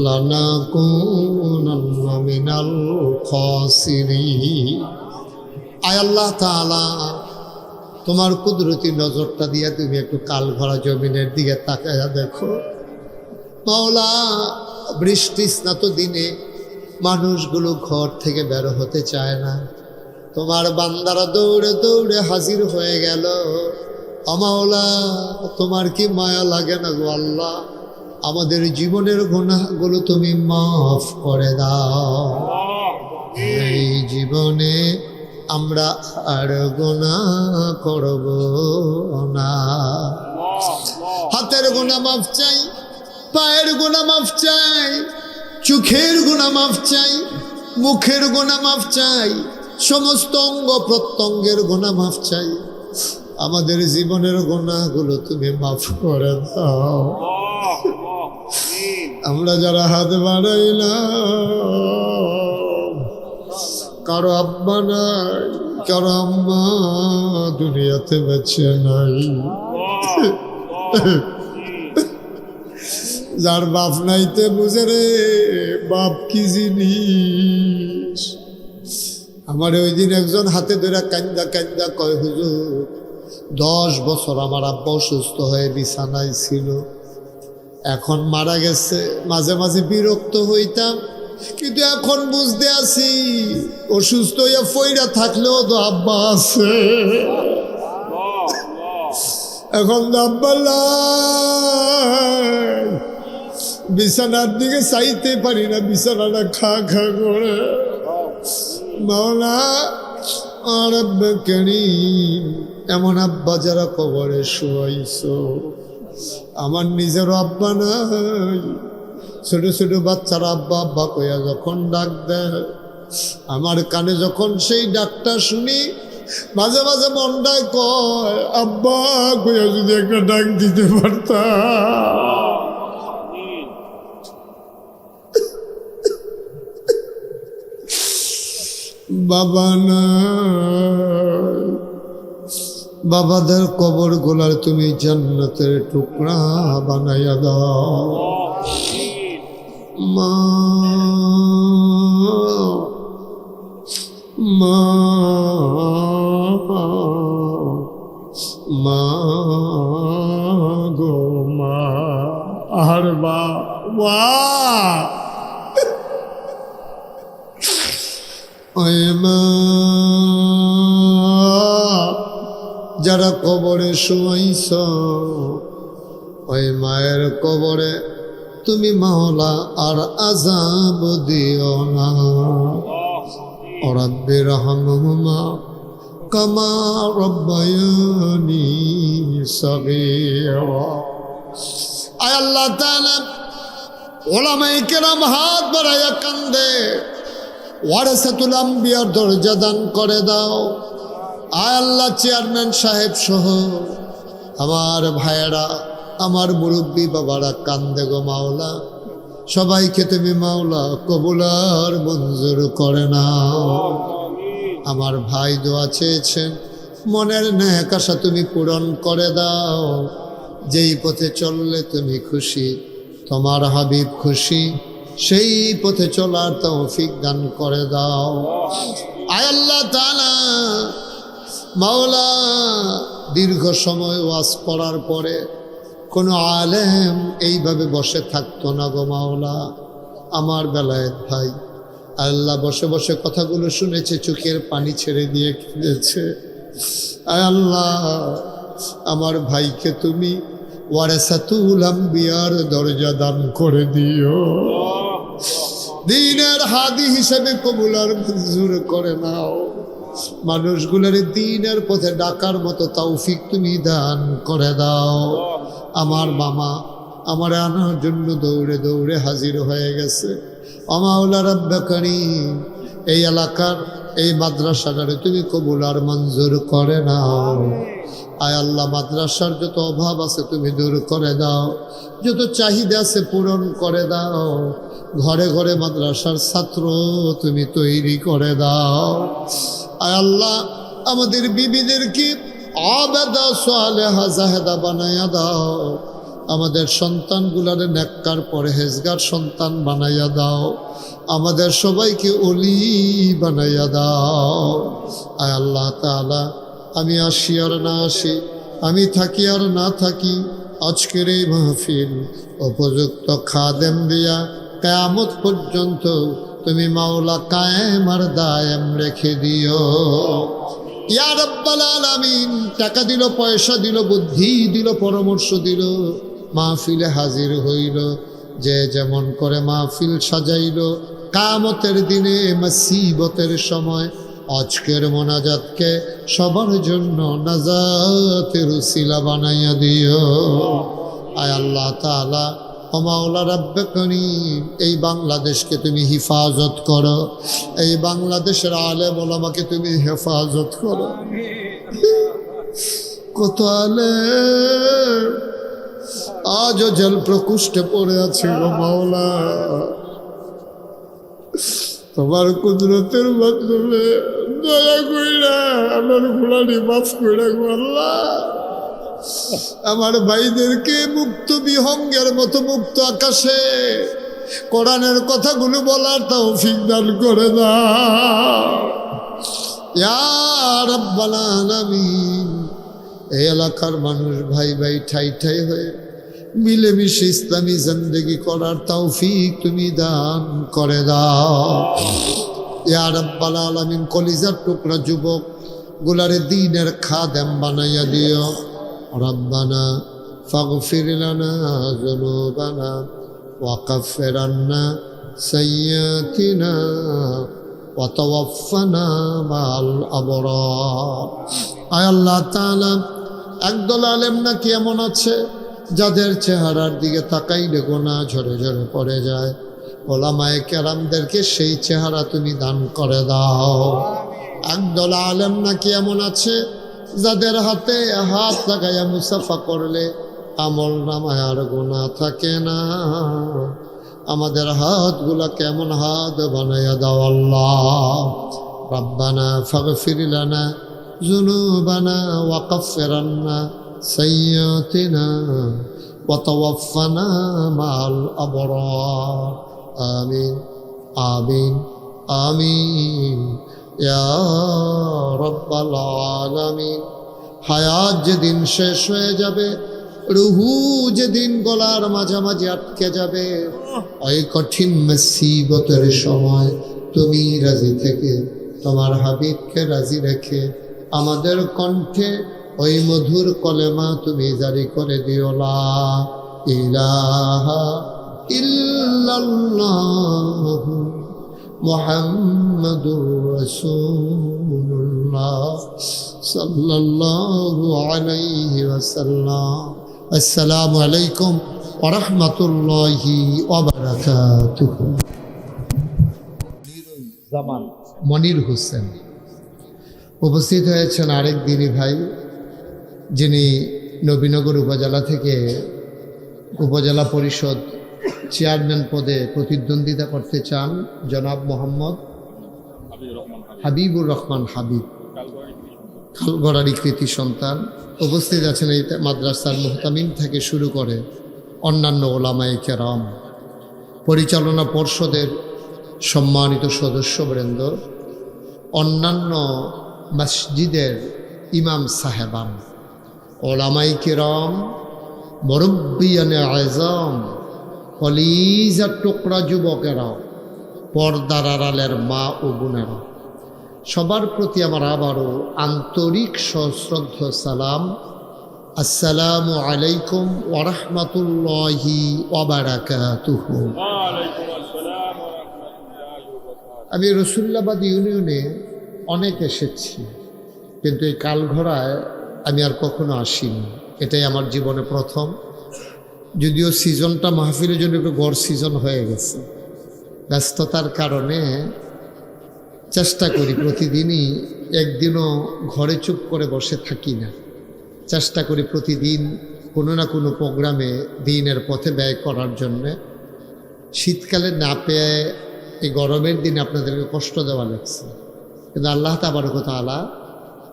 لنكونن من الخاسرين। আয় আল্লাহ তাআলা, তোমার কুদরতি নজরটা দিয়ে তুমি একটু কাল ভরা জমিনের দিকে তাকায়া দেখো মাওলা। বৃষ্টি স্নাত দিনে মানুষগুলো ঘর থেকে বের হতে চায় না, তোমার বান্দারা দৌড়ে দৌড়ে হাজির হয়ে গেল। মাওলা, তোমার কি মায়া লাগে না গো আল্লাহ? আমাদের জীবনের গুনাহগুলো তুমি মাফ করে দাও। এই জীবনে আমরা আর গুনাহ করব না। হাতের গুনাহ মাফ চাই, পায়ের গুনাহ মাফ চাই, চোখের গুনাহ মাফ চাই, মুখের গুনাহ মাফ চাই, সমস্ত অঙ্গ প্রত্যঙ্গের গুনাহ মাফ চাই। আমাদের জীবনের গুনাহগুলো তুমি মাফ করে দাও। আমরা যারা হাত বাড়াইলাম, কারো আব্বা নাই, কারো আম্মা দুনিয়াতে বেঁচে নাই। যার বাপ নাইতে বুঝে রে বাপ কি জিনিস। আমার ওই দিন একজন হাতে ধরে কান্দা কান্দা কয়, হুজুর 10 বছর আমার আব্বা অসুস্থ হয়ে বিছানায় ছিল, এখন মারা গেছে। মাঝে মাঝে বিরক্ত হইতাম, কিন্তু এখন বুঝতে আছি অসুস্থ হইয়া ফইরা থাকলেও তো আব্বা আছে। এখন তো আব্বা নাই, বিছানার দিকে চাইতে পারি না, বিছানাটা খা খা করে। মাওলা আর আব্বা কারীম, এমন আব্বা যারা কবরে শুয়াইছো, আমার নিজের আব্বা নাই। ছোট ছোট বাচ্চারা আব্বা আব্বা কইয়া যখন ডাক দেয়, আমার কানে যখন সেই ডাকটা শুনি, মাঝে মাঝে মনটায় কয় আব্বা কইয়া যদি একটা ডাক দিতে পারতাম। বাবা নাই, বাবাদের কবর গোলার তুমি জান্নাতের টুকরা বানাইয়া দাও। মা মা মা গো মা, আর বাবা ওই মা, যারা কবরে শুয়াইছ, ওই মায়ের কবরে তুমি মাওলা আর আযাব দিও না। রাব্বি রহমহুমা কামা রাব্বায়ানি সগীরা। আয় আল্লাহ তাআলা, উলামায়ে কেরাম হাত বাড়াইয়া কান্দে, ওয়ারাসাতুল আম্বিয়ার দরজা দান করে দাও। আয় আল্লাহ, চেয়ারম্যান সাহেব সহ আমার ভাইয়েরা, আমার মুরব্বী বাবারা কান্দে গো মাওলা। সবাইকে তুমি মাওলা কবুল আর মঞ্জুর করে নাও। আমার ভাই দোয়া চেয়েছেন, মনের নেক আশা তুমি পূরণ করে দাও। যেই পথে চললে তুমি খুশি, তোমার হাবিব খুশি, সেই পথে চলার তৌফিক দান করে দাও। আয় আল্লাহ তাআলা, মাওলা দীর্ঘ সময় ওয়াজ করার পরে কোনো আলেম এইভাবে বসে থাকতো না গো মাওলা। আমার বেলায়েত ভাই আল্লাহ বসে বসে কথাগুলো শুনেছে, চোখের পানি ছেড়ে দিয়ে কেঁদেছে। আয় আল্লাহ, আমার ভাইকে তুমি ওয়ারাসাতুল আম্বিয়ার দরজা দান করে দিও। দ্বীনের হাদি হিসেবে কবুল আর মঞ্জুর করে নাও। মানুষগুলোর দ্বীনের পথে ডাকার মতো তৌফিক তুমি দান করে দাও। আমার মামা আমার আনার জন্য দৌড়ে দৌড়ে হাজির হয়ে গেছে। মাওলা রাব্বে কারীম, এই এলাকার এই মাদ্রাসাটারে তুমি কবুল আর মঞ্জুর করে নাও। আয় আল্লাহ, মাদ্রাসার যত অভাব আছে তুমি দূর করে দাও, যত চাহিদা আছে পূরণ করে দাও। ঘরে ঘরে মাদ্রাসার ছাত্র তুমি তৈরি করে দাও। আয় আল্লাহ, আমাদের বিবিদেরকে আবেদা সালেহা জাহেদা বানাইয়া দাও। আমাদের সন্তানগুলার নেককার পরহেজগার সন্তান বানাইয়া দাও। আমাদের সবাইকে ওলি বানাইয়া দাও। আয় আল্লাহ তাআলা, আমি আসি আর না আসি, আমি থাকি আর না থাকি, আজকের এই মাহফিল উপযুক্ত খাদেম দিয়া কিয়ামত পর্যন্ত তুমি মাওলা কায়েম আর দায়েম রেখে দিও। ইয়া রাব্বাল আলামিন, টাকা দিল, পয়সা দিল, বুদ্ধি দিল, পরামর্শ দিল, মাহফিলে হাজির হইল, যে যেমন করে মাহফিল সাজাইল, কিয়ামতের দিনে মুসিবতের সময় আজকের মোনাজাতকে সবার জন্য নাজাতের উসিলা বানাইয়া দিও। আয় আল্লাহ তাআলা, ও মাওলা রাব্বে কারীম, এই বাংলাদেশকে তুমি হিফাজত করো, এই বাংলাদেশের আলেম ওলামাকে তুমি হেফাজত করো। কত আলেম আজও জেল প্রকোষ্ঠে পড়ে আছে গো মাওলা। তোমার কুদরতের মাধ্যমে দয়া কইরা আমার গোলানি মাফ কইরা গো আল্লাহ। আমার ভাইদেরকে মুক্ত বিহঙ্গের মতো মুক্ত আকাশে কোরআনের কথাগুলো বলার তৌফিক দান করে দাও ইয়া রাব্বাল আলামিন। এই এলাকার মানুষ ভাই ভাই ঠাই ঠাই হয়ে মিলেমিশে ইসলামী জিন্দেগি করার তৌফিক তুমি দান করে দাও ইয়া রাব্বাল আলামিন। কলিজার টুকরা যুবক গুলারে দ্বীনের খাদেম বানাইয়া দিও। রব্বানা ফাগফির লানা যুনুবানা ওয়া কাফির আন্না সাইয়্যাতিনা ওয়া তাওয়াফানা মাল আবরার। আয় আল্লাহ তাআলা, একদল আলেম নাকি এমন আছে যাদের চেহারার দিকে তাকাইলে গোনা ঝরে ঝরে পড়ে যায়। ওলামায়ে কেরামদেরকে সেই চেহারা তুমি দান করে দাও। একদল আলেম নাকি এমন আছে যাদের হাতে হাত লাগাইয়া মুসাফা করলে আমল নামায় আর গোনা থাকে না। আমাদের হাতগুলা কেমন হাত বানাইয়া দাও আল্লাহ। রব্বানা ফাগফির লানা যুনুবানা ওয়া কাফির আন্না সাইয়্যাতিনা ওয়া তাওয়াফানা মাল আবরার। আমিন আমিন আমিন ইয়া রাব্বাল আলামিন। হায়াত যেদিন শেষ হয়ে যাবে, রুহু যেদিন গলার মাঝামাঝি আটকে যাবে, ওই কঠিন মুসিবতের সময় তুমি রাজি থেকে তোমার হাবিবকে রাজি রেখে আমাদের কণ্ঠে ওই মধুর কলেমা তুমি জারি করে দিও লা ইলাহা ইল্লাল্লাহ মুহাম্মাদুর রাসূলুল্লাহ সাল্লাল্লাহু আলাইহি ওয়াসাল্লাম। আসসালামু আলাইকুম ওয়া রাহমাতুল্লাহি ওয়া বারাকাতুহু। জামান মনির হোসেন উপস্থিত হয়েছেন আরেক দিনী ভাই, যিনি নবীনগর উপজেলা থেকে উপজেলা পরিষদ চেয়ারম্যান পদে প্রতিদ্বন্দ্বিতা করতে চান। জনাব মোহাম্মদ হাবিবুর রহমান হাবিব, খালগড়ারি কৃতি সন্তান। উপস্থিত আছেন এই মাদ্রাসার মুহতামিম থেকে শুরু করে অন্যান্য ওলামায়ে কেরাম, পরিচালনা পর্ষদের সম্মানিত সদস্যবৃন্দ, অন্যান্য মসজিদের ইমাম সাহেবান, ওলামায়ে কেরাম, মুরব্বিয়ানে আযম, কলিজার টুকরা যুবকেরা, পর্দার আড়ালের মা ও বোনেরা, সবার প্রতি আমার আবারও আন্তরিক সশ্রদ্ধ সালাম। আসসালামু আলাইকুম ওয়া রাহমাতুল্লাহি ওয়া বারাকাতুহু। আমি রসুল্লাবাদ ইউনিয়নে অনেক এসেছি, কিন্তু এই কালঘোড়ায় আমি আর কখনো আসিনি। এটাই আমার জীবনে প্রথম। যদিও সিজনটা মাহফিলের জন্য একটু গড় সিজন হয়ে গেছে, ব্যস্ততার কারণে চেষ্টা করি প্রতিদিনই, একদিনও ঘরে চুপ করে বসে থাকি না। চেষ্টা করি প্রতিদিন কোনো না কোনো প্রোগ্রামে দিনের পথে ব্যয় করার জন্যে। শীতকালে না পেয়ে এই গরমের দিনে আপনাদেরকে কষ্ট দেওয়া লাগছে, কিন্তু আল্লাহ তাবারক ওয়া তাআলা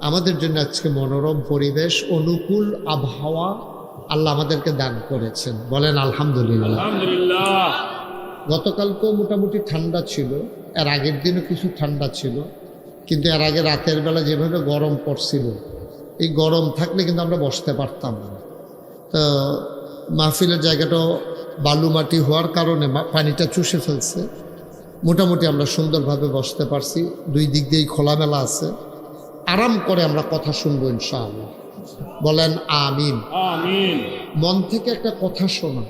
আমাদের জন্য আজকে মনোরম পরিবেশ, অনুকূল আবহাওয়া আল্লাহ আমাদেরকে দান করেছেন। বলেন আলহামদুলিল্লাহ। আলহামদুলিল্লাহ। গতকালকেও মোটামুটি ঠান্ডা ছিল, এর আগের দিনও কিছু ঠান্ডা ছিল, কিন্তু এর আগে রাতের বেলা যেভাবে গরম পড়ছিল, এই গরম থাকলে কিন্তু আমরা বসতে পারতাম না। তো মাহফিলের জায়গাটাও বালু মাটি হওয়ার কারণে পানিটা চুষে ফেলছে। মোটামুটি আমরা সুন্দরভাবে বসতে পারছি, দুই দিক দিয়েই খোলামেলা আছে, আরাম করে আমরা কথা শুনবো ইনশাআল্লাহ। বলেন আমিন। আমিন। মন থেকে একটা কথা শোনা,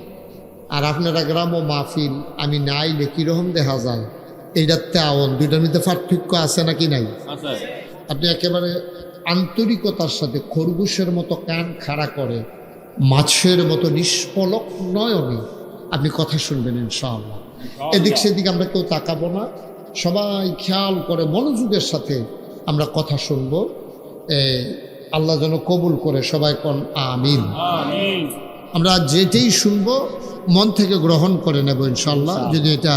আর আপনারা গ্রাম ও মাহফিল আমি না আইলে কীরকম দেখা যায়, এইটার তেমন দুইটার মধ্যে পার্থক্য আছে নাকি নাই? আচ্ছা, আপনি একেবারে আন্তরিকতার সাথে খরগোশের মতো কান খাড়া করে মাছের মতো নিষ্পলক নয়নে আপনি কথা শুনবেন ইনশাআল্লাহ। এদিক সেদিক আমরা কেউ তাকাবো না, সবাই খেয়াল করে মনোযোগের সাথে আমরা কথা শুনবো। আল্লাহ যেন কবুল করে, সবাই কোন আমিন। আমিন। আমরা যেটাই শুনবো মন থেকে গ্রহণ করে নেব ইনশাআল্লাহ। যদি এটা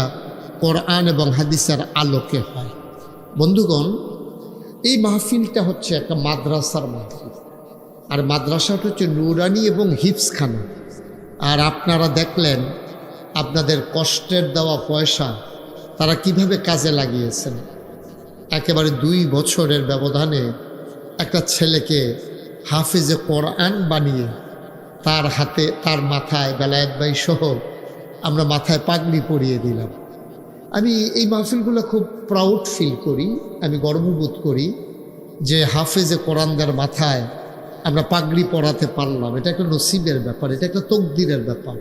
কোরআন এবং হাদিসের আলোকে হয়। বন্ধুগণ, এই মাহফিলটা হচ্ছে একটা মাদ্রাসার মাহফিল, আর মাদ্রাসাটা হচ্ছে নুরানি এবং হিফজখানা। আর আপনারা দেখলেন আপনাদের কষ্টের দেওয়া পয়সা তারা কিভাবে কাজে লাগিয়েছেন। একেবারে 2 বছরের ব্যবধানে একটা ছেলেকে হাফেজে কোরআন বানিয়ে তার হাতে, তার মাথায় বেলায়েত ভাই সহ আমরা মাথায় পাগড়ি পরিয়ে দিলাম। আমি এই মাহফিলগুলো খুব প্রাউড ফিল করি, আমি গর্ববোধ করি যে হাফেজে কোরআনদের মাথায় আমরা পাগড়ি পরাতে পারলাম। এটা একটা নসিবের ব্যাপার, এটা একটা তকদিরের ব্যাপার।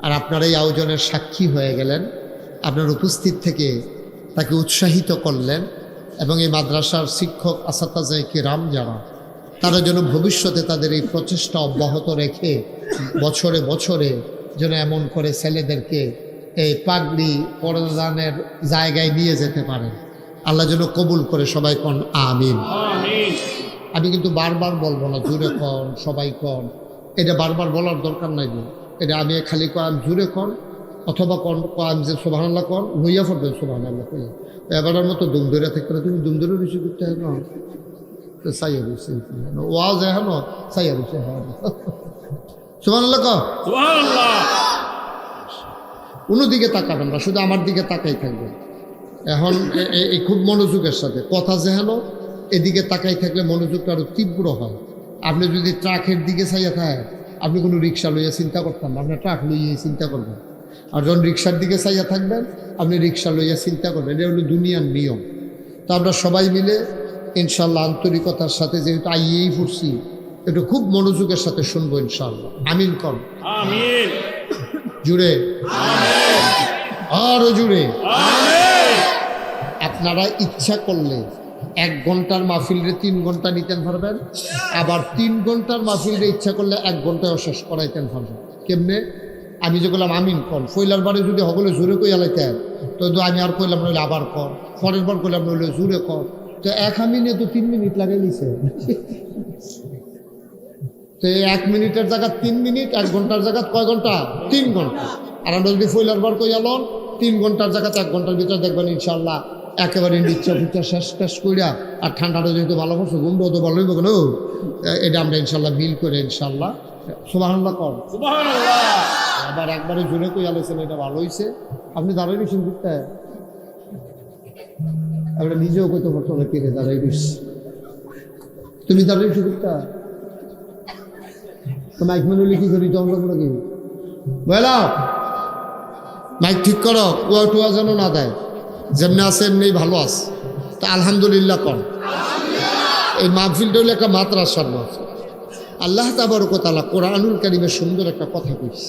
আর আপনারা এই আয়োজনের সাক্ষী হয়ে গেলেন, আপনার উপস্থিত থেকে তাকে উৎসাহিত করলেন, এবং এই মাদ্রাসার শিক্ষক আসাতাজায়ে কিরাম যারা, তারা যেন ভবিষ্যতে তাদের এই প্রচেষ্টা অব্যাহত রেখে বছরে বছরে যেন এমন করে ছেলেদেরকে এই পাগড়ি প্রদানের জায়গায় নিয়ে যেতে পারেন। আল্লাহ যেন কবুল করে, সবাই কন আমিন। আমিন। আমি কিন্তু বারবার বলবো না, জুড়ে কন, সবাই কন, এটা বারবার বলার দরকার নাই। এটা আমি খালি কন জুড়ে কন, অথবা কন যে সুবহানাল্লাহ কন, লইয়া পড়বেন সুবহানাল্লাহ কইয়া। এবারের মতো দুম ধরে থাকতে না, তুমি দুম ধরে রুচি করতে হবে না, সাইয়া রুচি ওয়াজ এখন সাইয়া রুচি সুবহানাল্লাহ কন। সুবহানাল্লাহ। অন্যদিকে তাকাবেন না, শুধু আমার দিকে তাকাই থাকবেন। এখন এই খুব মনোযোগের সাথে কথা যেন এদিকে তাকাই থাকলে মনোযোগটা আরো তীব্র হয়। আপনি যদি ট্রাকের দিকে চাইয়া থাকেন, আপনি কোনো রিক্সা লইয়া চিন্তা করতাম না, আপনি ট্রাক লইয়া চিন্তা করবেন। আর যখন রিক্সার দিকে চাইয়া থাকবেন, আপনি রিক্সা লইয়া চিন্তা করবেন। এটা হলো দুনিয়ার নিয়ম। তো আমরা সবাই মিলে ইনশাল্লাহ আন্তরিকতার সাথে, যেহেতু আইয়েই পড়ছি, একটু খুব মনোযোগের সাথে শুনবো ইনশাল্লাহ। আমিন কর। আমিন। জুড়ে আরো জুড়ে। আমিন। আপনারা ইচ্ছা করলে 1 ঘন্টার মাহফিলরে 3 ঘন্টা নিতেন পারবেন, আবার 3 ঘন্টার মাহফিলরে ইচ্ছা করলে 1 ঘন্টায় শেষ করাইতেন পারবেন। কেমনে? আমি যে বললাম আমিন কন, ফইলার বারে যদি সকলে জোরে কই আলাইতেন, তো আমি আর কইলাম নইলে আবার কর, পরের বার কইলাম নইলে জোরে কর, তো 1 আমিনে তো 3 মিনিট লাগাই নিছে। তো 1 মিনিটের জায়গা 3 মিনিট, 1 ঘন্টার জায়গা কয় ঘন্টা? 3 ঘন্টা। আর আমরা যদি ফইলার বার কই আলন 3 ঘন্টার জায়গাতে 1 ঘন্টার ভিতরে দেখবেন ইনশাল্লাহ একেবারে নিচ্ছা ফিচ্ছা শেষ কইরা। আর ঠান্ডাটা যেহেতু ভালো পড়ছে, ঘুমটাও তো ভালো হইব কেন, এটা আমরা ইনশাল্লাহ মিল করে ইনশাল্লাহ সুবহানাল্লাহ কর। সুবহানাল্লাহ। আবার একবারে জোরে কই আলেছেন, এটা ভালো হয়েছে। আপনি দাঁড়াই রয়েছেন ঘুরতে, আমরা নিজেও কইতে পারতো না কিনে দাঁড়াই রয়েছি, তুমি দাঁড়াই রয়েছি ঘুরতে। তো মাইক মেনুলি কি করি, তখন লোক কি বলো, মাইক ঠিক করো, কুয়া টুয়া যেন না দেয়, যেমনি আছে এমনি ভালো আছে। তা আলহামদুলিল্লাহ কর। এই মাহফিলটা হলো একটা মাদ্রাসার মাহফিল। আল্লাহ তাবারক ওয়া তাআলা কোরআনুল কারীমে সুন্দর একটা কথা কইছে।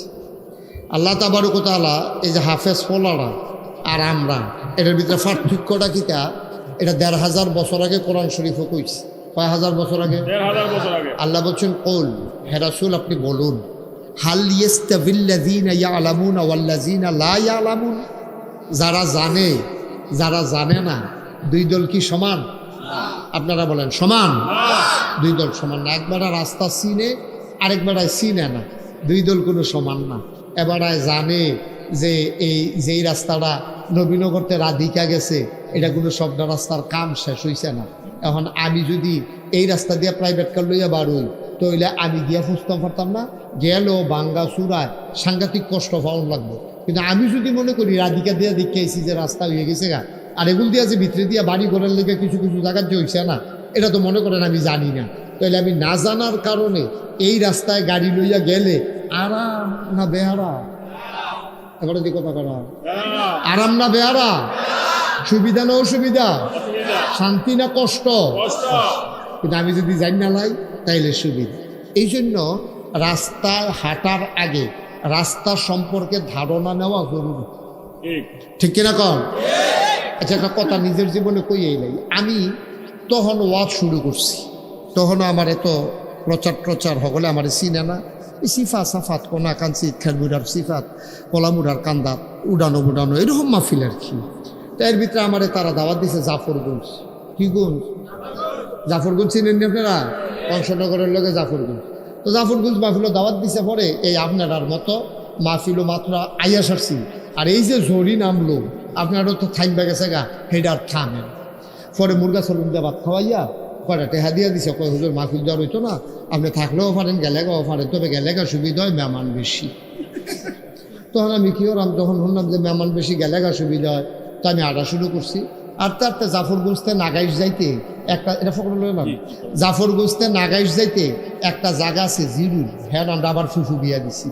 আল্লাহ তাবারক ওয়া তাআলা এই যে হাফেজ ফলারা আর আমরা, এটার ভিতরে পার্থক্যটা কিটা, এটা 1500 বছর আগে কোরআন শরীফও কইছে। কয় হাজার বছর আগে? 1500 বছর আগে। আল্লাহ বলছেন কুল, হে রাসূল আপনি বলুন, হাল ইয়াস্তাবিল্লাযীনা ইয়ালামুনা ওয়াল্লাযীনা লা ইয়ালামুন, যারা জানে যারা জানে না, 2 দল কি সমান? আপনারা বলেন সমান? 2 দল সমান না। একবারে রাস্তা চিনে, আরেকবারায় চিনে না, 2 দল কোনো সমান না। এবারায় জানে যে যেই রাস্তাটা নবীনগরতে রাধিকা গেছে, এটা কোনো শব্দ রাস্তার কাম শেষ হইছে না। এখন আমি যদি এই রাস্তা দিয়ে প্রাইভেট কার লইয়া বাড়ই, তো হইলে আমি গিয়া ফুসতাম পারতাম না, গেল বাঙ্গা চূড়ায় সাংঘাতিক কষ্ট পাওয়ার লাগবে। কিন্তু আমি যদি মনে করি রাধিকা দিয়া দেখিয়েছি যে রাস্তা হয়ে গেছে গা, আর এগুলো দিয়া যে ভিতরে দিয়া বাড়ি ঘরের লেগে কিছু কিছু জায়গার যে হইছে না, এটা তো মনে করেন আমি জানি না। তাহলে আমি না জানার কারণে এই রাস্তায় গাড়ি লইয়া গেলে আরাম না বেহারা? এবারে দি কথা করা, আরাম না বেহারা? সুবিধা না অসুবিধা? শান্তি না কষ্ট? কিন্তু আমি যদি জানি না লাই, তাইলে সুবিধা। এই জন্য রাস্তায় হাঁটার আগে রাস্তা সম্পর্কে ধারণা নেওয়া জরুরি, ঠিক কিনা কন? আচ্ছা, একটা কথা নিজের জীবনে কইয়াই নাই। আমি তখন ওয়াজ শুরু করছি, তখন আমার এত প্রচার হগলে আমার চিনে না। সিফা সাফাত কোনা কাঞ্চি খেলমুড়ার সিফাত কলামুড়ার কান্দাত উডানো এরকম মাহফিল আর কি। এর ভিতরে আমার তারা দাওয়াত দিছে জাফরগঞ্জ। কি গঞ্জ? জাফরগঞ্জ চিনেন আপনারা? কংসনগরের লগে জাফরগঞ্জ। তো জাফরগঞ্জ মাহফিলও দাওয়াত দিছে পরে এই আপনার মতো মাহফিলও মাত্র আইয়া সারছি। আর এই যে ঝড়ি নামলো, আপনারও তো থাইমবা গেছে গা হেডা আর থামেন। পরে মুরগা সলুন দিয়ে ভাত খাওয়াইয়া কয়টা টেহা দিয়া দিছে, কয় হুজুর মাহফিল দেওয়ার হইতো না, আপনি থাকলেও পারেন গেলেগাও পারেন, তবে গেলেগা সুবিধা হয়, মেহমান বেশি। তখন আমি কি করলাম, যখন শুনলাম যে মেহমান বেশি গেলেগা সুবিধা হয়, তো আমি আটা শুরু করছি। আটতে আটতে জাফরগঞ্জতে নাগাইশ যাইতে একটা, এটা ফকর না, জাফরগঞ্জতে নাগাইশ যাইতে একটা জায়গা আছে জিরুর, হ্যাঁ আমরা আবার ফুফু বিয়া দিছি।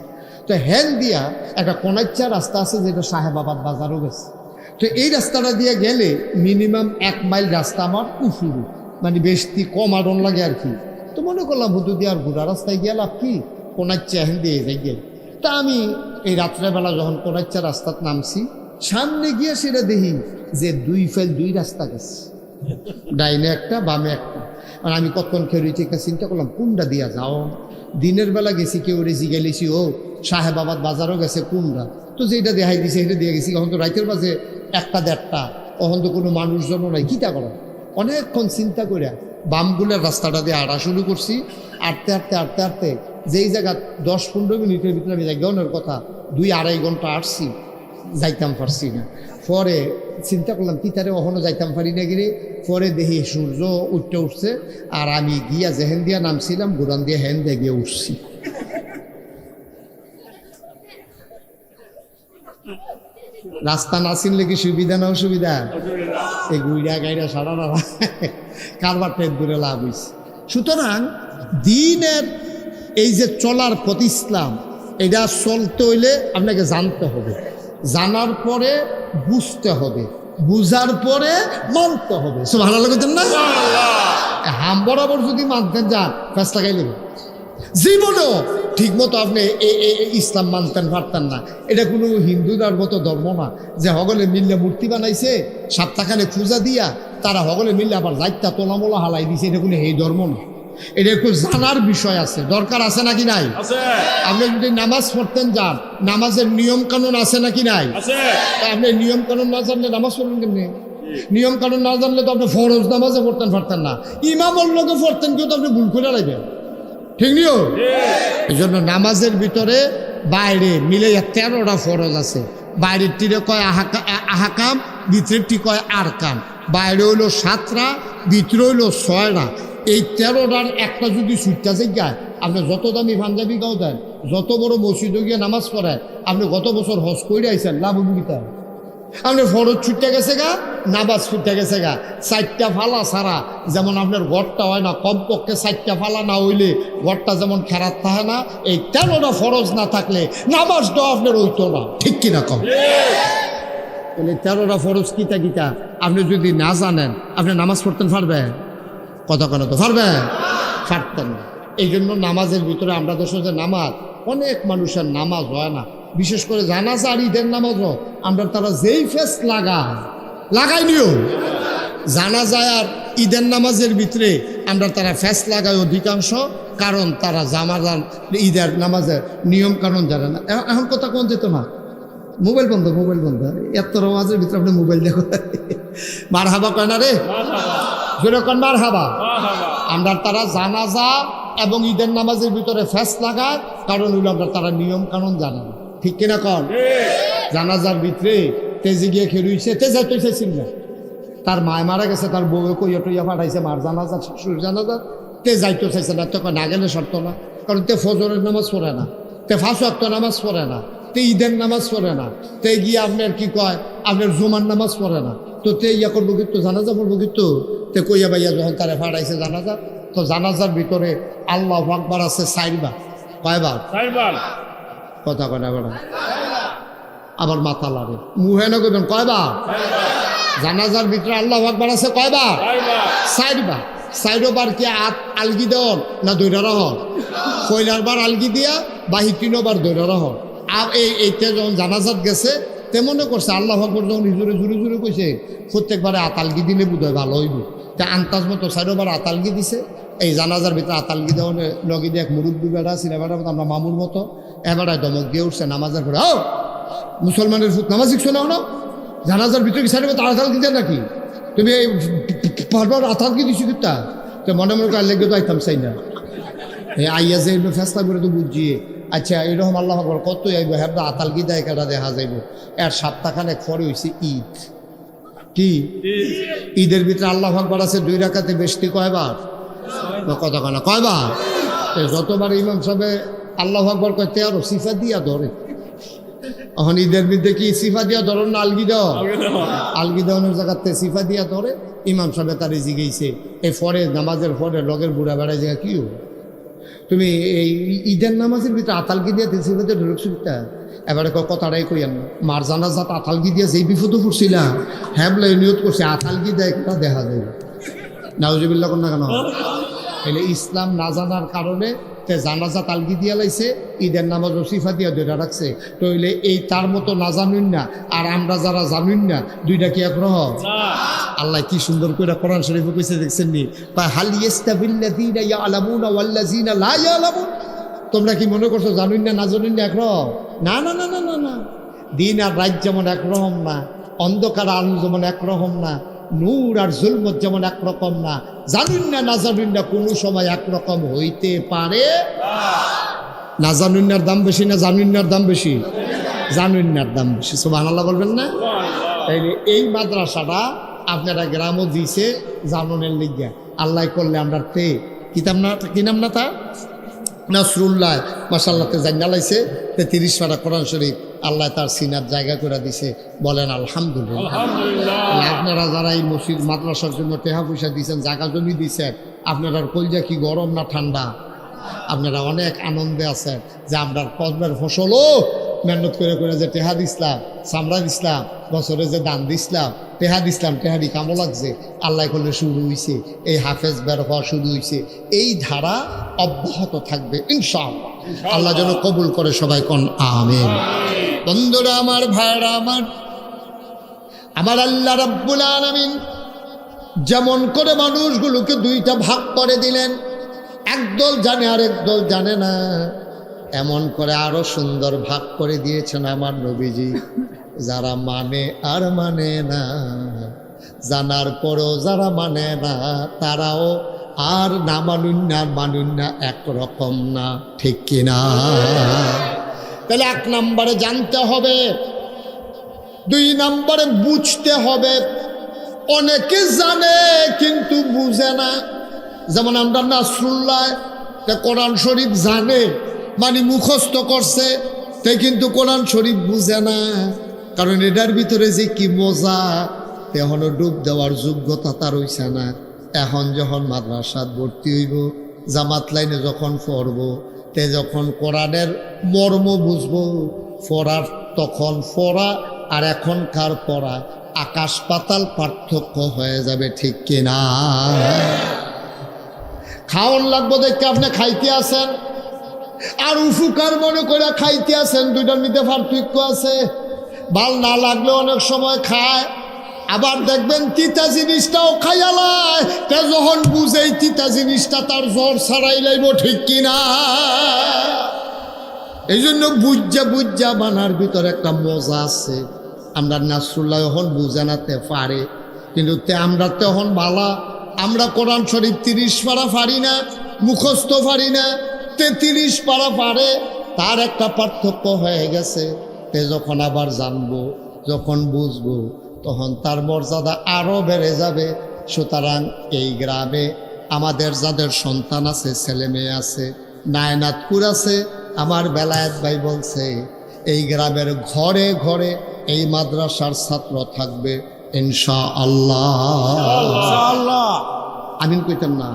তো হ্যান দিয়া একটা কোনাইচ্চা রাস্তা আছে যেটা সাহেবাবাদ বাজারও গেছে। তো এই রাস্তাটা দিয়ে গেলে মিনিমাম 1 মাইল রাস্তা আমার উফুরু, মানে বেশি কম আড়ন লাগে আর কি। তো মনে করলাম হুদু দিয়ে আর ঘোরা রাস্তায় গেলাম কি, কোনাইচ্চা হ্যান দিয়ে যাই গেল। তা আমি এই রাত্রেবেলা যখন কোনাইচ্চা রাস্তাত নামছি, সামনে গিয়ে সেটা দেখি যে 2 ফাইল 2 রাস্তা গেছে, ডাইনে একটা বামে একটা। আর আমি কতক্ষণ খেয়ে থেকে চিন্তা করলাম কোনটা দিয়া যাও। দিনের বেলা গেছি কেউ রেজি গেলেছি, ও সাহেবাবাদ বাজারও গেছে কোনটা, তো যেটা দেখাই দিছে সেটা দিয়ে গেছি। এখন তো রাইতের বাজে 1টা-1.5টা, তখন তো কোনো মানুষজনও নাই, কীটা করা। অনেকক্ষণ চিন্তা করে বামগুলোর রাস্তাটা দিয়ে আড়া শুরু করছি। আটতে যেই জায়গা 10-15 মিনিটের ভিতরে আমি জায়গার কথা 2-2.5 ঘন্টা আসছি, যাইতাম পারছি না। পরে চিন্তা করলাম কি তারে কখনো যাইতাম পারি না গিরে। পরে দেখি সূর্য উঠছে, আর আমি গিয়া যেহেন দিয়া নামছিলাম গোরান দিয়ে হেন দিয়ে গিয়ে উঠছি। রাস্তা না চিনলে কি সুবিধা না অসুবিধা? এই গুইরা গাইরা সারা কারবার টেপ দূরে লাভ হয়েছে। সুতরাং দিনের এই যে চলার পথ ইসলাম, এটা চলতে হইলে আপনাকে জানতে হবে, জানার পরে বুঝতে হবে, বুঝার পরে মানতে হবে। সব ভালো লাগতেন না? হাম বরাবর যদি মানতেন যান ফেসটা গাইলে জীবনেও ঠিক মতো আপনি ইসলাম মানতেন পারতেন না। এটা কোনো হিন্দুদার মতো ধর্ম না যে হগলে মিললে মূর্তি বানাইছে, সপ্তাহখানে পূজা দিয়া তারা হগলে মিললে আবার যাইতা তোলামোলা হালাই দিছে। এটা কোনো এই ধর্ম না। এটা একটু জানার বিষয় আছে, দরকার আছে নাকি নাই? আপনি যদি নামাজ পড়তেন যান, নামাজের নিয়ম কানুন আছে নাকি নাই? আপনি নিয়ম কানুন না জানলে নামাজ পড়বেন কেমনি? নিয়ম কানুন না জানলে তো আপনি ফরজ নামাজে পড়তেন পারতেন না, ইমামর লোকে পড়তেন, কেউ তো আপনি ভুল করে লাগবেন, ঠিক নিও। এই জন্য নামাজের ভিতরে বাইরে মিলে 13টা ফরজ আছে। বাইরের টিরে কয় আহাকাম, ভিতরের টি কয় আরকান। বাইরে হইলো 7টা, ভিতরে হইলো 6টা। এই 13টার একটা যদি ছুটটা জায়গায় আপনি যত দামি পাঞ্জাবি গাও দেন, যত বড় মসজিদে গিয়ে নামাজ পড়েন, আপনি গত বছর হজ করে আইসেন, লাভ গীতা আপনি ফরজ ছুটতে গেছে গা, নামাজ ছুটতে গেছে গা। 4টা ফালা ছাড়া যেমন আপনার ঘরটা হয় না, কমপক্ষে 4টা ফালা না হইলে ঘরটা যেমন খেরাত থাকে না, এই 13টা ফরজ না থাকলে নামাজটাও আপনার হইতো না, ঠিক কিনা কম? বলে 13টা ফরজ কিতা কিতা আপনি যদি না জানেন, আপনি নামাজ পড়তেন পারবেন? কতক্ষণ তো পারবেন? পারতেন না। এই জন্য নামাজের ভিতরে আমরা দেশে যে নামাজ, অনেক মানুষের নামাজ হয় না, বিশেষ করে জানাজা আর ঈদের নামাজও আমরা তারা যেই ফেস লাগাইনিও, জানাজা আর ঈদের নামাজের ভিতরে আমরা তারা ফেস লাগাই অধিকাংশ, কারণ তারা জামাজান ঈদের নামাজের নিয়ম কানুন জানে না। এখন কথা কোন যেত না, মোবাইল বন্ধ এত নামাজের ভিতরে আপনি মোবাইল দেখো, মার হাবা কয় না রে, যেরকম মার হাবা। আমরা তারা জানাজা এবং ঈদের নামাজের ভিতরে ফেস লাগায়, কারণ হইল আমরা তারা নিয়ম কানুন জানে না, ঠিক কিনা কন? জানাজার ভিতরে তেজি গিয়ে খেলুইছে, তেজাই তো চাইছিল না, তার মায় মারা গেছে, তার বউ কইয়া টইয়া পাঠাইছে মার জানাজা, শাশুড়ির জানাজা, তে যাইতে চাইছে না। তখন না গেলে শর্ত না, কারণ তে ফজরের নামাজ পড়ে না, তে 5 ওয়াক্ত নামাজ পড়ে না, তে ঈদের নামাজ পড়ে না, তে গিয়ে আপনার কি কয় আপনার জুমার নামাজ পড়ে না। তো তে ইয়া করবো কিন্তু জানাজা পড়বো কিন্তু, তে কইয়া বাইয়া যখন তারা ফাটাইছে জানাজা, তো জানাজার ভিতরে আল্লাহু আকবার আছে 4 বার। কয়বার? 4 বার। কথা কয় না বেড়া, আবার মাথা লাগে মুহে না কইবেন কয়বার? জানাজার ভিতরে আল্লাহু আকবার আছে কয়বার? 4 বার। 4 বার কি আলগি দেওয়ার না দৈরা রহন? কইলার বার আলগি দিয়া বাহি 3 বার দৈরা রহন। আর এইটা যখন জানাজাত গেছে তে মনে করছে আল্লাহু আকবার যখন জুড়ে জুড়ে কইছে, প্রত্যেকবারে আতালগি দিলে বোধহয় ভালো হইব, তা আন্তাজ মতো 4 বার আতালগি দিছে। এই জানাজার ভিতরে আতালগি দেওয়ার লগে দিয়ে এক মুরব্বী বেড়া সিনে বেড়া আমরা মামুর মতো এবারে দমক দিয়ে উঠছে নামাজের পরে, ও মুসলমানের ফুট নামাজ শিখছো না হলো, জানাজার ভিতরে কি 4 বার আতালগি দেয় নাকি তুমি? এই বারবার আতালগি দিছি কিতা? তো মনে করে লেগে তো আইতাম চাই না, আইয়া যে ফেসলা করে তো বুঝিয়ে আচ্ছা এরকম আল্লাহ আকবার কত আইব হ্যাঁ আতাল গিদায় কাটা দেখা যাইব এর সপ্তাহখানেক পরে হয়েছে ঈদ কি ঈদের ভিতরে আল্লাহ আকবার আছে 2 রাকাতে বেশি কয়বার কতখানা কয়বার যতবার ইমাম সাহেব আল্লাহ আকবার কয় 13 সিফা দিয়া ধরে এখন ঈদের মধ্যে কি সিফা দিয়া ধরেন না আলগি দেওয়া আলগি দেওয়ানোর জায়গাতে সিফা দিয়া ধরে ইমাম সাহেব তারে জিগেইছে এই পরে নামাজের পরে লগের বুড়া বেড়ায় জায়গা কি তুমি এই ঈদের নামাজের ভিতরে আতালগি দিয়া সিফা দিয়ে ঢুকছিলা এবারে কথাটাই কইয়ান না মার জানাজাত আতালগি দিয়া যেই বিপদে পড়ছিলা হ্যাঁ বলে নিয়ত করছে আতালগি দেয় একটা দেখা যায় নাউজুবিল্লাহ কোন না কেন এলে ইসলাম না জানার কারণে তে জানাজা তালগি দিয়া লাইছে ঈদের নামাজ সিফা দিয়া ধরে রাখছে তইলে এই তার মতো না জানুন না আর আমরা যারা জানুন না দুইটা কি একরকম আল্লাহ কি সুন্দর করে কোরআন শরীফে কইছে দেখছেন নি হাল ইয়াস্তাবিল্লাযীনা ইয়ালামুনা ওয়াল্লাযীনা লা ইয়ালামুন তোমরা কি মনে করছো জানুন না জানুন না একরকম না না না না না না দিন আর রাত যেমন একরকম না অন্ধকার আলো যেমন একরকম না নূর আর জুলমত যেমন একরকম না জানুন না জানুন না কোনো সময় একরকম হইতে পারে না জানুন্নার দাম বেশি না জানুন্নার দাম বেশি জানুন্নার দাম বেশি সুবহানাল্লাহ বলবেন না এই মাদ্রাসাটা আপনারা গ্রামও দিছে জানুনের লিগা আল্লাহ করলে আমরা তে কি নাম না তা নাসরুল্লাহ মাশাআল্লাহতে জান্না লাইছে 30 পারা কোরআন শরীফ আল্লাহ তার সিনার জায়গা করে দিছে বলেন আলহামদুলিল্লাহ আপনারা যারা এই মসজিদ মাদ্রাসার জন্য টেহা পয়সা দিয়েছেন জায়গা জমি দিয়েছেন আপনারা কলজা কি গরম না ঠান্ডা আপনারা অনেক আনন্দে আছেন যে আমরা কসবের ফসলও মেহনত করে যে টেহা দিসলাম চামড়া দিসলাম বছরে যে দান দিসলাম টেহা দিসলাম টেহারি কামো লাগছে আল্লাহ করলে শুরু হয়েছে এই হাফেজ বের হওয়া শুরু হয়েছে এই ধারা অব্যাহত থাকবে ইনশাআল্লাহ আল্লাহ যেন কবুল করে সবাই কোন আমিন বন্ধুরা আমার ভাইরা আমার আল্লাহ রাব্বুল আলামিন যেমন করে মানুষগুলোকে 2টা ভাগ করে দিলেন একদল জানে আর একদল জানে না এমন করে আরো সুন্দর ভাগ করে দিয়েছেন আমার নবীজি যারা মানে আর মানে না জানার পরও যারা মানে না তারাও আর না মানুন না একরকম না ঠিক কিনা তাহলে 1 নম্বরে জানতে হবে 2 নম্বরে বুঝতে হবে অনেকে জানে কিন্তু বুঝে না যেমন আমরা নাসরুল্লাহ কোরআন শরীফ জানে মানে মুখস্থ করছে তাই কিন্তু কোরআন শরীফ বুঝে না কারণ এটার ভিতরে যে কি মজা এখনো ডুব দেওয়ার যোগ্যতা তার হইছে না এখন যখন মাদ্রাসাত ভর্তি হইব জামাত লাইনে যখন পড়ব তে যখন কোরআনের মর্ম বুঝবো পড়ার তখন পড়া আর এখনকার পড়া আকাশ পাতাল পার্থক্য হয়ে যাবে ঠিক কিনা খাওয়ান লাগবো দেখতে আপনি খাইতে আছেন আর উপকার মনে করে খাইতে আছেন দুইটার মধ্যে পার্থক্য আছে ভাল না লাগলে অনেক সময় খায় আবার দেখবেন তিতা জিনিসটাও খাইয়ালায় তে যখন বুঝেই তিতা জিনিসটা তার জ্বর ছাড়াই লাইব ঠিক কিনা এই জন্য বুঝা বানার ভিতরে একটা মজা আছে আমরা নাসরুল্লাহ এখন বুঝে নাতে পারে কিন্তু আমরা তখন বালা আমরা কোরআন শরীফ 30 পারা পারি না মুখস্থ পারি না 33 পারা পারে তার একটা পার্থক্য হয়ে গেছে তে যখন আবার জানবো যখন বুঝবো তখন তার মর্যাদা আরও বেড়ে যাবে সুতরাং এই গ্রামে আমাদের যাদের সন্তান আছে ছেলে মেয়ে আছে নায়নাতপুর আছে আমার বেলায়েত ভাই বলছে এই গ্রামের ঘরে ঘরে এই মাদ্রাসার ছাত্র থাকবে ইনশাআল্লাহ আমিন কইতেন না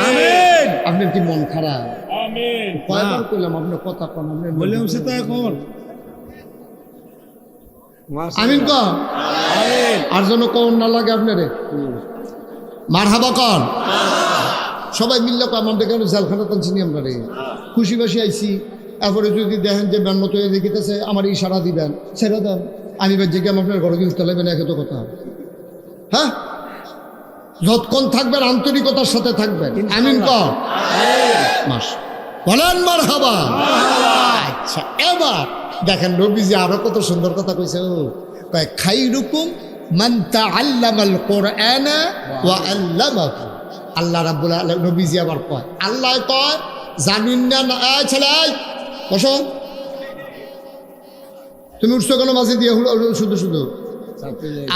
আমিন আপনার কি মন খারাপ আমিন কয়বার কইলাম আপনার কথা কোন বললাম সে তো এখন আমিন কন আর যেন কোন না লাগে আপনারে মারহাবা কন সবাই মিললে কম আমরা কেন জেলখানা তো চিনি আমরা রে খুশি বাসি আইছি এরপরে যদি দেখেন যে ব্যান্নত হয়ে দেখিতেছে আমার ইশারা দিবেন ছেড়ে দেন আমি বা জেগে আপনার ঘরে গিলতে লাগবেন একে তো কথা হ্যাঁ যতক্ষণ থাকবেন আন্তরিকতার সাথে থাকবেন আমিন কন মাস বলেন মারহাবা আচ্ছা এবার দেখেন নবীজি আরো কত সুন্দর কথা কইছে ও কয় খাইরুকুম মান তাআল্লামাল কুরআনা ওয়া আল্লামাহু আল্লাহ রাব্বুল আলামিন নবীজি আবার কয় আল্লাহ কয় জানুন না ছেলে বসো। তুমি উঠছো কেন মাঝে দিয়ে শুধু শুধু?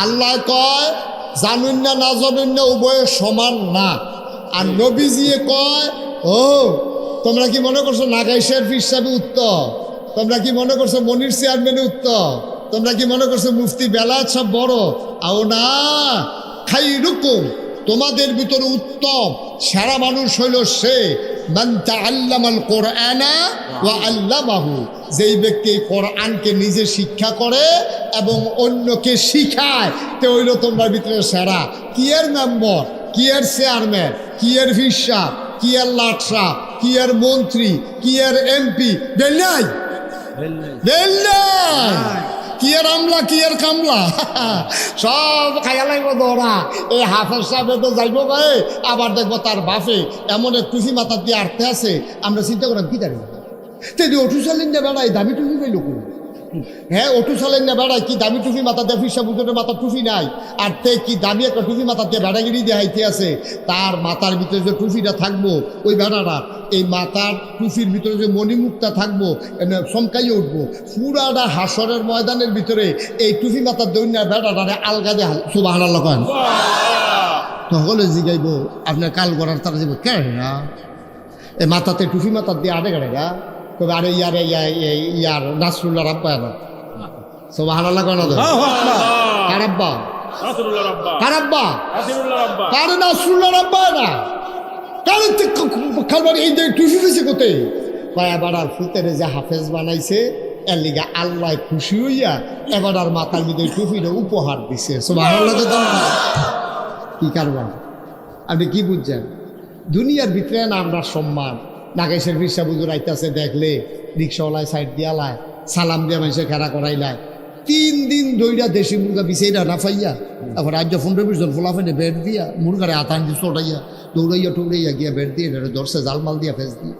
আল্লাহ কয় জানুন না না জানুন না উভয় সমান না। আর নবীজিয়ে কয় ও তোমরা কি মনে করছো নাগাইশের হিসাবে উত্তর? তোমরা কি মনে করছো মনির চেয়ারম্যানে উত্তর? তোমরা কি মনে করছো মুফতি বেলায়েত সব বড়? আও না, খাইরুকুম তোমাদের ভিতরে উত্তম সারা মানুষ হইল সে মান তাআল্লামাল কোরআনা ওয়া আল্লামাহু, যেই ব্যক্তি কোরআনকে নিজে শিক্ষা করে এবং অন্যকে শিখায়, তে হইল তোমরা ভিতরে সেরা। কি এর মেম্বার, কি এর চেয়ারম্যান, কি এর ভিসা, কি এর লাটসা, কি এর মন্ত্রী, কি এর এমপি, বেলাই বেলাই, কি এর আমলা, কি এর কামলা, সব খাইয়া লাগবো ধরা। এই হাফেজ সাহেব তো যাইব ভাই, আবার দেখবো তার বাপে এমন এক টুফি মাথা দিয়ে আটতে আছে। আমরা চিন্তা করলাম কি দাঁড়িয়ে তেদি অটু চালেন না বেড়ায় দামি টুফি পাইল কোন? হ্যাঁ অটু চালেন না বেড়ায় কি দামি টুফি মাথা দিয়ে ফিসা বুঝোটের মাথা টুফি নাই, আর তে কি দামি একটা টুফি মাথা দিয়ে বেড়াগিরি দিয়ে হাইতে আছে। তার মাথার ভিতরে যে টুফিটা থাকবো ওই বেড়াটা, এই মাথার টুফির ভিতরে যে মণিমুক্তা থাকবো চমকাইয়ে উঠবো। পুরাটা হাসরের ময়দানের ভিতরে এই টুফি মাথার দৈন্য বেড়াটারে আলগা দিয়ে সুবহানাল্লাহ করেন। তখন জিগাইব আপনার কাল করার তারা যাবো কেন না এই মাথাতে টুফি মাথার দিয়ে আড়ে গাড়ে গা তবে আরে ইয়ার নাসরুল্লাহ রাব্বা না সুবহানাল্লাহ কেন কারাব্বা কারাব্বা কারে নাসরুল্লাহ রাব্বা না কারে খালবার এই যে টুফি ফিসে কোতে পায়া বাড়ার ফুতেরে যে হাফেজ বানাইছে এর লিগা আল্লাহ খুশি হইয়া এবার আর মাথার ভিতরে টুফিটা উপহার দিছে সুবহানাল্লাহ। কি কারবার আপনি কি বুঝছেন? দুনিয়ার ভিতরে না আমরা সম্মান নাগেশের ভিসা বুঝুর আইতাছে দেখলে রিক্সাওয়ালায় সাইড দিয়ালায় সালাম দিয়ে মানুষে খেলা করাইলায় 3 দিন দইরা দেশি মুরগা বিছাইরা না পাইয়া এখন রাজ্য 15-20 জন ফোলাফেনে বেড দিয়া মুরগারে আতান দিয়ে চটাইয়া দৌড়াইয়া টৌড়াইয়া গিয়া বেড দিয়ে ধরছে জালমাল দিয়া ফেস দিয়ে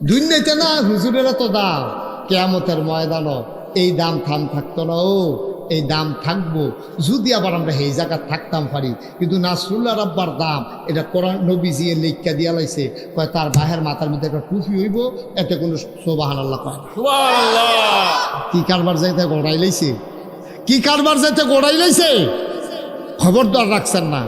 দুনিয়াতে না হুজুরেরা তো দাম কেয়ামতের ময়দানও এই দাম থাম থাকতো না। ও এই দাম থাকবো যদি আবার আমরা এই জায়গা থাকতাম পারি। কিন্তু নাসরুল্লাহ রাব্বার দাম এটা কোরআন নবীজি লেখা দিয়া লাইছে কয় তার বাহের মাথার মধ্যে একটা টুপি হইব, এতে কোনো সুবহানাল্লাহ কয় কি কারবার যাইতে গড়াই লাইছে, কি কারবার যাইতে গড়াই লাইছে। খবরদার রাখছেন না।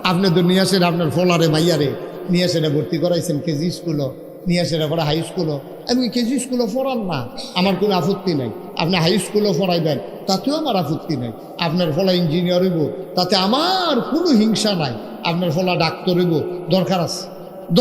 আপনি তো নিয়ে আসেন আপনার ফলারে মাইয়ারে নিয়ে আসেন ভর্তি করাইছেন কেজি স্কুলও, নিয়ে আসেন পরে হাই স্কুলও। আমি কেজি স্কুলও পড়ান না, আমার কোনো আপত্তি নাই। আপনি হাই স্কুলও পড়াইবেন তাতেও আমার আপত্তি নাই। আপনার ফলা ইঞ্জিনিয়ার হইব তাতে আমার কোনো হিংসা নাই। আপনার ফলা ডাক্তার হইব দরকার আছে,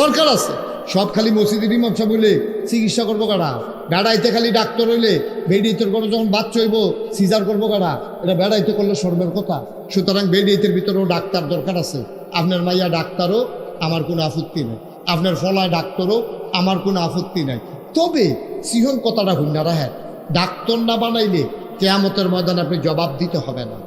দরকার আছে। সব খালি মসজিদের ইমাম সাহেব বলে চিকিৎসা করবো কারা? বেড়াইতে খালি ডাক্তার হইলে বেডিয়েতের কোনো যখন বাচ্চা হইব সিজার করবো কারা? এটা বেড়াইতে করলে সর্বের কথা। সুতরাং বেডিয়েতের ভিতরেও ডাক্তার দরকার আছে। আপনার মাইয়া ডাক্তারও আমার কোনো আপত্তি নেই, আপনার ফলায় ডাক্তারও আমার কোনো আপত্তি নাই। তবে সিহন কথাটা হুন্ডারা হ্যাঁ, ডাক্তার না বানাইলে কেয়ামতের ময়দানে আপনি জবাব দিতে হবে না।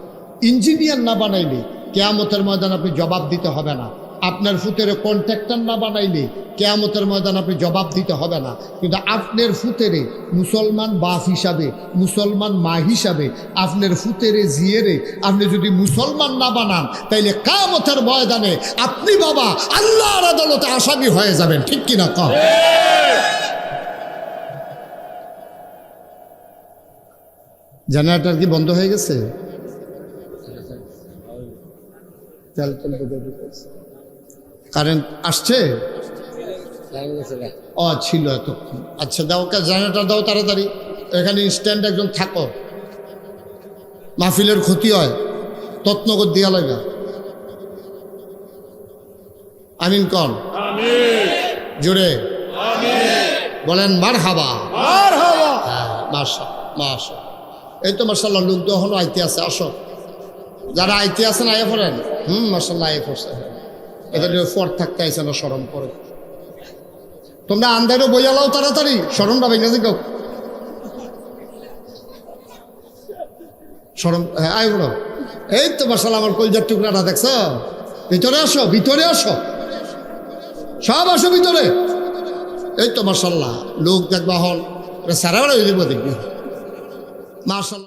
ইঞ্জিনিয়ার না বানাইলে কেয়ামতের ময়দানে আপনি জবাব দিতে হবে না। আপনার ফুতেরে কন্ট্রাক্টর না বানাইলে কেয়ামতের ময়দানে আপনি জবাব দিতে হবে না। কিন্তু আপনার ফুতেরে মুসলমান বাপ হিসাবে, মুসলমান মা হিসাবে আপনার ফুতেরে জিয়েরে আপনি যদি মুসলমান না বানান তাইলে কিয়ামতের ময়দানে আপনি বাবা আল্লাহর আদালতে আসামি হয়ে যাবেন। ঠিক কিনা কম? জেনারেটর কি বন্ধ হয়ে গেছে? কারেন্ট আসছে? ও ছিল এতক্ষণ। আচ্ছা দাও, জেনারেটর দাও তাড়াতাড়ি। এখানে ইনস্ট্যান্ট একজন থাকো, মাহফিলের ক্ষতি হয়, তত্নগর দিয়া লাগা। আমিন কন জোরে বলেন মারহাবা। মাশা মাশা। এই তো মাশাআল্লাহ লোক তো এখনো আইতে আছে। আসো যারা আইতে আছেন আইয়া পড়েন। মাশাআল্লাহ আইয়া পড়ছে। এটা ফর থাকতে আইসে না শরম করে। তোমরা আন্দারও বইয়ালাও তাড়াতাড়ি, শরমটা ভেঙে যাও। শরম হ্যাঁ আয় বলো। এই তো মাশাআল্লাহ আমার কলজার টুকরাটা দেখছো? ভিতরে আসো, ভিতরে আসো, সব আসো ভিতরে। এই তো মাশাআল্লাহ লোক দেখবা হল সারা বেড়া দেখবি মাশাআল্লাহ।